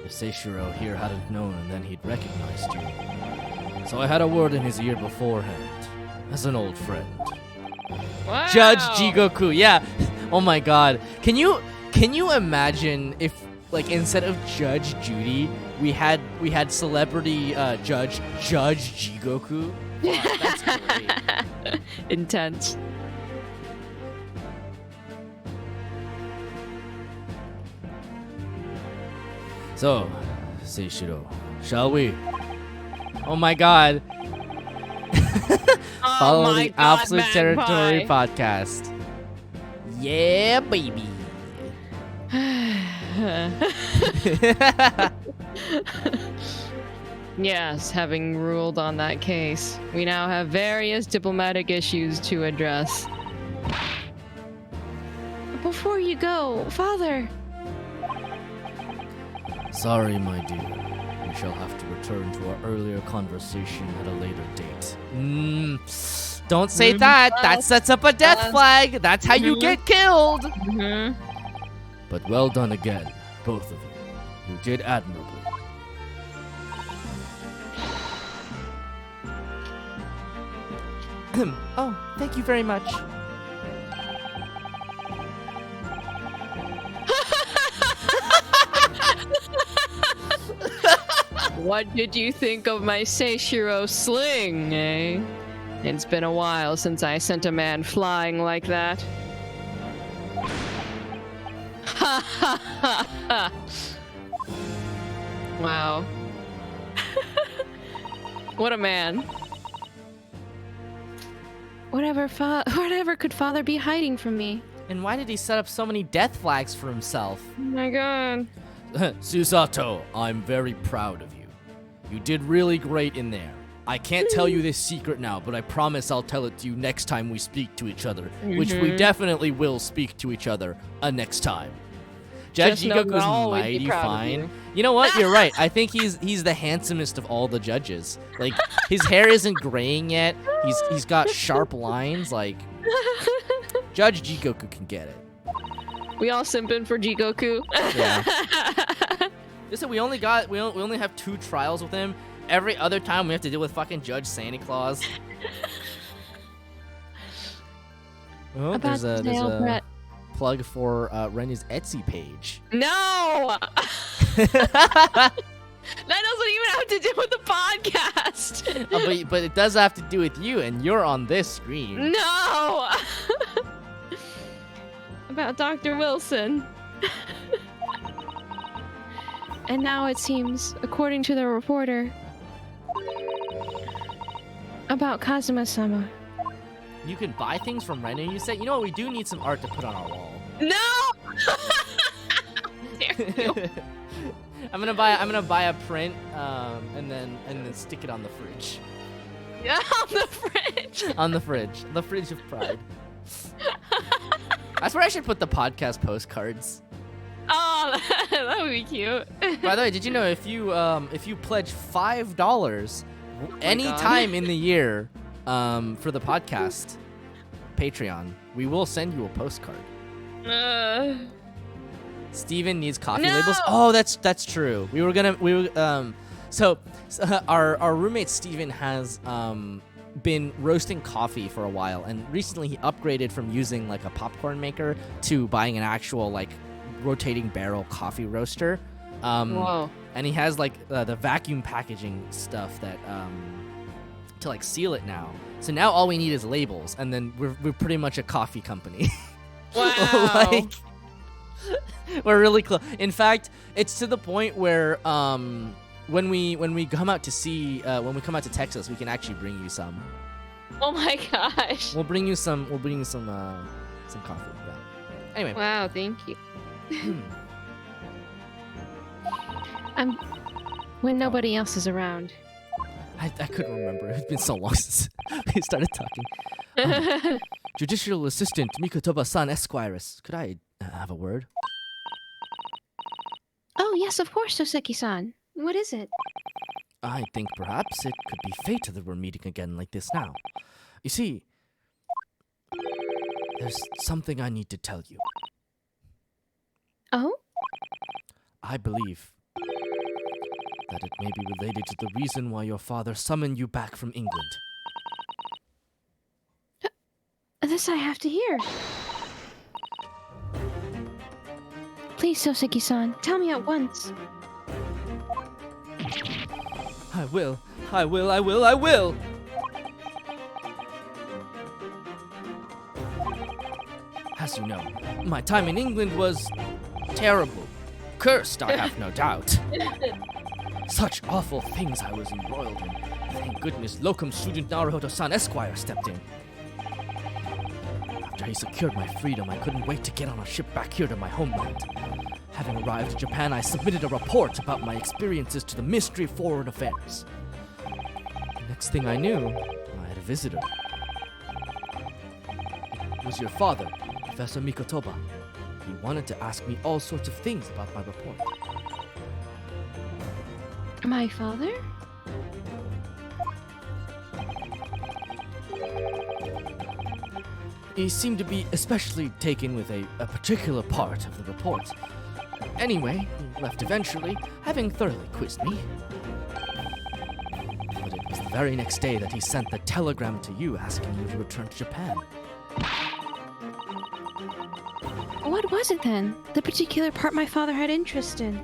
If Seishiro here hadn't known, and then he'd recognized you. So I had a word in his ear beforehand, as an old friend. Wow. Judge Jigoku, yeah. Oh my god. Can you imagine if, like, instead of Judge Judy, we had celebrity Judge Jigoku? Wow, that's great. Intense. So, Seishiro, shall we? Oh my god. Follow my the God, Absolute Magpie. Territory podcast. Yeah, baby. Yes, having ruled on that case, we now have various diplomatic issues to address. Before you go, Father. Sorry, my dear. We shall have to return to our earlier conversation at a later date. Don't say that. That sets up a death flag. That's how you get killed. Mm-hmm. But well done again, both of you. You did admirably. Oh, thank you very much. What did you think of my Seishiro sling, eh? It's been a while since I sent a man flying like that. Ha ha ha ha! Wow. What a man. Whatever could father be hiding from me? And why did he set up so many death flags for himself? Oh my god. Susato, I'm very proud of you. You did really great in there. I can't tell you this secret now, but I promise I'll tell it to you next time we speak to each other, which we definitely will speak to each other next time. Judge Jigoku's mighty fine. You know what? You're right. I think he's the handsomest of all the judges. Like, his hair isn't graying yet. He's got sharp lines. Like, Judge Jigoku can get it. We all simping for Jigoku. Yeah. Listen, we only have 2 trials with him. Every other time we have to deal with fucking Judge Santa Claus. Oh, there's a Bret. plug for Renu's Etsy page. No! That doesn't even have to do with the podcast. But it does have to do with you, and you're on this screen. No! About Dr. Wilson. And now it seems, according to the reporter, about Kazuma-sama. You can buy things from Renu, you said? You know what? We do need some art to put on our wall. No! Dare you. I'm gonna buy a print, and then stick it on the fridge. Yeah, on the fridge. On the fridge of pride. That's where I should put the podcast postcards. Oh, that would be cute. By the way, did you know if you pledge $5 any time in the year, for the podcast Patreon, we will send you a postcard. Steven needs coffee labels. Oh, that's true. So our roommate Steven has been roasting coffee for a while, and recently he upgraded from using like a popcorn maker to buying an actual like rotating barrel coffee roaster. Whoa. And he has like the vacuum packaging stuff that to like seal it now. So now all we need is labels, and then we're pretty much a coffee company. Wow. Like, we're really close. In fact, it's to the point where when we come out to Texas, we can actually bring you some. Oh my gosh. We'll bring you some coffee. Yeah. Anyway. Wow, thank you. When nobody else is around. I couldn't remember. It's been so long since we started talking. Judicial Assistant Mikotoba-san Esquires. Could I have a word? Oh, yes, of course, Soseki-san. What is it? I think perhaps it could be fate that we're meeting again like this now. You see, there's something I need to tell you. Oh? I believe that it may be related to the reason why your father summoned you back from England. This I have to hear. Please, Soseki-san, tell me at once. I will. As you know, my time in England was terrible. Cursed, I have no doubt. Such awful things I was embroiled in. Thank goodness locum student Naruhodo-san Esquire stepped in. After he secured my freedom, I couldn't wait to get on a ship back here to my homeland. Having arrived in Japan, I submitted a report about my experiences to the Ministry of Foreign Affairs. The next thing I knew, I had a visitor. It was your father, Professor Mikotoba. He wanted to ask me all sorts of things about my report. My father? He seemed to be especially taken with a particular part of the report. Anyway, he left eventually, having thoroughly quizzed me. But it was the very next day that he sent the telegram to you asking you to return to Japan. What was it then? The particular part my father had interest in?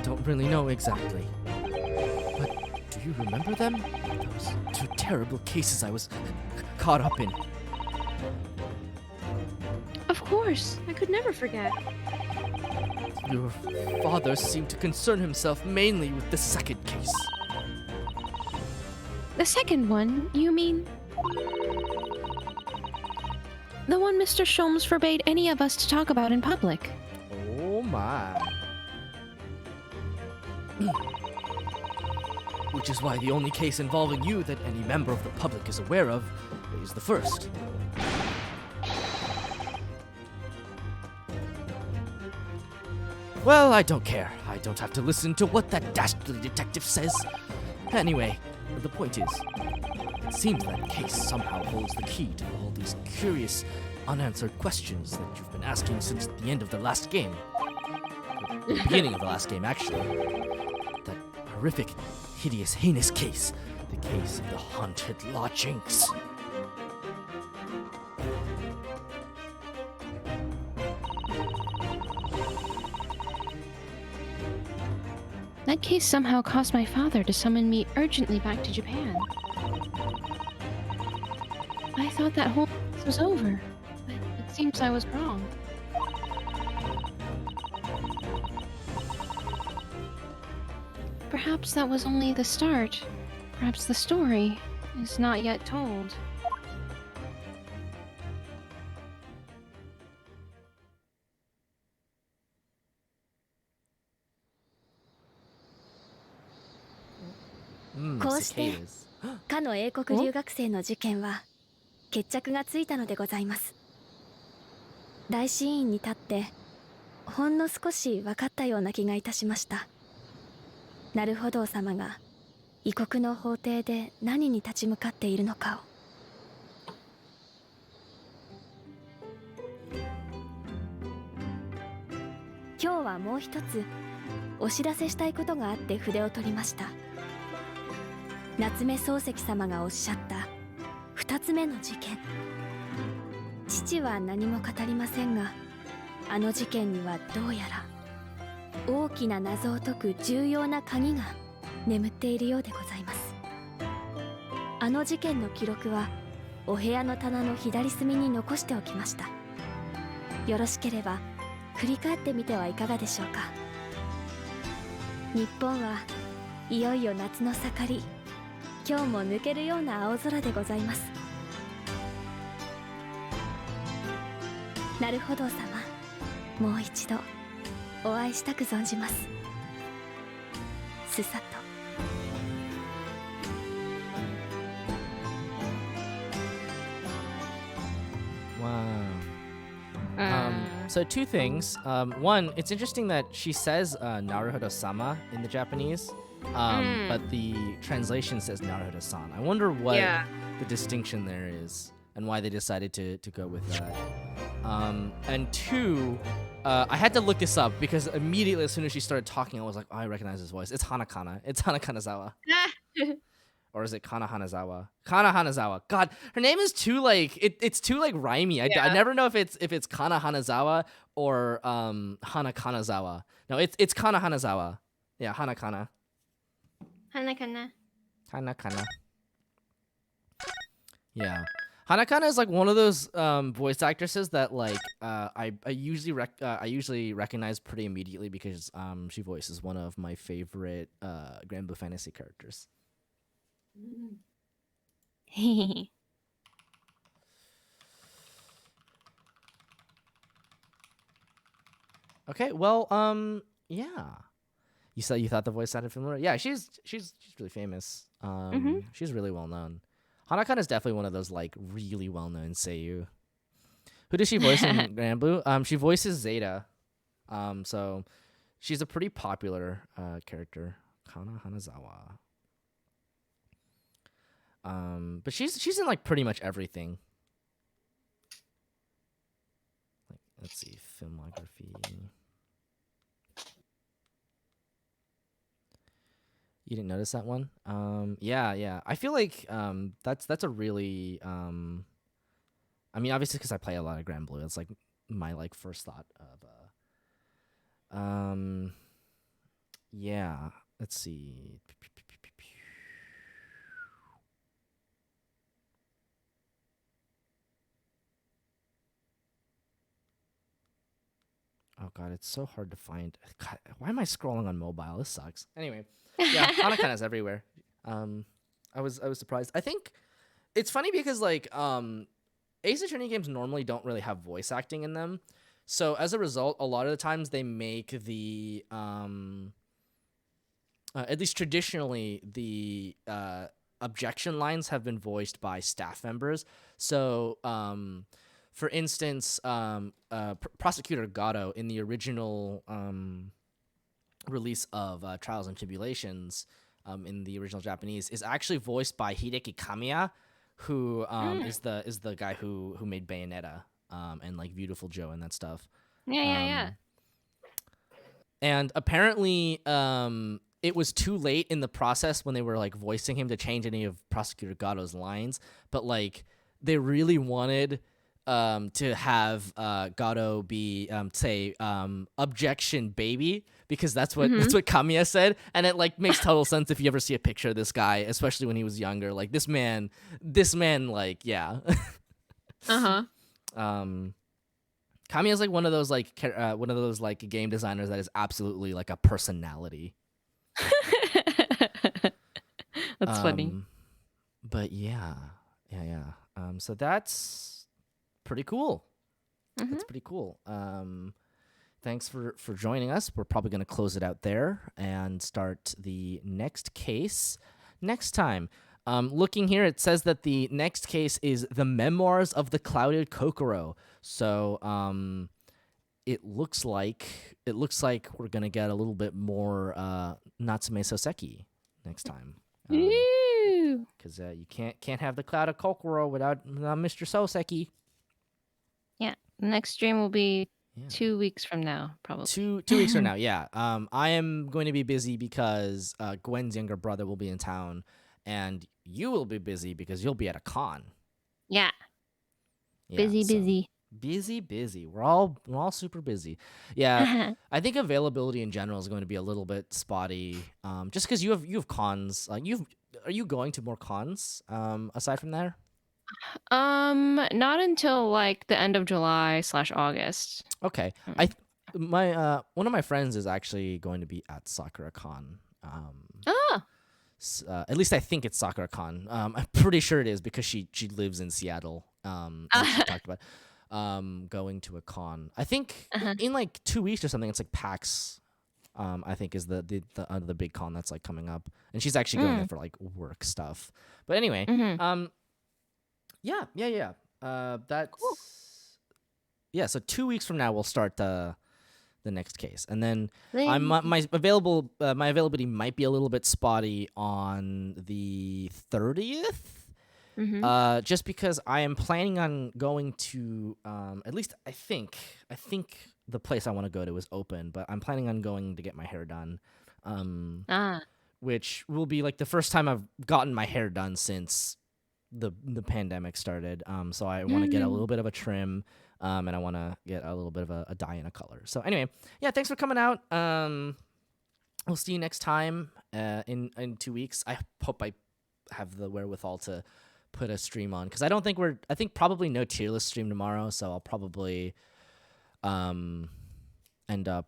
don't really know exactly. But do you remember them? Those two terrible cases I was caught up in. Of course, I could never forget. Your father seemed to concern himself mainly with the second case. The second one, you mean? The one Mr. Sholmes forbade any of us to talk about in public. Oh my. Which is why the only case involving you that any member of the public is aware of is the first. Well, I don't care. I don't have to listen to what that dastardly detective says. Anyway, the point is, it seems that case somehow holds the key to all these curious, unanswered questions that you've been asking since the end of the last game. The beginning of the last game, actually. That horrific, hideous, heinous case. The case of the haunted lodgings. That case somehow caused my father to summon me urgently back to Japan. I thought that whole case was over, but it seems I was wrong. Perhaps that was only the start. Perhaps the story is not yet told. Cicadas. かの英国留学生の事件は決着がついたのでございます。大死院に立ってほんの少し分かったような気がいたしました。なるほど様が異国の法廷で何に立ち向かっているのかを。今日はもう一つお知らせしたいことがあって筆を取りました。夏目漱石様がおっしゃった2つ目の事件。父は何も語りませんが、あの事件にはどうやら大きな謎を解く重要な鍵が眠っているようでございます。あの事件の記録はお部屋の棚の左隅に残しておきました。よろしければ振り返ってみてはいかがでしょうか。日本はいよいよ夏の盛り、今日も抜けるような青空でございます。なるほど様、もう一度お会いしたく存じます。すさと。Wow. So two things. One, it's interesting that she says Naruhodo-sama in the Japanese, but the translation says Naruhodo-san. I wonder what the distinction there is and why they decided to go with that. And two, I had to look this up because immediately as soon as she started talking, I was like, oh, I recognize his voice. It's Hanakana. It's Hanakanazawa. Or is it Kana Hanazawa? Kana Hanazawa. God, her name is too like it's too like rhymey. I never know if it's Kana Hanazawa or Hanakanazawa. No, it's Kana Hanazawa. Yeah, Hanakana. Hanakana. Hanakana. Yeah. Hanakana is like one of those voice actresses that like I usually recognize pretty immediately because she voices one of my favorite Grand Blue Fantasy characters. Okay, well, yeah. You said you thought the voice sounded familiar. Yeah, she's really famous. She's really well known. Hanakana is definitely one of those like really well known seiyuu. Who does she voice in Grand Blue? She voices Zeta. So she's a pretty popular character. Kana Hanazawa. But she's in like pretty much everything. Like, let's see, filmography. You didn't notice that one? Yeah. I feel like that's a really I mean, obviously because I play a lot of Grand Blue, it's like my like first thought of Yeah. Let's see. Oh god, it's so hard to find. God, why am I scrolling on mobile? This sucks. Anyway, yeah, Hanakana's everywhere. I was surprised. I think it's funny because like Ace Attorney games normally don't really have voice acting in them, so as a result, a lot of the times they make the at least traditionally the objection lines have been voiced by staff members. So for instance, Prosecutor Gatto in the original release of Trials and Tribulations in the original Japanese is actually voiced by Hideki Kamiya, who is the guy who made Bayonetta and like Beautiful Joe and that stuff. Yeah. And apparently, it was too late in the process when they were like voicing him to change any of Prosecutor Gatto's lines, but like they really wanted to have Gatto be say objection baby, because that's what Kamiya said, and it like makes total sense if you ever see a picture of this guy, especially when he was younger. Like this man like yeah. Kamiya's like one of those like game designers that is absolutely like a personality. That's funny. But yeah. So that's pretty cool. That's pretty cool. Thanks for joining us. We're probably going to close it out there and start the next case next time. Looking here, it says that the next case is The Memoirs of the Clouded Kokoro. So it looks like we're gonna get a little bit more Natsume Soseki next time. Because you can't have the Clouded Kokoro without Mr. Soseki. Yeah. Next stream will be 2 weeks from now, probably. 2 weeks from now, yeah. I am going to be busy because Gwen's younger brother will be in town, and you will be busy because you'll be at a con. Yeah. Busy. Busy. We're all super busy. Yeah. I think availability in general is going to be a little bit spotty. Just because you have cons. Are you going to more cons? Aside from there. Not until like the end of July / August. Okay. One of my friends is actually going to be at SakuraCon. At least I think it's SakuraCon. I'm pretty sure it is because she lives in Seattle. And she talked about going to a con. I think in like 2 weeks or something. It's like PAX. I think is the big con that's like coming up, and she's actually going there for like work stuff. But anyway, yeah. That's cool. Yeah. So 2 weeks from now we'll start the next case, and then my availability might be a little bit spotty on the 30th. Just because I am planning on going to at least I think the place I want to go to is open, but I'm planning on going to get my hair done, which will be like the first time I've gotten my hair done since the pandemic started. So I want to get a little bit of a trim, and I want to get a little bit of a dye and a color. So anyway, yeah, thanks for coming out. We'll see you next time in 2 weeks. I hope I have the wherewithal to put a stream on, because I think probably no tier list stream tomorrow, so I'll probably end up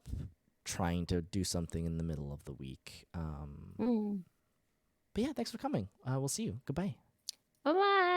trying to do something in the middle of the week. But yeah, thanks for coming. We'll see you. Goodbye. Bye-bye.